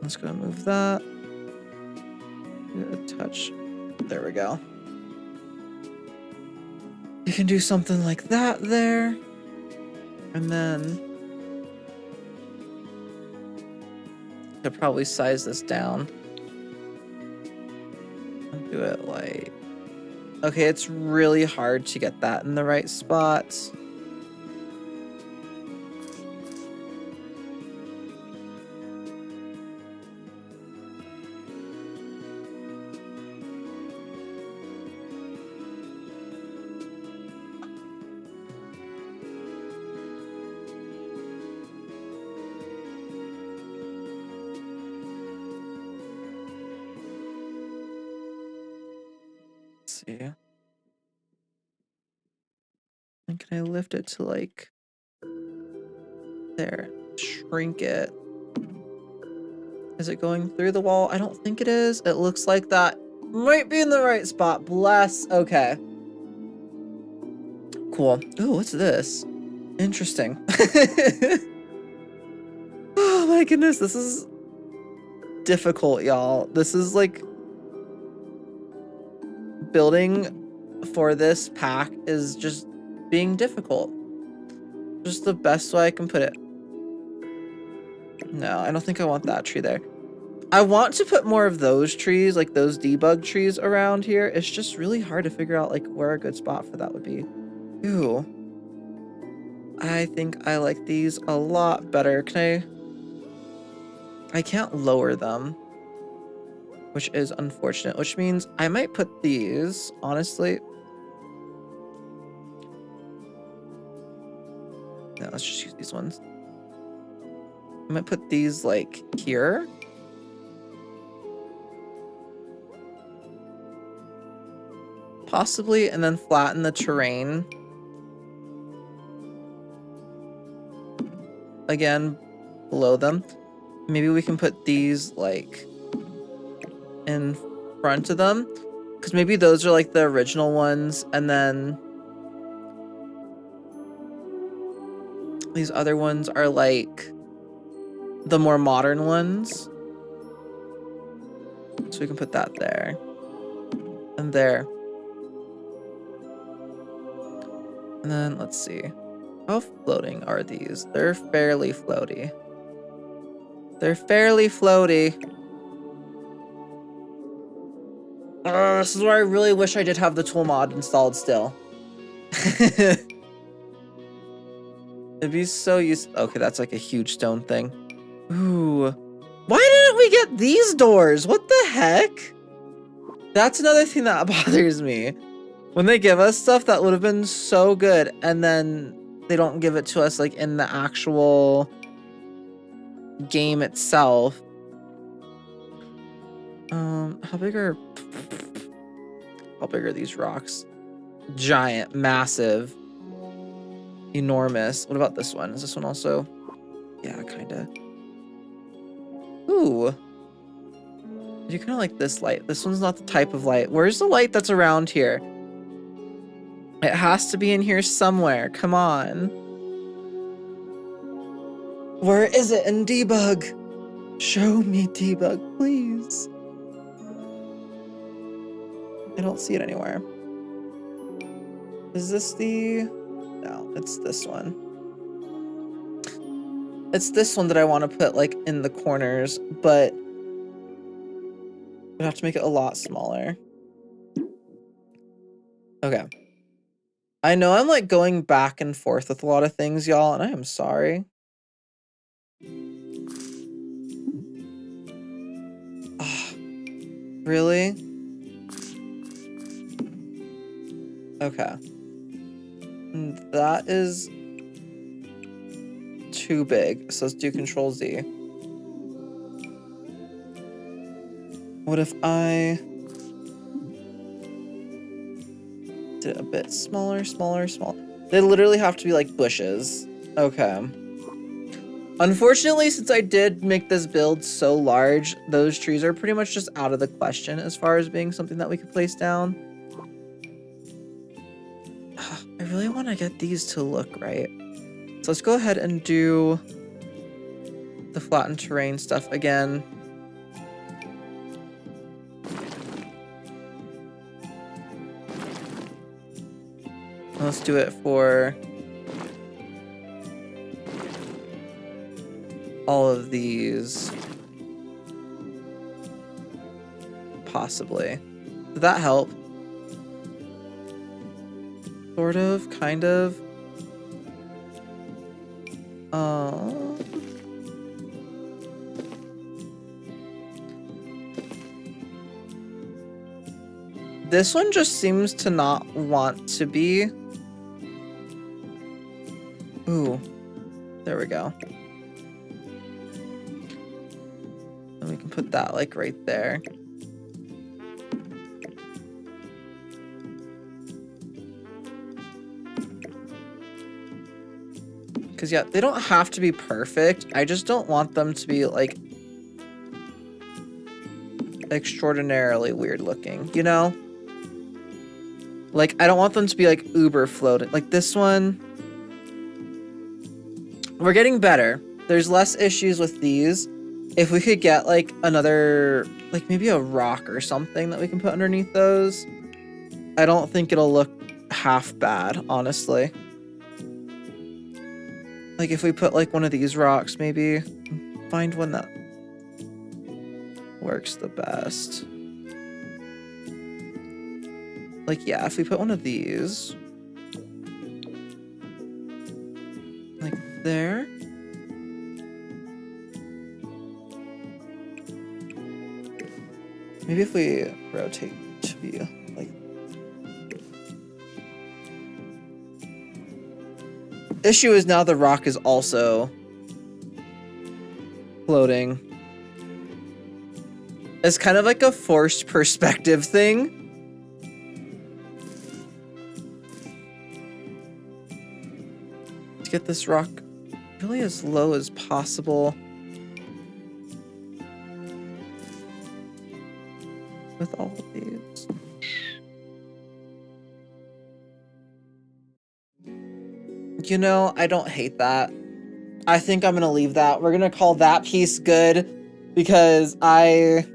Let's go and move that. Do a touch. There we go. You can do something like that there. And then... I'll probably size this down. And do it like... Okay, it's really hard to get that in the right spot. See. And can I lift it to like there? Shrink it. Is it going through the wall? I don't think it is. It looks like that might be in the right spot. Bless. Okay. cool. Ooh, what's this? Interesting. Oh my goodness, this is difficult, y'all. This is like building for this pack is just being difficult. Just the best way I can put it. No, I don't think I want that tree there. I want to put more of those trees, like those debug trees around here. It's just really hard to figure out like where a good spot for that would be. Ooh. I think I like these a lot better. I can't lower them, which is unfortunate, which means I might put these, honestly. No, let's just use these ones. I might put these like here. Possibly, and then flatten the terrain. Again, below them. Maybe we can put these like in front of them, because maybe those are like the original ones, and then these other ones are like the more modern ones. So we can put that there and there. And then let's see. How floating are these? They're fairly floaty. They're fairly floaty. This is where I really wish I did have the tool mod installed still. It'd be so useful. Okay, that's like a huge stone thing. Ooh. Why didn't we get these doors? What the heck? That's another thing that bothers me. When they give us stuff that would have been so good, and then they don't give it to us like in the actual game itself. How big are these rocks? Giant, massive, enormous. What about this one? Is this one also? Yeah, kinda. Ooh. You kind of like this light. This one's not the type of light. Where's the light that's around here? It has to be in here somewhere. Come on. Where is it in debug? Show me debug, please. I don't see it anywhere. Is this the... No, it's this one. It's this one that I want to put like in the corners, but we have to make it a lot smaller. Okay. I know I'm like going back and forth with a lot of things, y'all, and I am sorry. Oh, really? Okay. That is too big, so let's do Control Z. What if I did it a bit smaller? They literally have to be like bushes. Okay. Unfortunately, since I did make this build so large, those trees are pretty much just out of the question as far as being something that we could place down. I really want to get these to look right. So let's go ahead and do the flattened terrain stuff again. Let's do it for all of these. Possibly. Did that help? Sort of, kind of. This one just seems to not want to be. Ooh, there we go. And we can put that like right there. Because yeah, they don't have to be perfect. I just don't want them to be like extraordinarily weird looking, you know? Like, I don't want them to be like uber floated. Like this one, we're getting better. There's less issues with these. If we could get like another, like maybe a rock or something that we can put underneath those, I don't think it'll look half bad, honestly. Like if we put like one of these rocks, maybe find one that works the best. Like, yeah, if we put one of these like there. Maybe if we rotate to be like, issue is now the rock is also floating. It's kind of like a forced perspective thing. To get this rock really as low as possible. With all of these. You know, I don't hate that. I think I'm gonna leave that. We're gonna call that piece good because I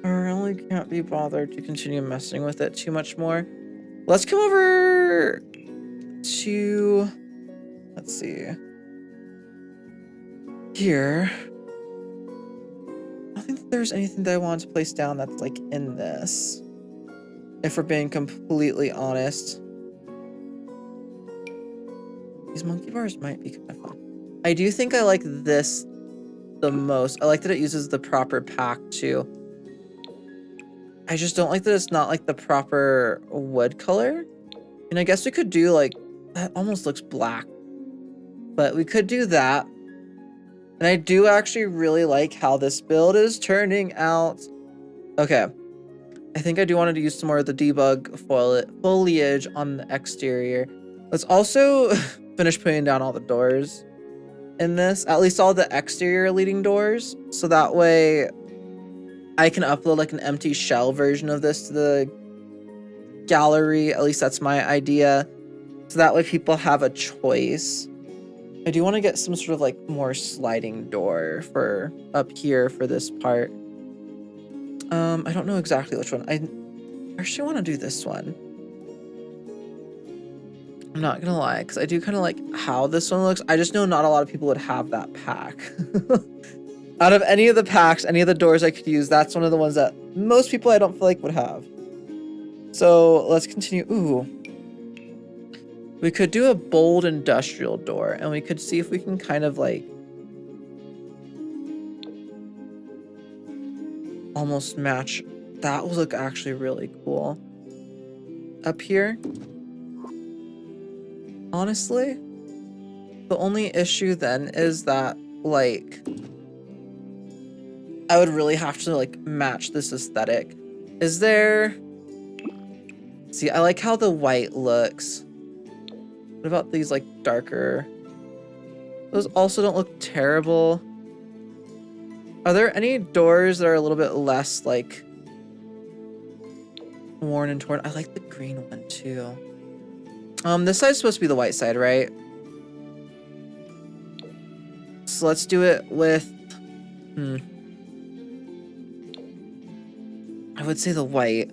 really can't be bothered to continue messing with it too much more. Let's come over to, let's see, here. I don't think that there's anything that I want to place down that's like in this, if we're being completely honest. These monkey bars might be kind of fun. I do think I like this the most. I like that it uses the proper pack too. I just don't like that it's not like the proper wood color. And I guess we could do like, that almost looks black, but we could do that. And I do actually really like how this build is turning out. Okay. I think I do want to use some more of the debug foliage on the exterior. Let's also finish putting down all the doors in this, at least all the exterior leading doors. So that way I can upload like an empty shell version of this to the gallery. At least that's my idea. So that way people have a choice. I do want to get some sort of like more sliding door for up here for this part. I don't know exactly which one. I actually want to do this one. I'm not gonna lie, because I do kind of like how this one looks. I just know not a lot of people would have that pack. Out of any of the packs, any of the doors I could use, that's one of the ones that most people I don't feel like would have. So let's continue. Ooh. We could do a bold industrial door, and we could see if we can kind of like almost match. That will look actually really cool. Up here. Honestly, the only issue then is that like I would really have to like match this aesthetic. Is there... See, I like how the white looks. What about these like darker? Those also don't look terrible. Are there any doors that are a little bit less like worn and torn? I like the green one too. This side's supposed to be the white side, right? So let's do it with, I would say the white.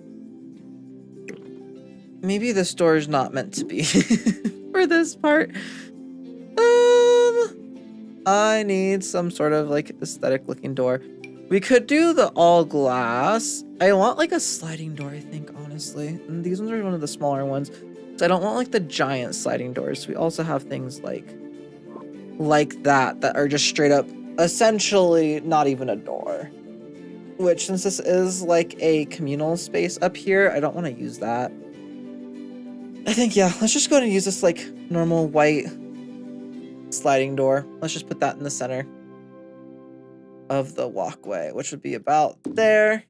Maybe this door is not meant to be for this part. I need some sort of like aesthetic looking door. We could do the all glass. I want like a sliding door, I think, honestly. And these ones are one of the smaller ones. So I don't want like the giant sliding doors. We also have things like that are just straight up essentially not even a door. Which, since this is like a communal space up here, I don't want to use that. I think, yeah, let's just go ahead and use this like normal white sliding door. Let's just put that in the center of the walkway, which would be about there.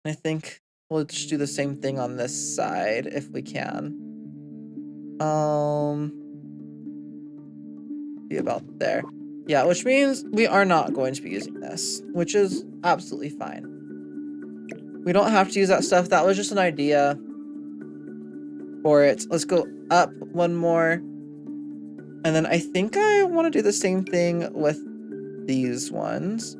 I think we'll just do the same thing on this side if we can. Be about there. Yeah, which means we are not going to be using this, which is absolutely fine. We don't have to use that stuff. That was just an idea. for it. Let's go up one more. And then I think I want to do the same thing with these ones.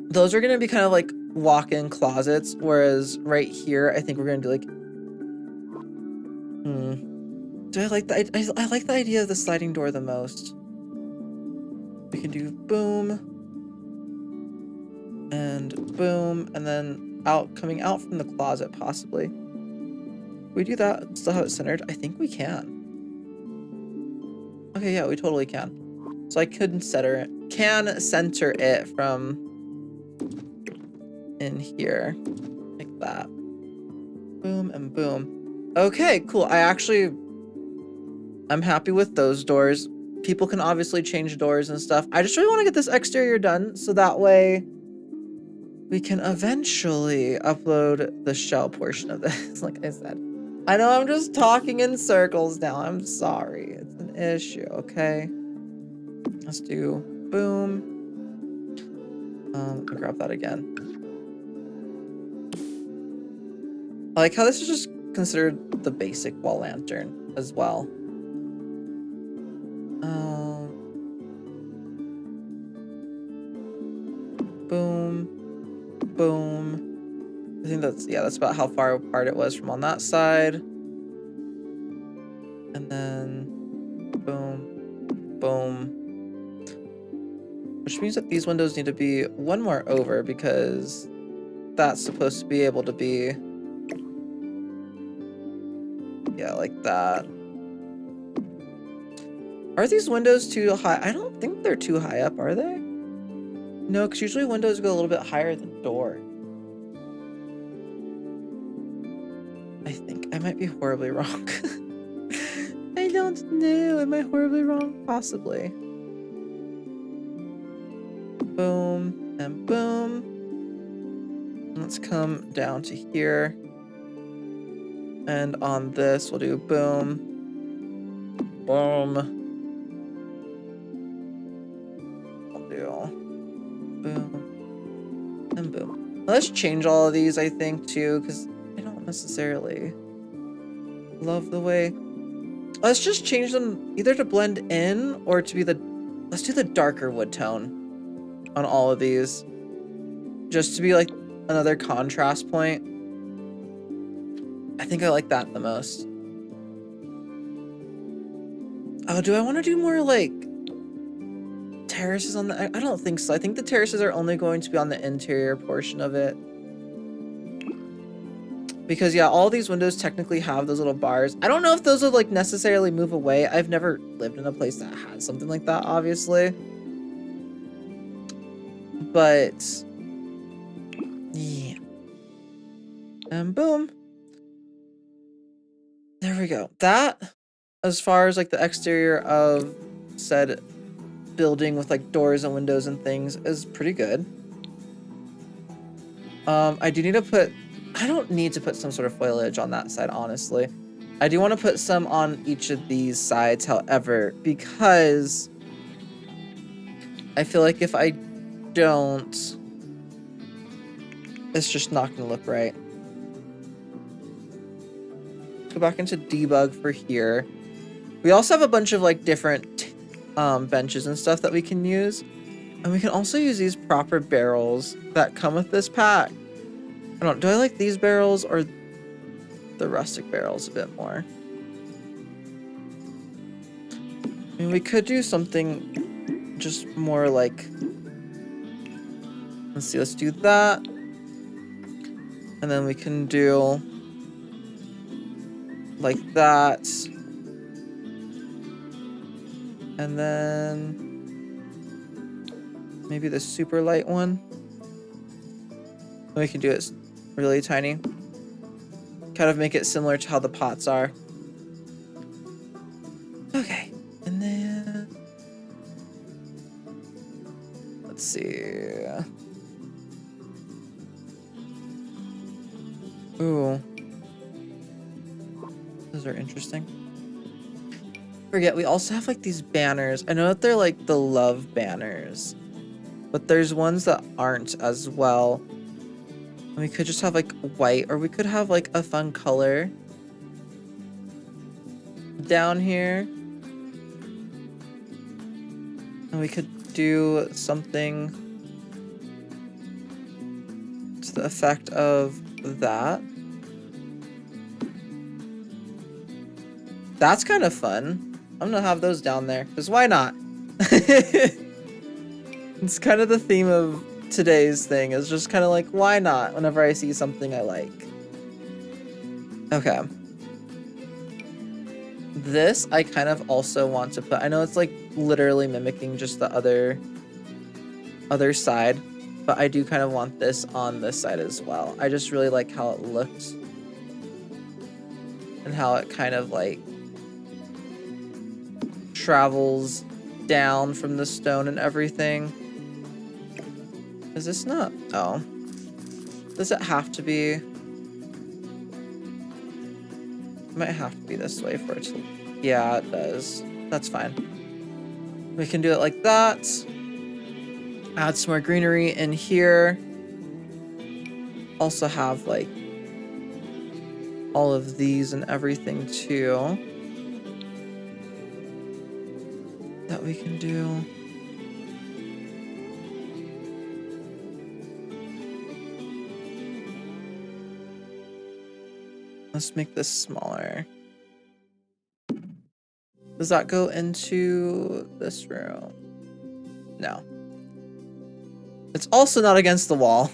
Those are going to be kind of like walk-in closets, whereas right here, I think we're going to do like... Do I like the... I like the idea of the sliding door the most. We can do boom. And boom. And then coming out from the closet, possibly. Can we do that? Still have it centered? I think we can. Okay, yeah, we totally can. So I could center it from in here. Like that. Boom and boom. Okay, cool. I'm happy with those doors. People can obviously change doors and stuff. I just really want to get this exterior done so that way we can eventually upload the shell portion of this, like I said. I know I'm just talking in circles now. I'm sorry. It's an issue, okay? Let's do boom. Let me grab that again. I like how this is just considered the basic wall lantern as well. Boom. Boom. I think that's about how far apart it was from on that side. And then boom, boom. Which means that these windows need to be one more over because that's supposed to be able to be, yeah, like that. Are these windows too high? I don't think they're too high up, are they? No, because usually windows go a little bit higher than door. I think I might be horribly wrong. I don't know. Am I horribly wrong? Possibly. Boom and boom. Let's come down to here. And on this, we'll do boom. Boom. I'll do boom and boom. Let's change all of these, I think, too, because I don't necessarily love the way. Let's just change them either to blend in or to be let's do the darker wood tone on all of these. Just to be like another contrast point. I think I like that the most. Oh, do I want to do more like terraces on the... I don't think so. I think the terraces are only going to be on the interior portion of it. Because yeah, all these windows technically have those little bars. I don't know if those would like necessarily move away. I've never lived in a place that has something like that, obviously. But yeah. And boom. There we go. That, as far as like the exterior of said building with like doors and windows and things, is pretty good. I do need to put... I don't need to put some sort of foliage on that side, honestly. I do want to put some on each of these sides, however, because I feel like if I don't, it's just not going to look right. Go back into debug for here. We also have a bunch of like different benches and stuff that we can use. And we can also use these proper barrels that come with this pack. I don't... Do I like these barrels or the rustic barrels a bit more? I mean, we could do something just more like... Let's see, let's do that. And then we can do like that. And then maybe the super light one. We can do it really tiny. Kind of make it similar to how the pots are. Okay. And then... Let's see. Ooh. Those are interesting. Forget, we also have like these banners. I know that they're like the love banners. But there's ones that aren't as well. And we could just have like white, or we could have like a fun color. down here. And we could do something to the effect of that. That's kind of fun. I'm gonna have those down there, because why not? It's kind of the theme of today's thing, is just kind of like, why not, whenever I see something I like. Okay. This I kind of also want to put, I know it's like literally mimicking just the other side, but I do kind of want this on this side as well. I just really like how it looks and how it kind of like travels down from the stone and everything. Is this not? Oh. Does it have to be? It might have to be this way for it to... Yeah, it does. That's fine. We can do it like that. Add some more greenery in here. Also have like all of these and everything too that we can do. Let's make this smaller. Does that go into this room? No. It's also not against the wall.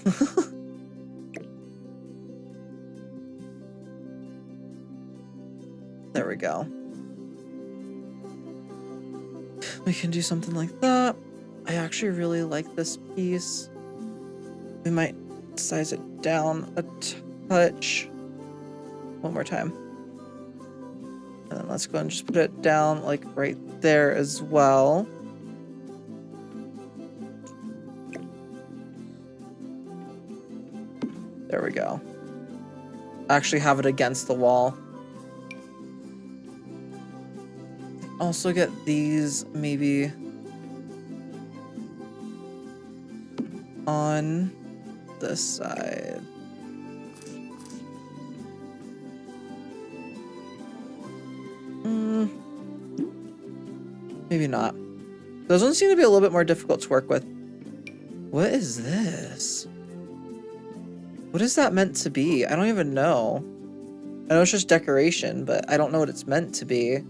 There we go. We can do something like that. I actually really like this piece. We might size it down a touch. One more time. And then let's go and just put it down like right there as well. There we go. Actually have it against the wall. Also get these maybe on this side. Maybe not. Those ones seem to be a little bit more difficult to work with. What is this? What is that meant to be? I don't even know. I know it's just decoration, but I don't know what it's meant to be.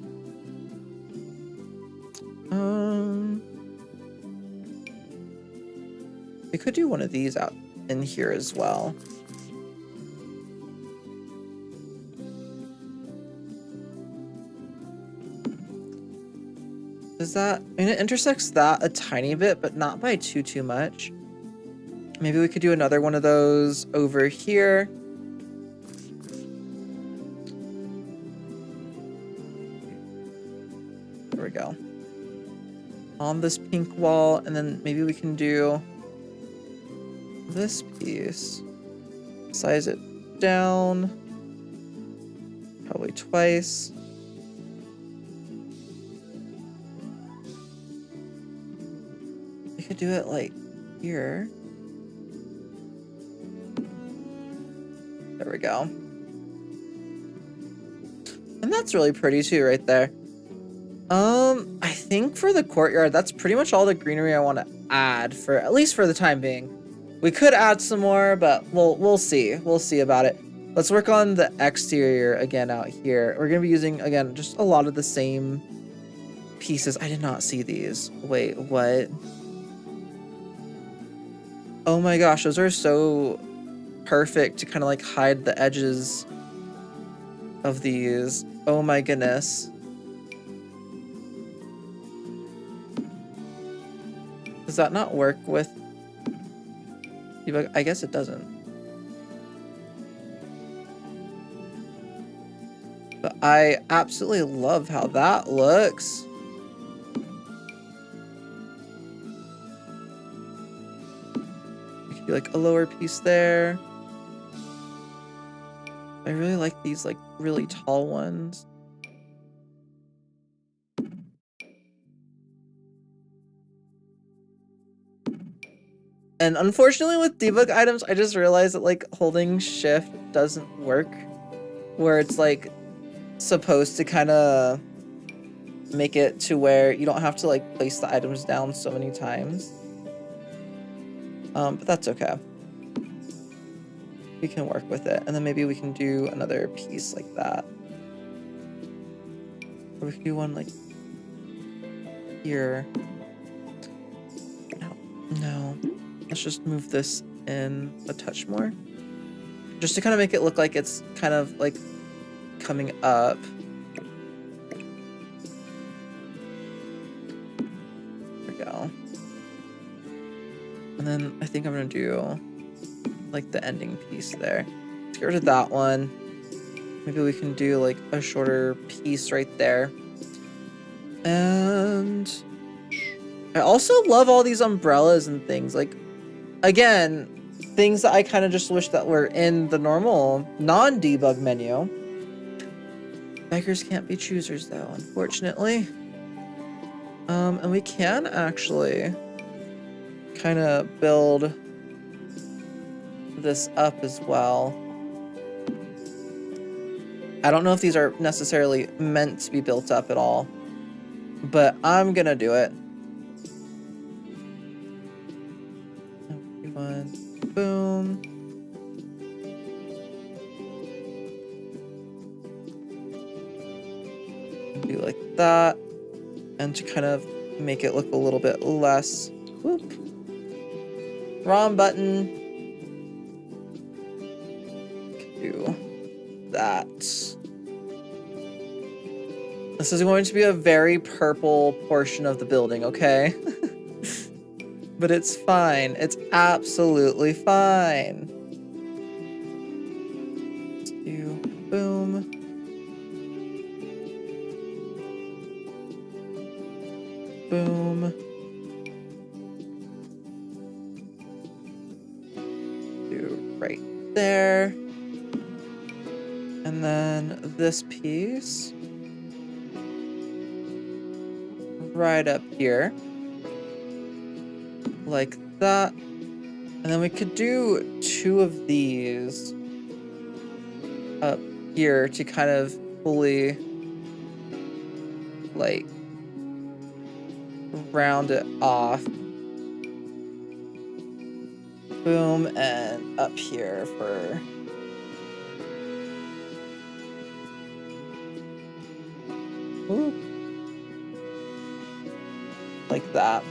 We could do one of these out in here as well. Is that, I mean, it intersects that a tiny bit, but not by too much. Maybe we could do another one of those over here. There we go. On this pink wall, and then maybe we can do this piece. Size it down. Probably twice. We could do it like here. There we go. And that's really pretty too, right there. I think for the courtyard, that's pretty much all the greenery I want to add, for at least for the time being. We could add some more, but we'll see. We'll see about it. Let's work on the exterior again out here. We're gonna be using, again, just a lot of the same pieces. I did not see these. Wait, what? Oh my gosh, those are so perfect to kind of like hide the edges of these. Oh my goodness. Does that not work with... I guess it doesn't. But I absolutely love how that looks. It could be like a lower piece there. I really like these like really tall ones. And unfortunately with debug items, I just realized that like holding shift doesn't work, where it's like supposed to kind of make it to where you don't have to like place the items down so many times. But that's okay. We can work with it. And then maybe we can do another piece like that. Or we can do one like here. No. Let's just move this in a touch more. Just to kind of make it look like it's kind of like coming up. There we go. And then I think I'm gonna do like the ending piece there. Let's get rid of that one. Maybe we can do like a shorter piece right there. And I also love all these umbrellas and things. Like, again, things that I kind of just wish that were in the normal non-debug menu. Beggars can't be choosers though, unfortunately. And we can actually kind of build this up as well. I don't know if these are necessarily meant to be built up at all, but I'm gonna do it. Boom. Do like that. And to kind of make it look a little bit less. Whoop. Wrong button. Do that. This is going to be a very purple portion of the building, okay? But it's fine. It's absolutely fine. Let's do boom. Boom. Do right there. And then this piece right up here. Like that. And then we could do 2 of these up here to kind of fully like round it off. Boom, and up here for ooh. Like that.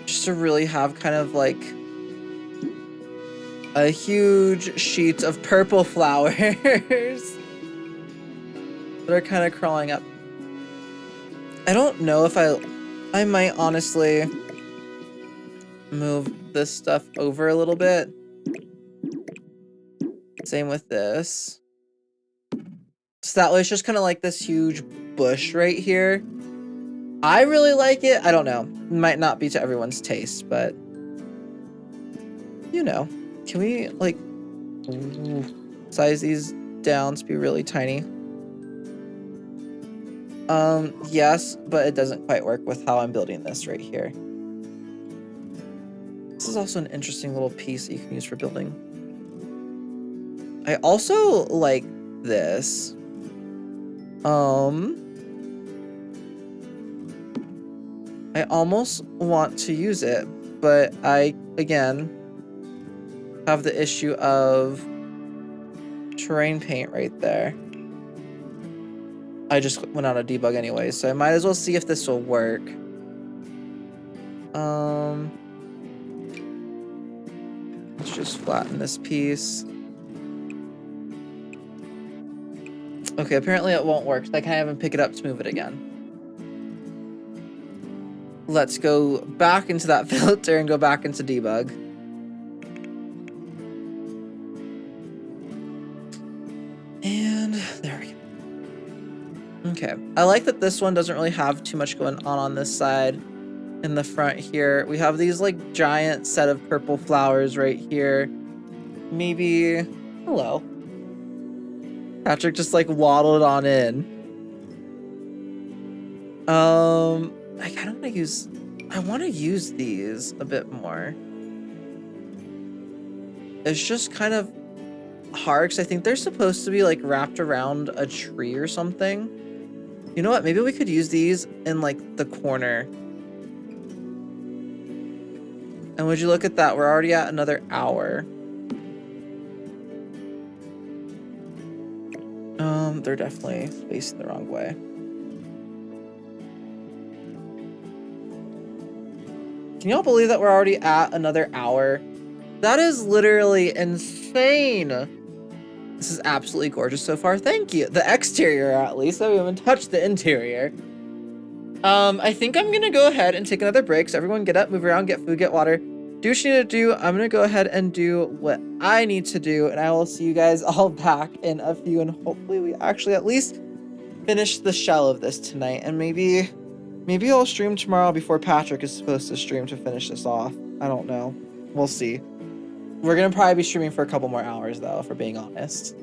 Just to really have kind of like a huge sheet of purple flowers that are kind of crawling up. I don't know if I might honestly move this stuff over a little bit. Same with this. So that way it's just kind of like this huge bush right here. I really like it. I don't know. Might not be to everyone's taste, but you know. Can we like size these down to be really tiny? Yes, but it doesn't quite work with how I'm building this right here. This is also an interesting little piece that you can use for building. I also like this. I almost want to use it, but I, again, have the issue of terrain paint right there. I just went out of debug anyway, so I might as well see if this will work. Let's just flatten this piece. Okay, apparently it won't work. I can't even pick it up to move it again. Let's go back into that filter and go back into debug. And there we go. Okay, I like that this one doesn't really have too much going on this side. In the front here, we have these like giant set of purple flowers right here. Maybe, hello. Patrick just like waddled on in. I kind of want to use, I want to use these a bit more. It's just kind of hard because I think they're supposed to be like wrapped around a tree or something. You know what? Maybe we could use these in like the corner. And would you look at that? We're already at another hour. They're definitely facing the wrong way. Can y'all believe that we're already at another hour? That is literally insane. This is absolutely gorgeous so far. Thank you. The exterior, at least. So we haven't touched the interior. I think I'm gonna go ahead and take another break. So everyone get up, move around, get food, get water. Do what you need to do. I'm gonna go ahead and do what I need to do, and I will see you guys all back in a few, and hopefully we actually at least finish the shell of this tonight, and maybe I'll stream tomorrow before Patrick is supposed to stream to finish this off. I don't know. We'll see. We're gonna probably be streaming for a couple more hours though, if we're being honest.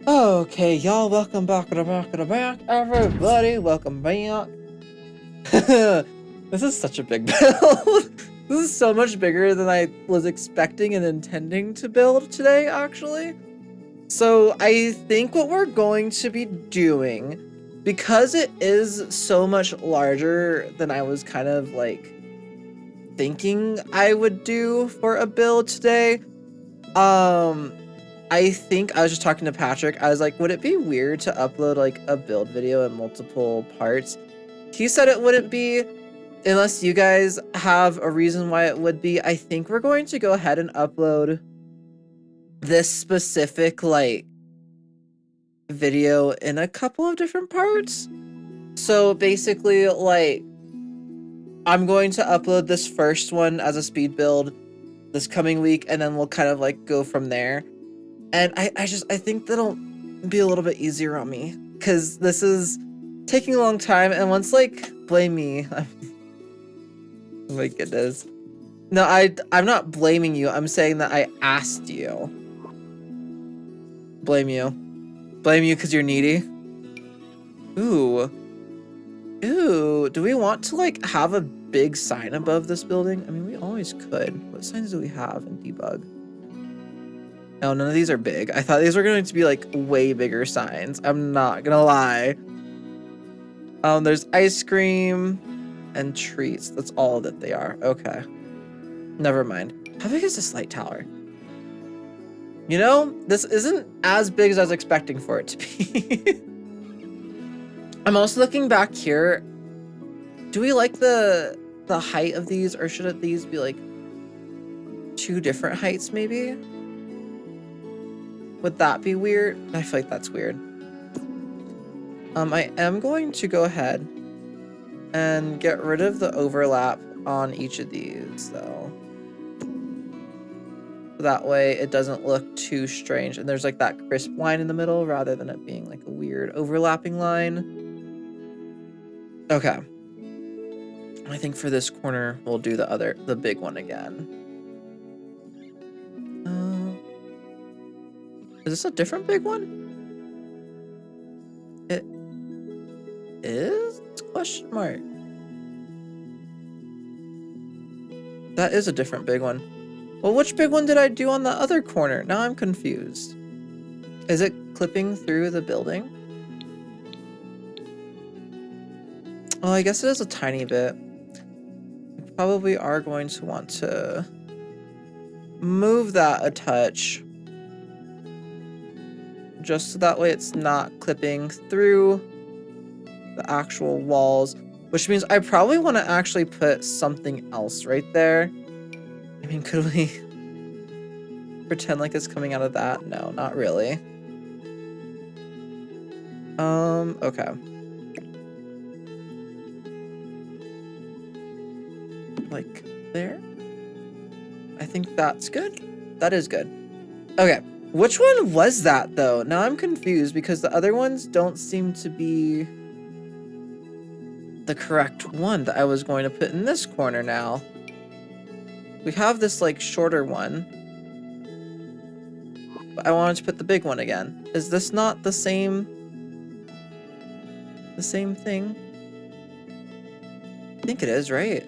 Okay, y'all, welcome back, everybody. Welcome back. This is such a big build. This is so much bigger than I was expecting and intending to build today, actually. So I think what we're going to be doing, because it is so much larger than I was kind of like thinking I would do for a build today, I think I was just talking to Patrick. I was like, would it be weird to upload like a build video in multiple parts? He said it wouldn't be, unless you guys have a reason why it would be. I think we're going to go ahead and upload this specific like video in a couple of different parts. So basically, like, I'm going to upload this first one as a speed build this coming week, and then we'll kind of like go from there. And I think that'll be a little bit easier on me, because this is taking a long time, and once like blame me. Oh my goodness. No, I'm not blaming you. I'm saying that I asked you. Blame you. Blame you because you're needy. Ooh. Ooh. Do we want to like have a big sign above this building? I mean, we always could. What signs do we have in debug? No, none of these are big. I thought these were going to be like way bigger signs. I'm not gonna lie. There's ice cream and treats. That's all that they are. Okay. Never mind. How big is this light tower? You know, this isn't as big as I was expecting for it to be. I'm also looking back here. Do we like the height of these, or should these be like two different heights maybe? Would that be weird? I feel like that's weird. I am going to go ahead and get rid of the overlap on each of these though. That way it doesn't look too strange, and there's like that crisp line in the middle rather than it being like a weird overlapping line. Okay. I think for this corner we'll do the big one again. Is this a different big one? It is? Question mark. That is a different big one. Well, which big one did I do on the other corner? Now I'm confused. Is it clipping through the building? Oh, I guess it is a tiny bit. We probably are going to want to move that a touch. Just so that way it's not clipping through the actual walls. Which means I probably want to actually put something else right there. I mean, could we pretend like it's coming out of that? No, not really. Okay. Like there? I think that's good. That is good. Okay. Which one was that though? Now I'm confused because the other ones don't seem to be the correct one that I was going to put in this corner now. We have this like shorter one, but I wanted to put the big one again. Is this not the same thing? I think it is, right?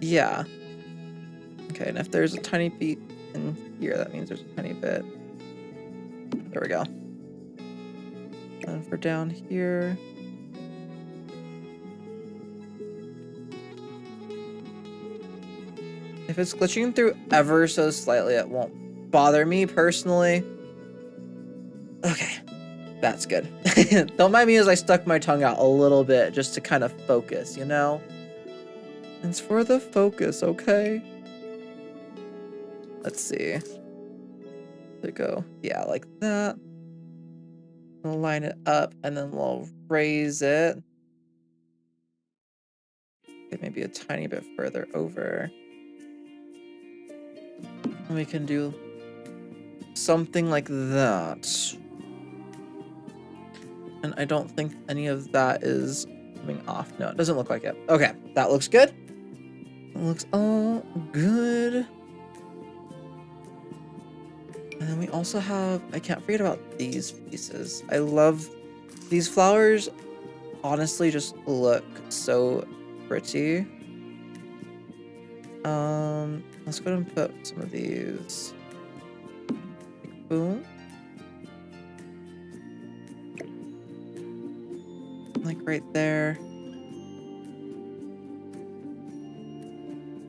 Yeah. Okay, and if there's a tiny bit in here, that means there's a tiny bit. There we go. And for down here. If it's glitching through ever so slightly, it won't bother me personally. Okay, that's good. Don't mind me as I stuck my tongue out a little bit just to kind of focus, you know? It's for the focus, okay? Let's see. There we go. Yeah, like that. We'll line it up and then we'll raise it. Okay, maybe a tiny bit further over. And we can do something like that. And I don't think any of that is coming off. No, it doesn't look like it. Okay, that looks good. It looks all good. And then we also have, I can't forget about these pieces. I love these flowers, honestly, just look so pretty. Let's go ahead and put some of these. Boom. Like right there.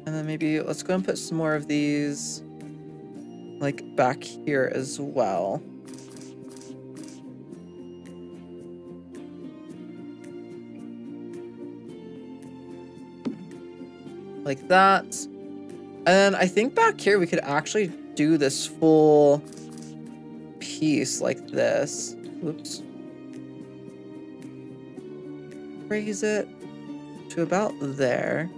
And then maybe let's go and put some more of these like back here as well. Like that. And then I think back here we could actually do this full piece like this. Oops. Raise it to about there.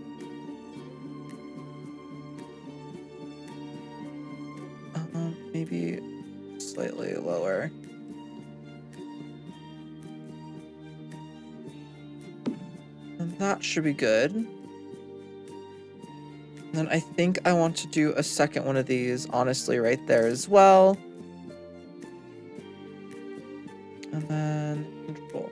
Maybe slightly lower. And that should be good. And then I think I want to do a second one of these, honestly, right there as well. And then control.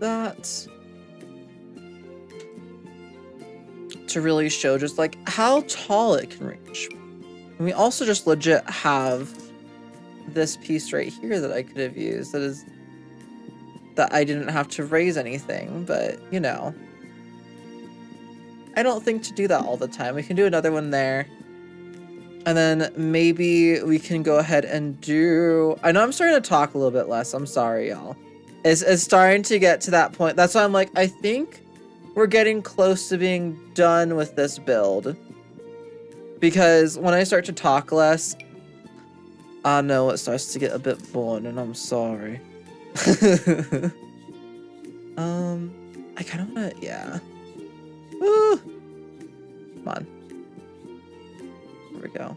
That to really show just like how tall it can reach. And we also just legit have this piece right here that I could have used that I didn't have to raise anything, but you know, I don't think to do that all the time. We can do another one there. And then maybe we can go ahead and do, I know I'm starting to talk a little bit less. I'm sorry, y'all. It's starting to get to that point. That's why I'm like, I think we're getting close to being done with this build. Because when I start to talk less, I know it starts to get a bit boring, and I'm sorry. I kind of want to, yeah. Woo! Come on. Here we go.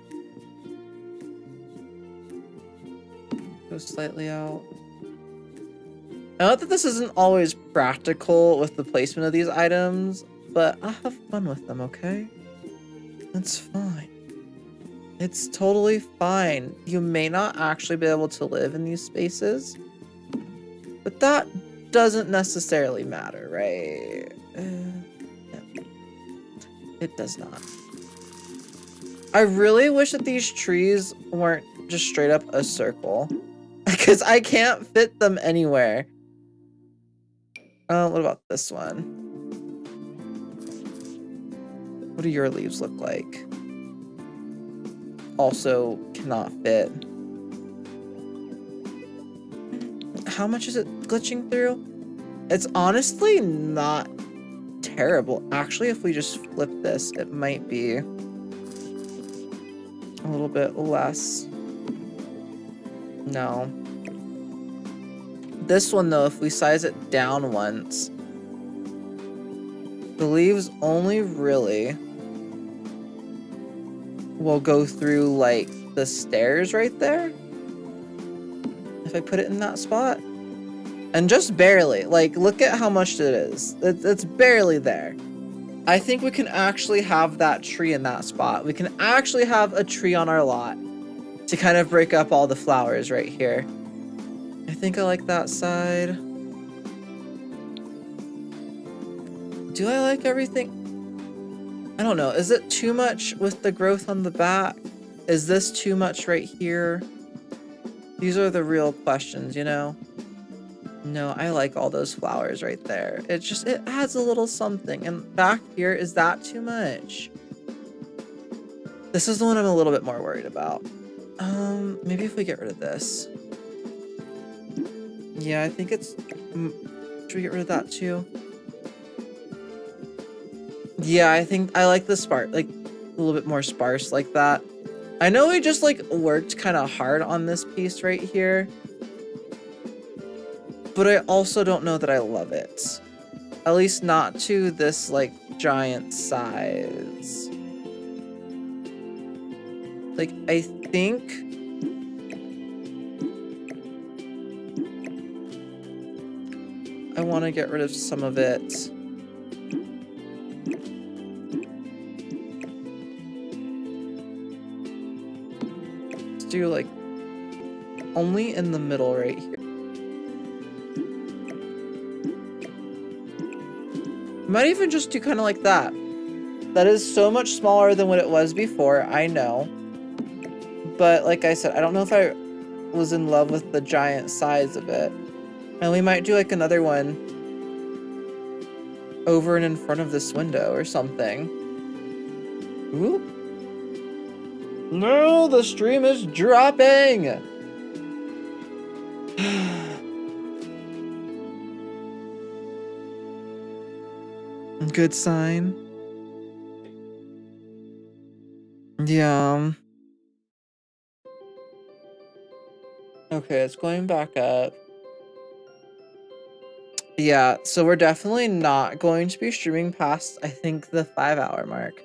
Go slightly out. I know that this isn't always practical with the placement of these items, but I have fun with them, okay? It's fine. It's totally fine. You may not actually be able to live in these spaces, but that doesn't necessarily matter, right? No. It does not. I really wish that these trees weren't just straight up a circle, because I can't fit them anywhere. What about this one? What do your leaves look like? Also cannot fit. How much is it glitching through? It's honestly not terrible. Actually, if we just flip this, it might be a little bit less. No. This one, though, if we size it down once, the leaves only really will go through, like, the stairs right there. If I put it in that spot. And just barely. Like, look at how much it is. It's barely there. I think we can actually have that tree in that spot. We can actually have a tree on our lot to kind of break up all the flowers right here. I think I like that side. Do I like everything? I don't know. Is it too much with the growth on the back? Is this too much right here? These are the real questions, you know? No, I like all those flowers right there. It adds a little something. And back here, is that too much? This is the one I'm a little bit more worried about. Maybe if we get rid of this. Yeah, I think it's... should we get rid of that too? Yeah, I think I like the sparse, like a little bit more sparse like that. I know we just like worked kind of hard on this piece right here, but I also don't know that I love it. At least not to this like giant size. Like, I think I want to get rid of some of it. Let's do like only in the middle right here. Might even just do kind of like that. That is so much smaller than what it was before, I know. But like I said, I don't know if I was in love with the giant size of it. And we might do like another one over and in front of this window or something. Ooh. No, the stream is dropping! Good sign. Yeah. Okay, it's going back up. Yeah, so we're definitely not going to be streaming past, I think, the 5-hour mark.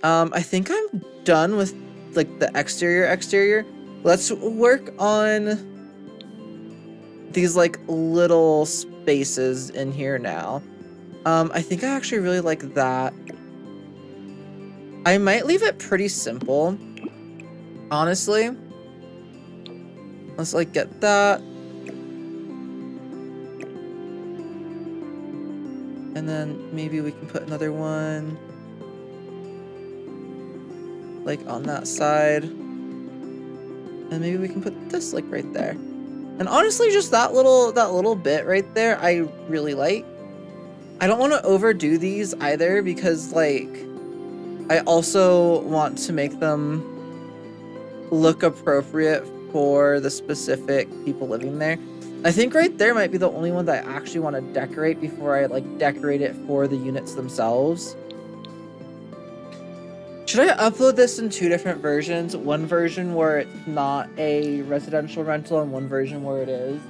I think I'm done with, like, the exterior. Let's work on these, like, little spaces in here now. I think I actually really like that. I might leave it pretty simple, honestly. Let's, like, get that. And then maybe we can put another one like on that side. And maybe we can put this like right there. And honestly, just that little bit right there, I really like. I don't want to overdo these either because like I also want to make them look appropriate for the specific people living there. I think right there might be the only one that I actually want to decorate before I like decorate it for the units themselves. Should I upload this in 2 different versions? One version where it's not a residential rental and one version where it is?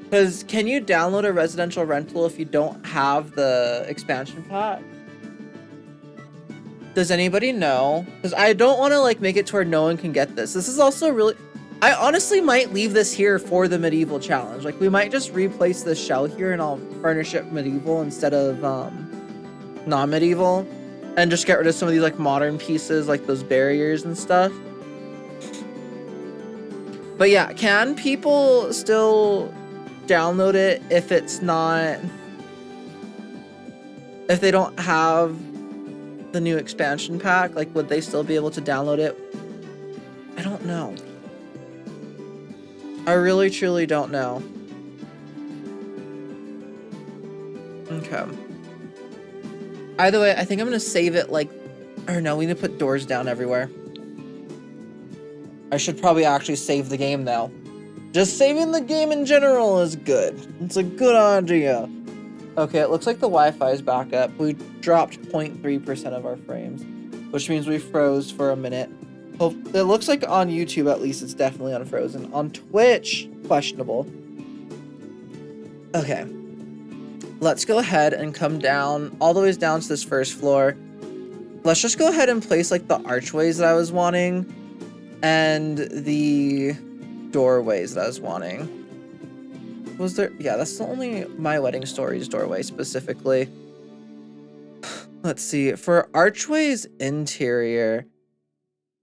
Because can you download a residential rental if you don't have the expansion pack? Does anybody know? Because I don't want to like make it to where no one can get this. This is also really... I honestly might leave this here for the medieval challenge. Like we might just replace this shell here and I'll furnish it medieval instead of non-medieval. And just get rid of some of these like modern pieces like those barriers and stuff. But yeah, can people still download it if it's not... If they don't have the new expansion pack? Like would they still be able to download it? I don't know. I really, truly don't know. Okay. Either way, I think I'm gonna save it like... Or no, we need to put doors down everywhere. I should probably actually save the game though. Just saving the game in general is good. It's a good idea. Okay, it looks like the Wi-Fi is back up. We dropped 0.3% of our frames, which means we froze for a minute. It looks like on YouTube, at least, it's definitely unfrozen. On Twitch, questionable. Okay. Let's go ahead and come down, all the way down to this first floor. Let's just go ahead and place, like, the archways that I was wanting. And the doorways that I was wanting. Was there... Yeah, that's the only My Wedding Stories doorway, specifically. Let's see. For archways interior...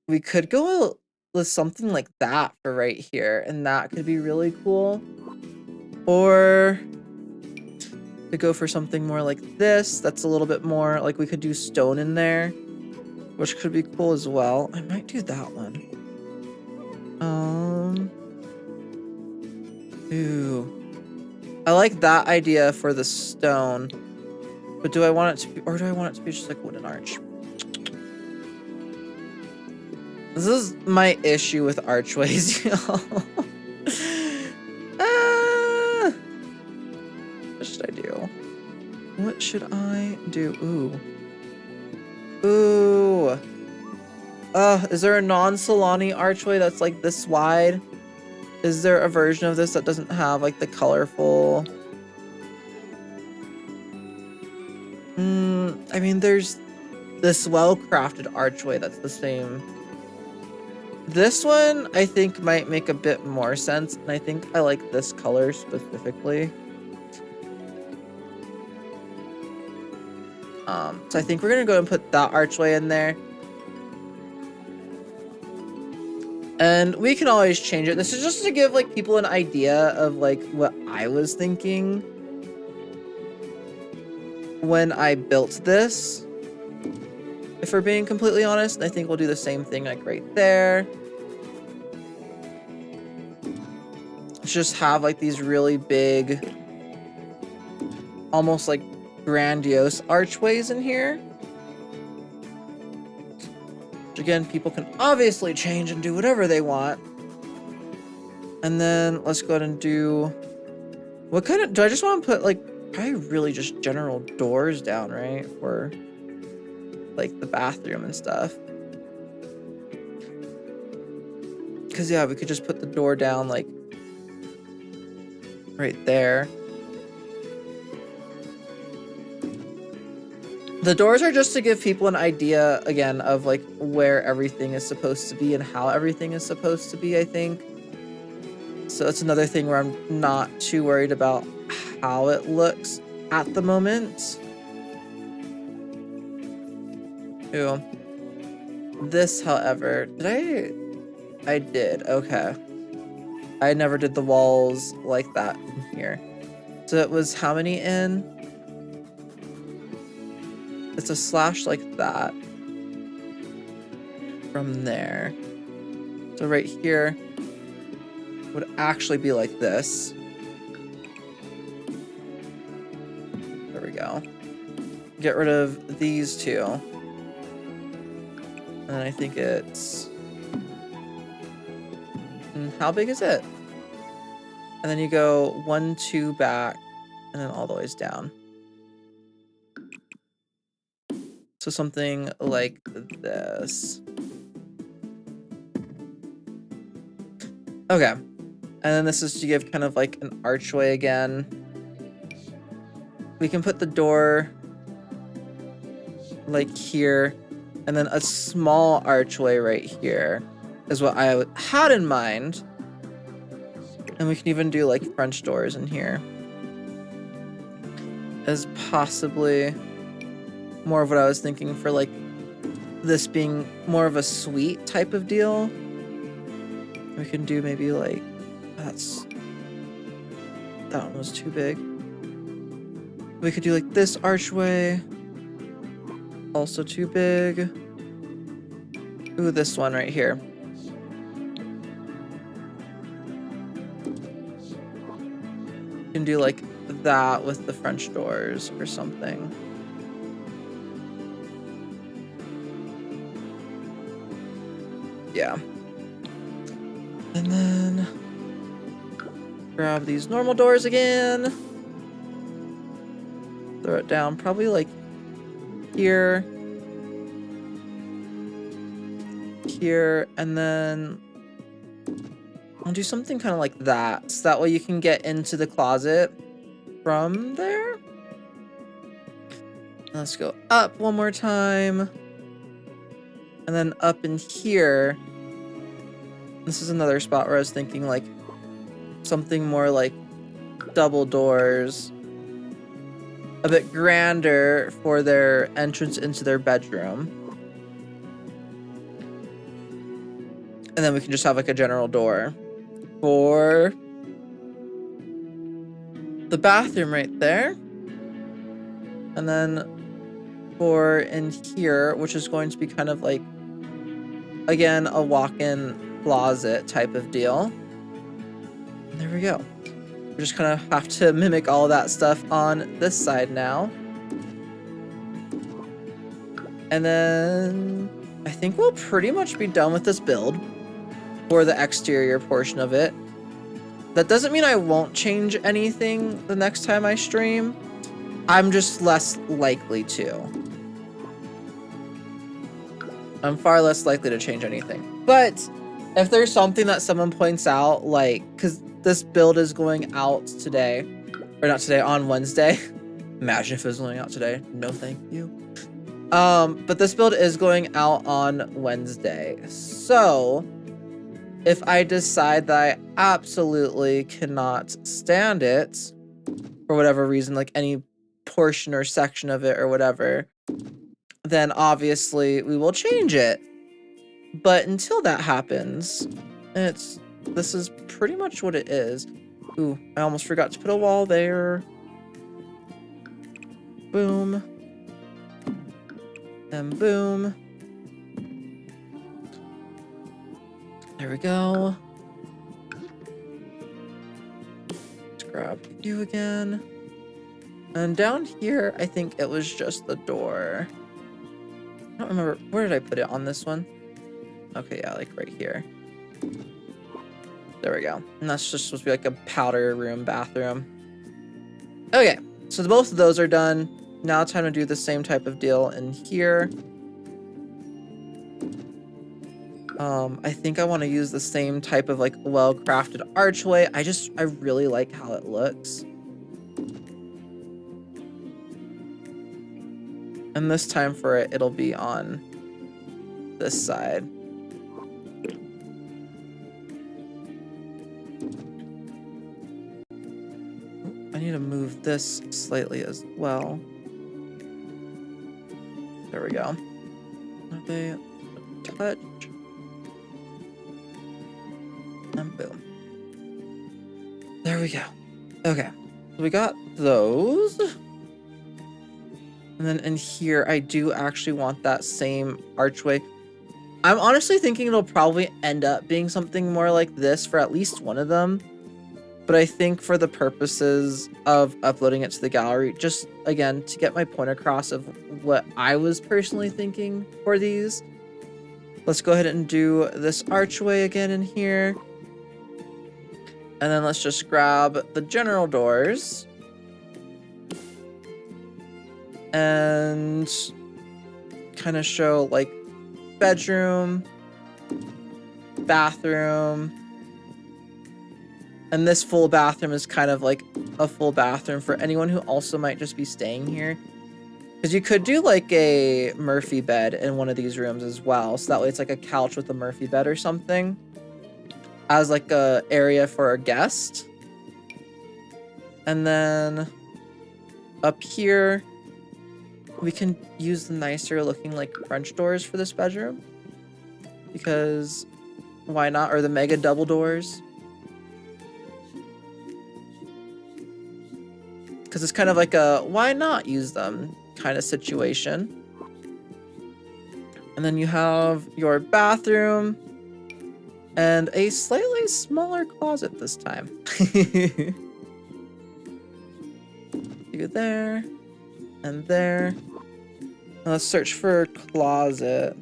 We could go with something like that for right here, and that could be really cool. Or to go for something more like this, that's a little bit more, like we could do stone in there, which could be cool as well. I might do that one. Ooh. I like that idea for the stone, but do I want it to be, or do I want it to be just like a wooden arch? This is my issue with archways, y'all. What should I do? What should I do? Ooh. Ooh. Is there a non-Solani archway that's like this wide? Is there a version of this that doesn't have like the colorful... I mean, there's this well-crafted archway that's the same... This one I think might make a bit more sense, and I think I like this color specifically. So I think we're gonna go and put that archway in there. And we can always change it. This is just to give like people an idea of like what I was thinking when I built this. If we're being completely honest, I think we'll do the same thing like right there. Let's just have like these really big, almost like grandiose archways in here. Which again, people can obviously change and do whatever they want. And then let's go ahead and do, what kind of, do I just want to put like, probably really just general doors down, right? For like the bathroom and stuff. Cause yeah, we could just put the door down like right there. The doors are just to give people an idea, again, of like where everything is supposed to be and how everything is supposed to be, I think. So that's another thing where I'm not too worried about how it looks at the moment. Ooh. This, however, I did, okay. I never did the walls like that in here. So it was how many in? It's a slash like that. From there. So right here would actually be like this. There we go. Get rid of these two. And I think it's... how big is it? And then you go 1, 2 back, and then all the ways down. So something like this. Okay. And then this is to give kind of like an archway again. We can put the door like here, and then a small archway right here is what I had in mind. And we can even do like French doors in here as possibly more of what I was thinking for like this being more of a suite type of deal. We can do maybe like, that one was too big. We could do like this archway, also too big. Ooh, this one right here. You can do like that with the French doors or something. Yeah. And then grab these normal doors again. Throw it down probably like here. Here, and then I'll do something kind of like that. So that way you can get into the closet from there. Let's go up one more time. And then up in here. This is another spot where I was thinking like something more like double doors. A bit grander for their entrance into their bedroom. And then we can just have like a general door for the bathroom right there. And then for in here, which is going to be kind of like, again, a walk-in closet type of deal. And there we go. We just kind of have to mimic all of that stuff on this side now. And then I think we'll pretty much be done with this build for the exterior portion of it. That doesn't mean I won't change anything the next time I stream. I'm just less likely to. I'm far less likely to change anything. But if there's something that someone points out, like, because this build is going out today, or not today, on Wednesday. Imagine if it was going out today. No, thank you. But this build is going out on Wednesday. So if I decide that I absolutely cannot stand it, for whatever reason, like any portion or section of it or whatever, then obviously we will change it. But until that happens, this is pretty much what it is. Ooh, I almost forgot to put a wall there. Boom. And boom. There we go. Let's grab you again. And down here, I think it was just the door. I don't remember. Where did I put it on this one? Okay, yeah, like right here. There we go. And that's just supposed to be like a powder room, bathroom. Okay, so both of those are done. Now it's time to do the same type of deal in here. I think I want to use the same type of like well-crafted archway. I really like how it looks. And this time for it, it'll be on this side. I need to move this slightly as well. There we go. Okay, touch. And boom. There we go. Okay, so we got those. And then in here, I do actually want that same archway. I'm honestly thinking it'll probably end up being something more like this for at least one of them. But I think for the purposes of uploading it to the gallery, just again, to get my point across of what I was personally thinking for these, let's go ahead and do this archway again in here. And then let's just grab the general doors. And kind of show like bedroom, bathroom. And this full bathroom is kind of like a full bathroom for anyone who also might just be staying here. Because you could do like a Murphy bed in one of these rooms as well. So that way it's like a couch with a Murphy bed or something. As like a area for a guest. And then up here, we can use the nicer looking like French doors for this bedroom. Because why not? Or the mega double doors. Because it's kind of like a why not use them kind of situation. And then you have your bathroom and a slightly smaller closet this time. You there and there. Now let's search for closet.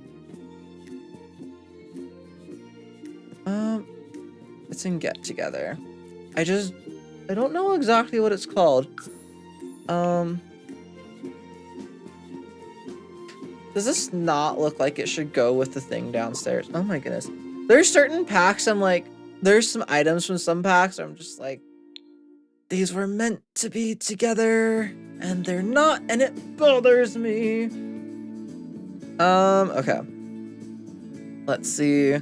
It's in Get Together. I don't know exactly what it's called. Does this not look like it should go with the thing downstairs? Oh my goodness. There's certain packs I'm like, there's some items from some packs I'm just like, these were meant to be together and they're not, and it bothers me. Okay. Let's see.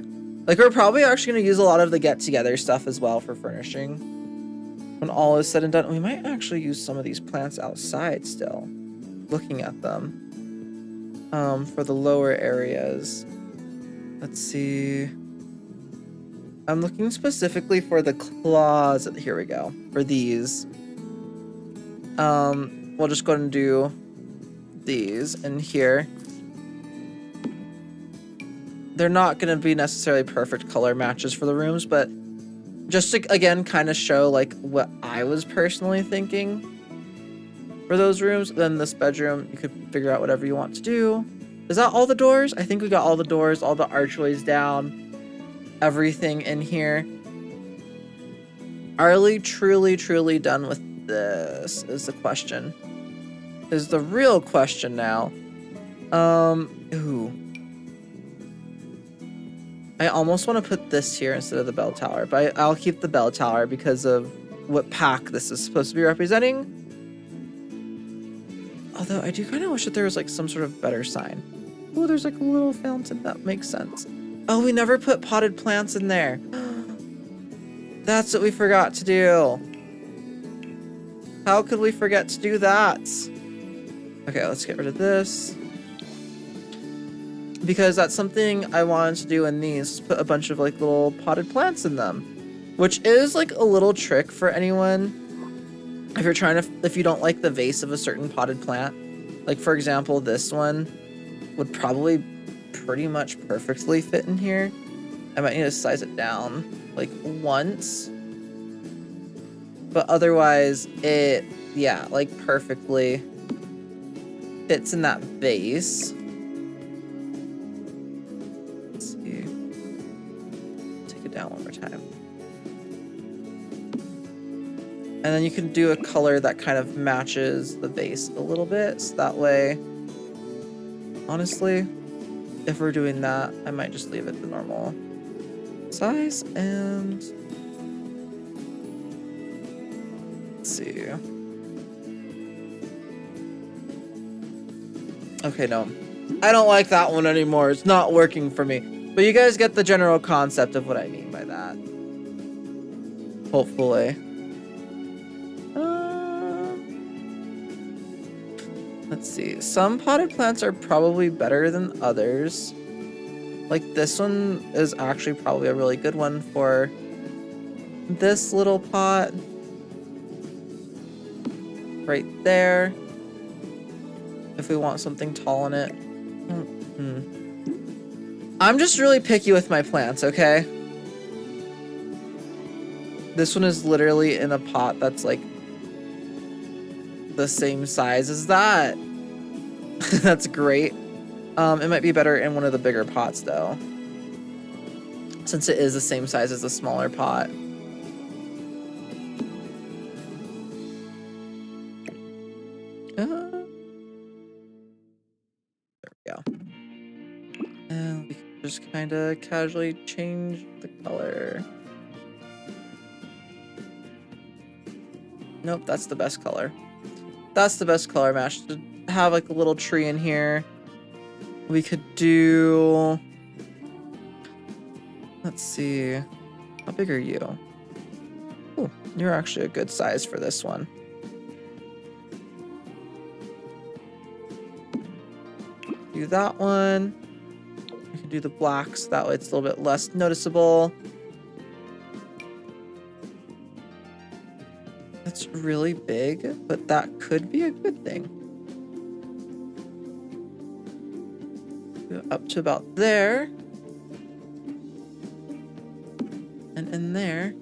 Like, we're probably actually gonna use a lot of the Get Together stuff as well for furnishing. When all is said and done, we might actually use some of these plants outside still. Looking at them. For the lower areas. Let's see. I'm looking specifically for the closet. Here we go. For these. We'll just go ahead and do these in here. They're not going to be necessarily perfect color matches for the rooms, but just to, again, kind of show like what I was personally thinking for those rooms. Then this bedroom, you could figure out whatever you want to do. Is that all the doors? I think we got all the doors, all the archways down, everything in here. Are we truly done with this is the question. Is the real question now. Ooh. I almost want to put this here instead of the bell tower, but I'll keep the bell tower because of what pack this is supposed to be representing. Although I do kind of wish that there was like some sort of better sign. Oh, there's like a little fountain. That makes sense. Oh, we never put potted plants in there. That's what we forgot to do. How could we forget to do that? Okay, let's get rid of this. Because that's something I wanted to do in these. Put a bunch of like little potted plants in them. Which is like a little trick for anyone. If you're trying to, if you don't like the vase of a certain potted plant. Like for example, this one would probably pretty much perfectly fit in here. I might need to size it down like once. But otherwise it, yeah, like perfectly fits in that vase. Let's see. Take it down one more time. And then you can do a color that kind of matches the vase a little bit. So that way, honestly, if we're doing that, I might just leave it the normal size. And let's see. Okay, no. I don't like that one anymore. It's not working for me. But you guys get the general concept of what I mean by that. Hopefully. Let's see. Some potted plants are probably better than others. Like this one is actually probably a really good one for this little pot. Right there. If we want something tall in it. I'm just really picky with my plants, okay? This one is literally in a pot that's like the same size as that. That's great. It might be better in one of the bigger pots though, since it is the same size as the smaller pot. There we go. And we can just kind of casually change the color. Nope, that's the best color. That's the best color match. To have like a little tree in here. We could do... Let's see. How big are you? Ooh, you're actually a good size for this one. Do that one. We can do the black so that way it's a little bit less noticeable. That's really big, but that could be a good thing. Go up to about there. And in there.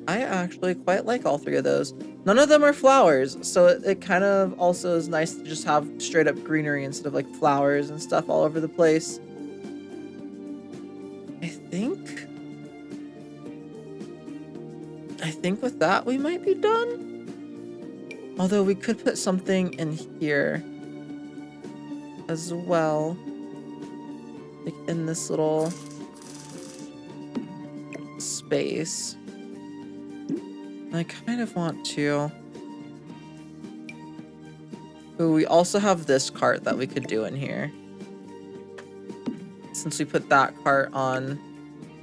I actually quite like all three of those. None of them are flowers, so it kind of also is nice to just have straight up greenery instead of like flowers and stuff all over the place. I think with that we might be done. Although we could put something in here as well. Like in this little space. I kind of want to. Ooh, we also have this cart that we could do in here. Since we put that cart on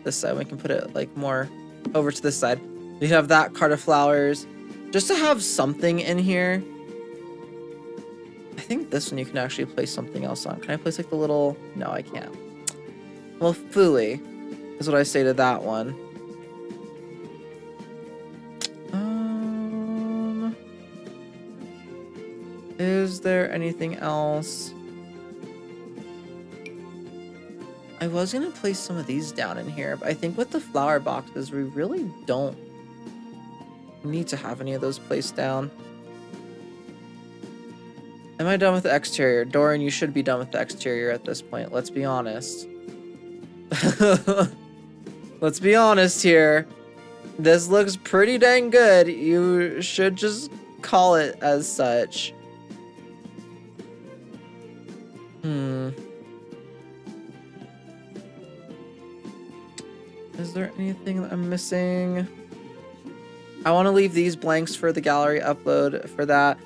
this side, we can put it like more over to this side. We have that cart of flowers. Just to have something in here. I think this one you can actually place something else on. Can I place like the little... No, I can't. Well, phooey is what I say to that one. Is there anything else? I was gonna place some of these down in here, but I think with the flower boxes, we really don't need to have any of those placed down. Am I done with the exterior? Dorian, you should be done with the exterior at this point. Let's be honest. Let's be honest here. This looks pretty dang good. You should just call it as such. Is there anything that I'm missing? I want to leave these blanks for the gallery upload for that,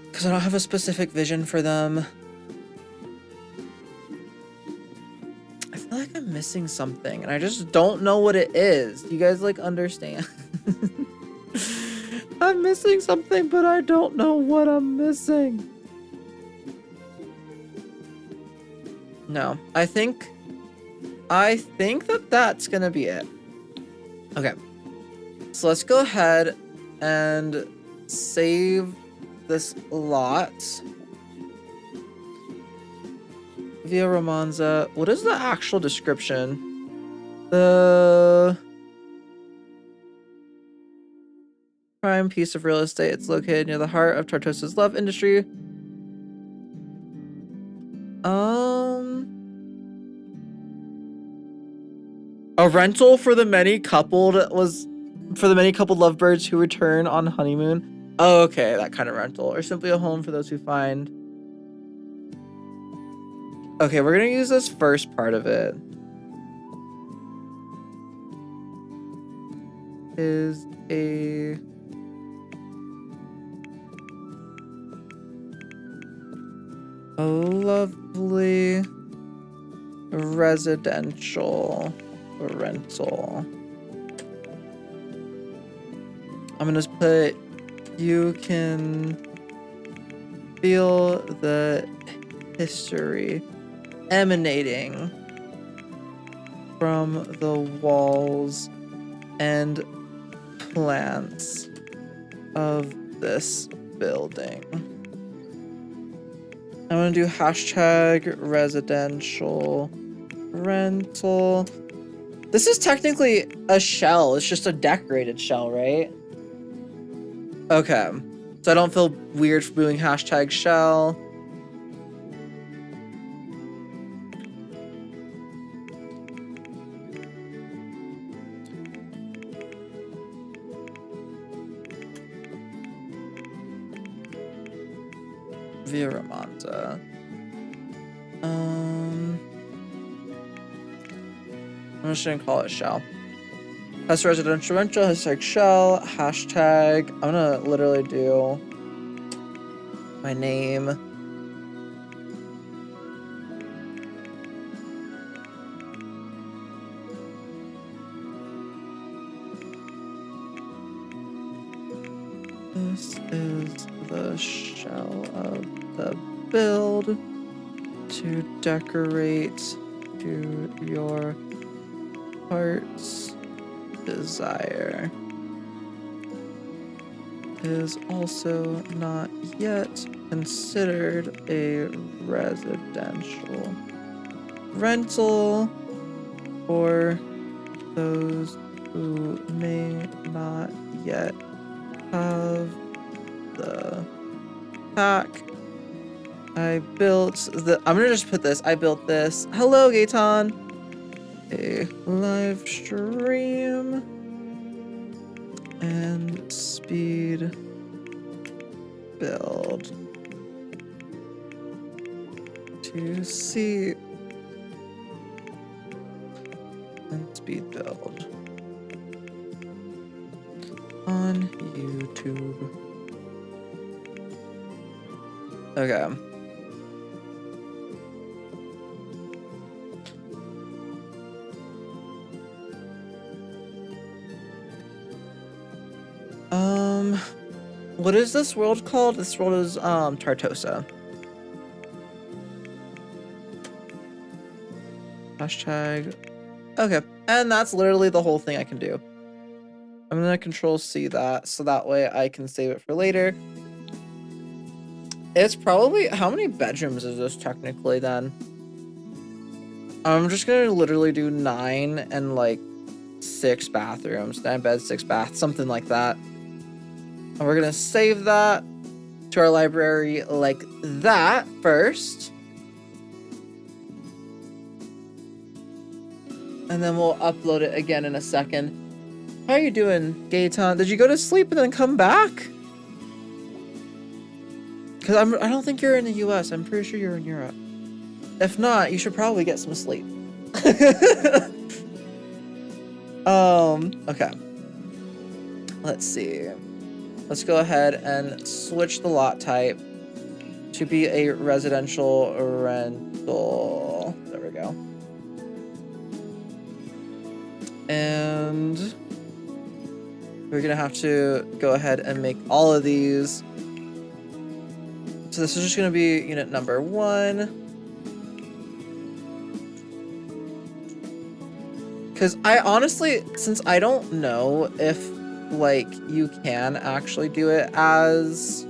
because I don't have a specific vision for them. I feel missing something, and I just don't know what it is. You guys, like, understand? I'm missing something, but I don't know what I'm missing. No, I think that that's gonna be it. Okay, so let's go ahead and save this lot. Via Romanza. What is the actual description? The prime piece of real estate. It's located near the heart of Tartosa's love industry. A rental for the many coupled lovebirds who return on honeymoon. Oh, okay, that kind of rental, or simply a home for those who find. Okay, we're gonna use this first part of it. Is a lovely residential rental. I'm gonna put, you can feel the history emanating from the walls and plants of this building. I'm gonna do hashtag residential rental. This is technically a shell. It's just a decorated shell, right? Okay. So I don't feel weird for doing hashtag shell. Via Romanza. I'm just gonna call it shell. That's residential rental, hashtag shell, hashtag. I'm gonna literally do my name. This is the shell of the build to decorate to your heart's desire. Is also not yet considered a residential rental for those who may not yet have the pack. I built the, I'm gonna just put this, I built this. Hello, Gaetan. A live stream and speed build to see and speed build on YouTube. Okay. What is this world called? This world is Tartosa. Hashtag. Okay, and that's literally the whole thing I can do. I'm gonna Control C that so that way I can save it for later. It's probably, how many bedrooms is this technically then? I'm just gonna literally do 9 and like 6 bathrooms, 9 beds, 6 baths, something like that. And we're gonna save that to our library like that first. And then we'll upload it again in a second. How are you doing, Gaetan? Did you go to sleep and then come back? Because I don't think you're in the US. I'm pretty sure you're in Europe. If not, you should probably get some sleep. Okay. Let's see. Let's go ahead and switch the lot type to be a residential rental. There we go. And we're gonna have to go ahead and make all of these. So this is just gonna be unit number 1. Because I honestly, since I don't know if like you can actually do it as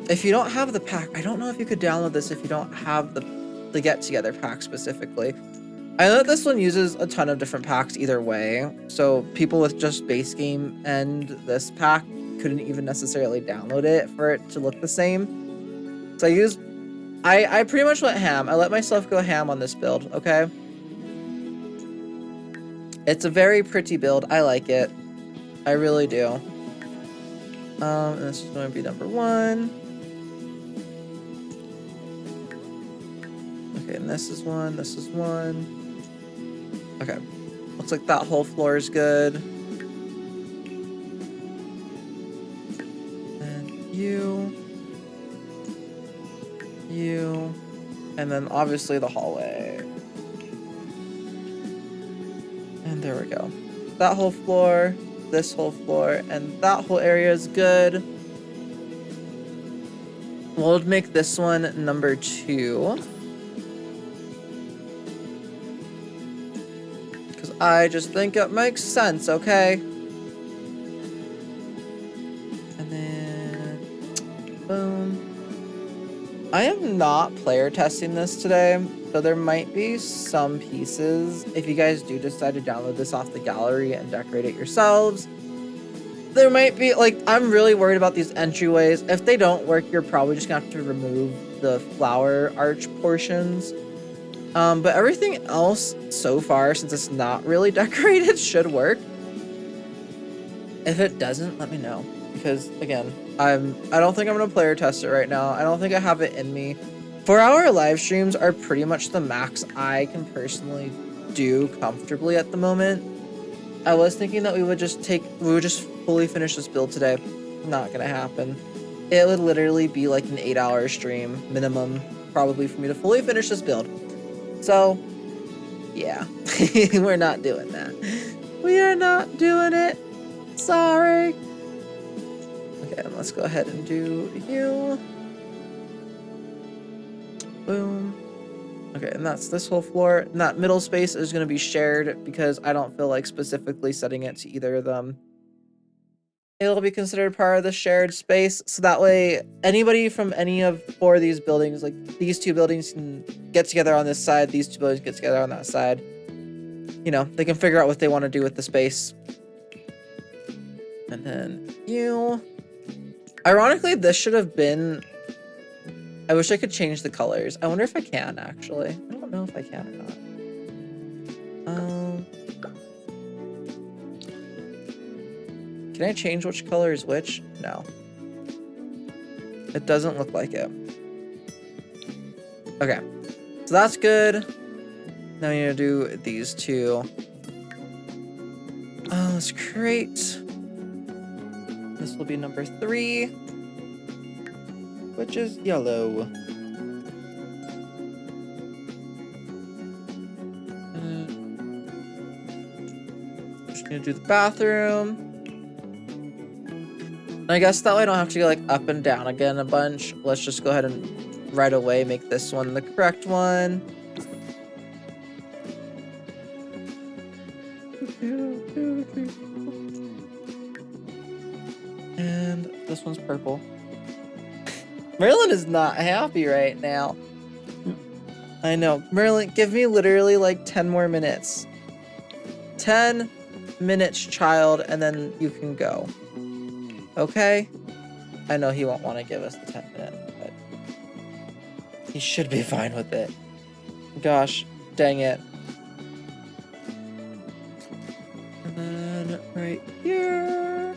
if you don't have the pack, I don't know if you could download this if you don't have the get together pack specifically. I know that this one uses a ton of different packs either way, so people with just base game and this pack couldn't even necessarily download it for it to look the same. So I pretty much went ham. I let myself go ham on this build, okay? It's a very pretty build. I like it. I really do. And this is going to be number 1. Okay, and this is 1. This is 1. Okay. Looks like that whole floor is good. And you, and then obviously the hallway. And there we go. That whole floor, this whole floor, and that whole area is good. We'll make this one number 2. Because I just think it makes sense, okay? And then, boom. I am not player testing this today, so there might be some pieces. If you guys do decide to download this off the gallery and decorate it yourselves, there might be, like, I'm really worried about these entryways. If they don't work, you're probably just gonna have to remove the flower arch portions. But everything else so far, since it's not really decorated, should work. If it doesn't, let me know. Because again, I don't think I'm gonna player test it right now. I don't think I have it in me. 4-hour live streams are pretty much the max I can personally do comfortably at the moment. I was thinking that we would just fully finish this build today. Not gonna happen. It would literally be like an 8-hour stream minimum, probably, for me to fully finish this build. So, yeah, we're not doing that. We are not doing it. Sorry. Okay, and let's go ahead and do you. Boom. Okay, and that's this whole floor. And that middle space is going to be shared because I don't feel like specifically setting it to either of them. It'll be considered part of the shared space, so that way anybody from any of 4 of these buildings, like these 2 buildings, can get together on this side, these 2 buildings get together on that side. You know, they can figure out what they want to do with the space. And then you. Ironically, this should have been... I wish I could change the colors. I wonder if I can, actually. I don't know if I can or not. Can I change which color is which? No. It doesn't look like it. Okay. So that's good. Now we need to do these 2. Oh, let's create. This will be number 3. Which is yellow. Just gonna do the bathroom. And I guess that way I don't have to go like up and down again a bunch. Let's just go ahead and right away make this one the correct one. And this one's purple. Merlin is not happy right now. I know. Merlin, give me literally like 10 more minutes. 10 minutes, child, and then you can go. Okay? I know he won't want to give us the 10 minutes, but he should be fine with it. Gosh, dang it. And then right here.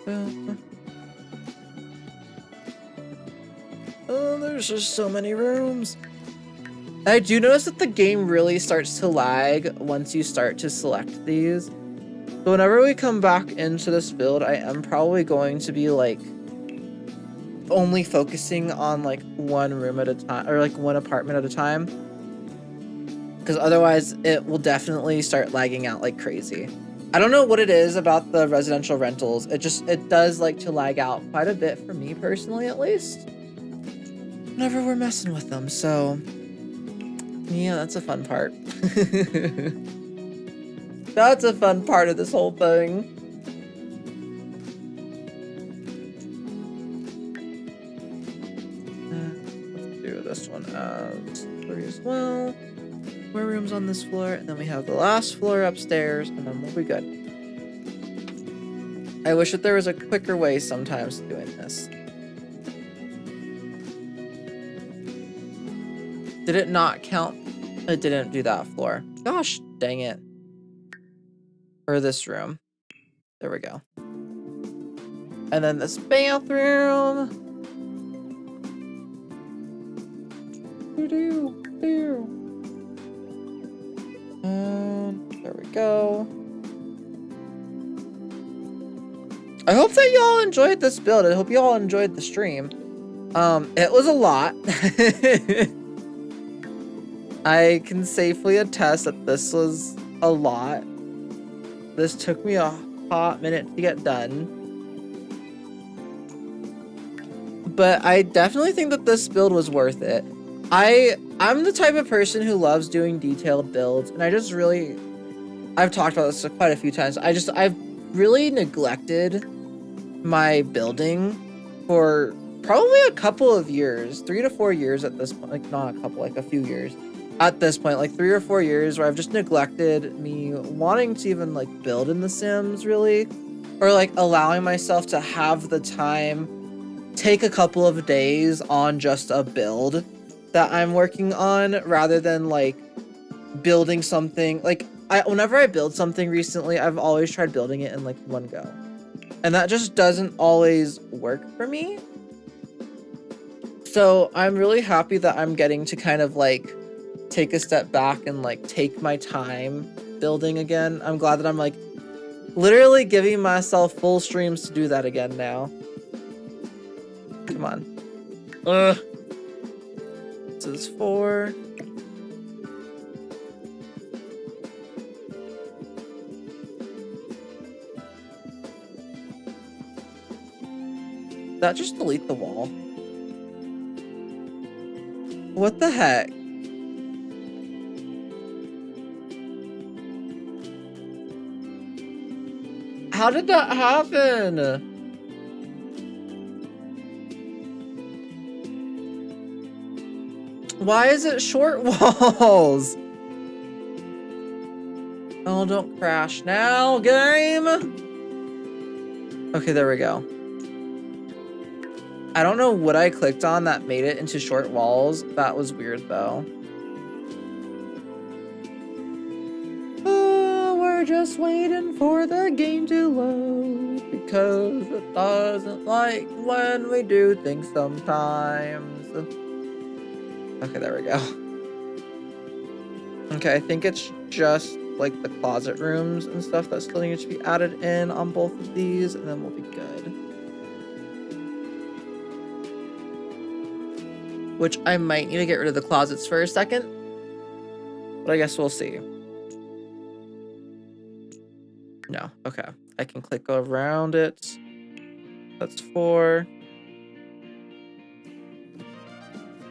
Boom. Oh, there's just so many rooms. I do notice that the game really starts to lag once you start to select these. So whenever we come back into this build, I am probably going to be like only focusing on like one room at a time, or like one apartment at a time, because otherwise it will definitely start lagging out like crazy. I don't know what it is about the residential rentals. It does like to lag out quite a bit for me personally, at least, whenever we're messing with them. So yeah, that's a fun part. That's a fun part of this whole thing. Let's do this one as 3 as well. More rooms on this floor, and then we have the last floor upstairs, and then we'll be good. I wish that there was a quicker way sometimes to doing this. Did it not count? It didn't do that floor. Gosh, dang it. Or this room. There we go. And then this bathroom. And there we go. I hope that y'all enjoyed this build. I hope y'all enjoyed the stream. It was a lot. I can safely attest that this was a lot. This took me a hot minute to get done. But I definitely think that this build was worth it. I'm the type of person who loves doing detailed builds, and I've talked about this quite a few times. I've really neglected my building for probably a couple of years, 3 to 4 years at this point. Like, not a couple, like a few years. At this point, like 3 or 4 years, where I've just neglected me wanting to even like build in The Sims, really, or like allowing myself to have the time, take a couple of days on just a build that I'm working on, rather than like building something. Like, whenever I build something recently, I've always tried building it in like one go, and that just doesn't always work for me. So I'm really happy that I'm getting to kind of like take a step back and like take my time building again. I'm glad that I'm like literally giving myself full streams to do that again now. Come on. This is 4. Did that just delete the wall? What the heck? How did that happen? Why is it short walls? Oh, don't crash now, game. Okay, there we go. I don't know what I clicked on that made it into short walls. That was weird, though. We're just waiting for the game to load, because it doesn't like when we do things sometimes. Okay, there we go. Okay, I think it's just like the closet rooms and stuff that still need to be added in on both of these, and then we'll be good. Which I might need to get rid of the closets for a second, but I guess we'll see. No, okay. I can click around it. That's 4.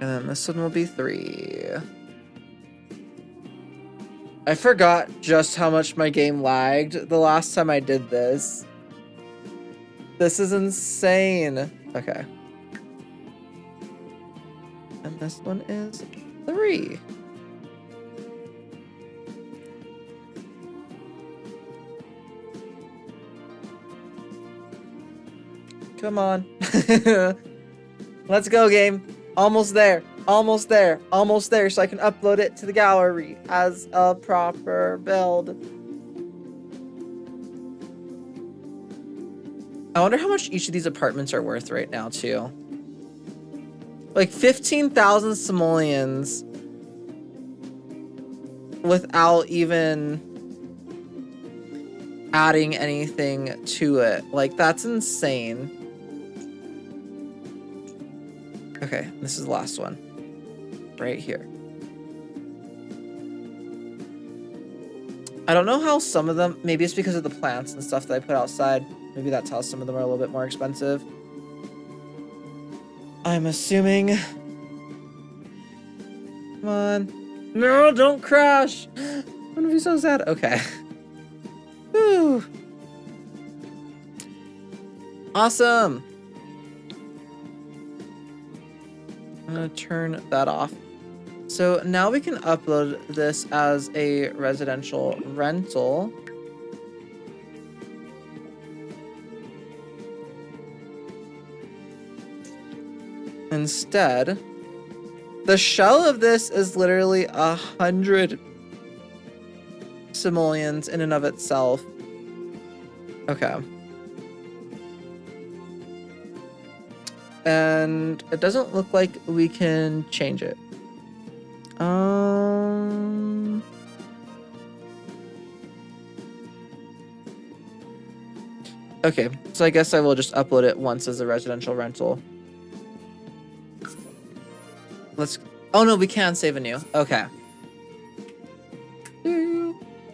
And then this one will be 3. I forgot just how much my game lagged the last time I did this. This is insane. Okay. And this one is 3. Come on. Let's go, game. Almost there. Almost there. Almost there, so I can upload it to the gallery as a proper build. I wonder how much each of these apartments are worth right now, too. Like 15,000 simoleons without even adding anything to it. Like, that's insane. Okay, this is the last one. Right here. I don't know how some of them, maybe it's because of the plants and stuff that I put outside. Maybe that's how some of them are a little bit more expensive. I'm assuming. Come on. No, don't crash. I'm gonna be so sad. Okay. Whew. Awesome. I'm gonna turn that off. So now we can upload this as a residential rental. Instead, the shell of this is literally 100 simoleons in and of itself. Okay. And it doesn't look like we can change it. Okay, so I guess I will just upload it once as a residential rental. Oh no, we can save a new. Okay.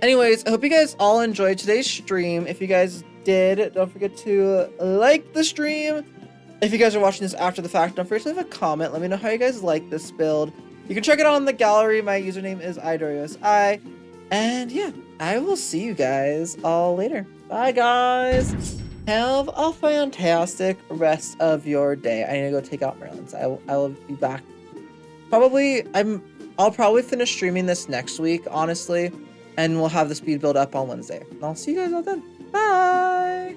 Anyways, I hope you guys all enjoyed today's stream. If you guys did, don't forget to like the stream. If you guys are watching this after the fact, don't forget to leave a comment. Let me know how you guys like this build. You can check it out in the gallery. My username is IDoriosI. And yeah, I will see you guys all later. Bye, guys. Have a fantastic rest of your day. I need to go take out Merlin's. I will be back. I'll probably finish streaming this next week, honestly. And we'll have the speed build up on Wednesday. And I'll see you guys all then. Bye.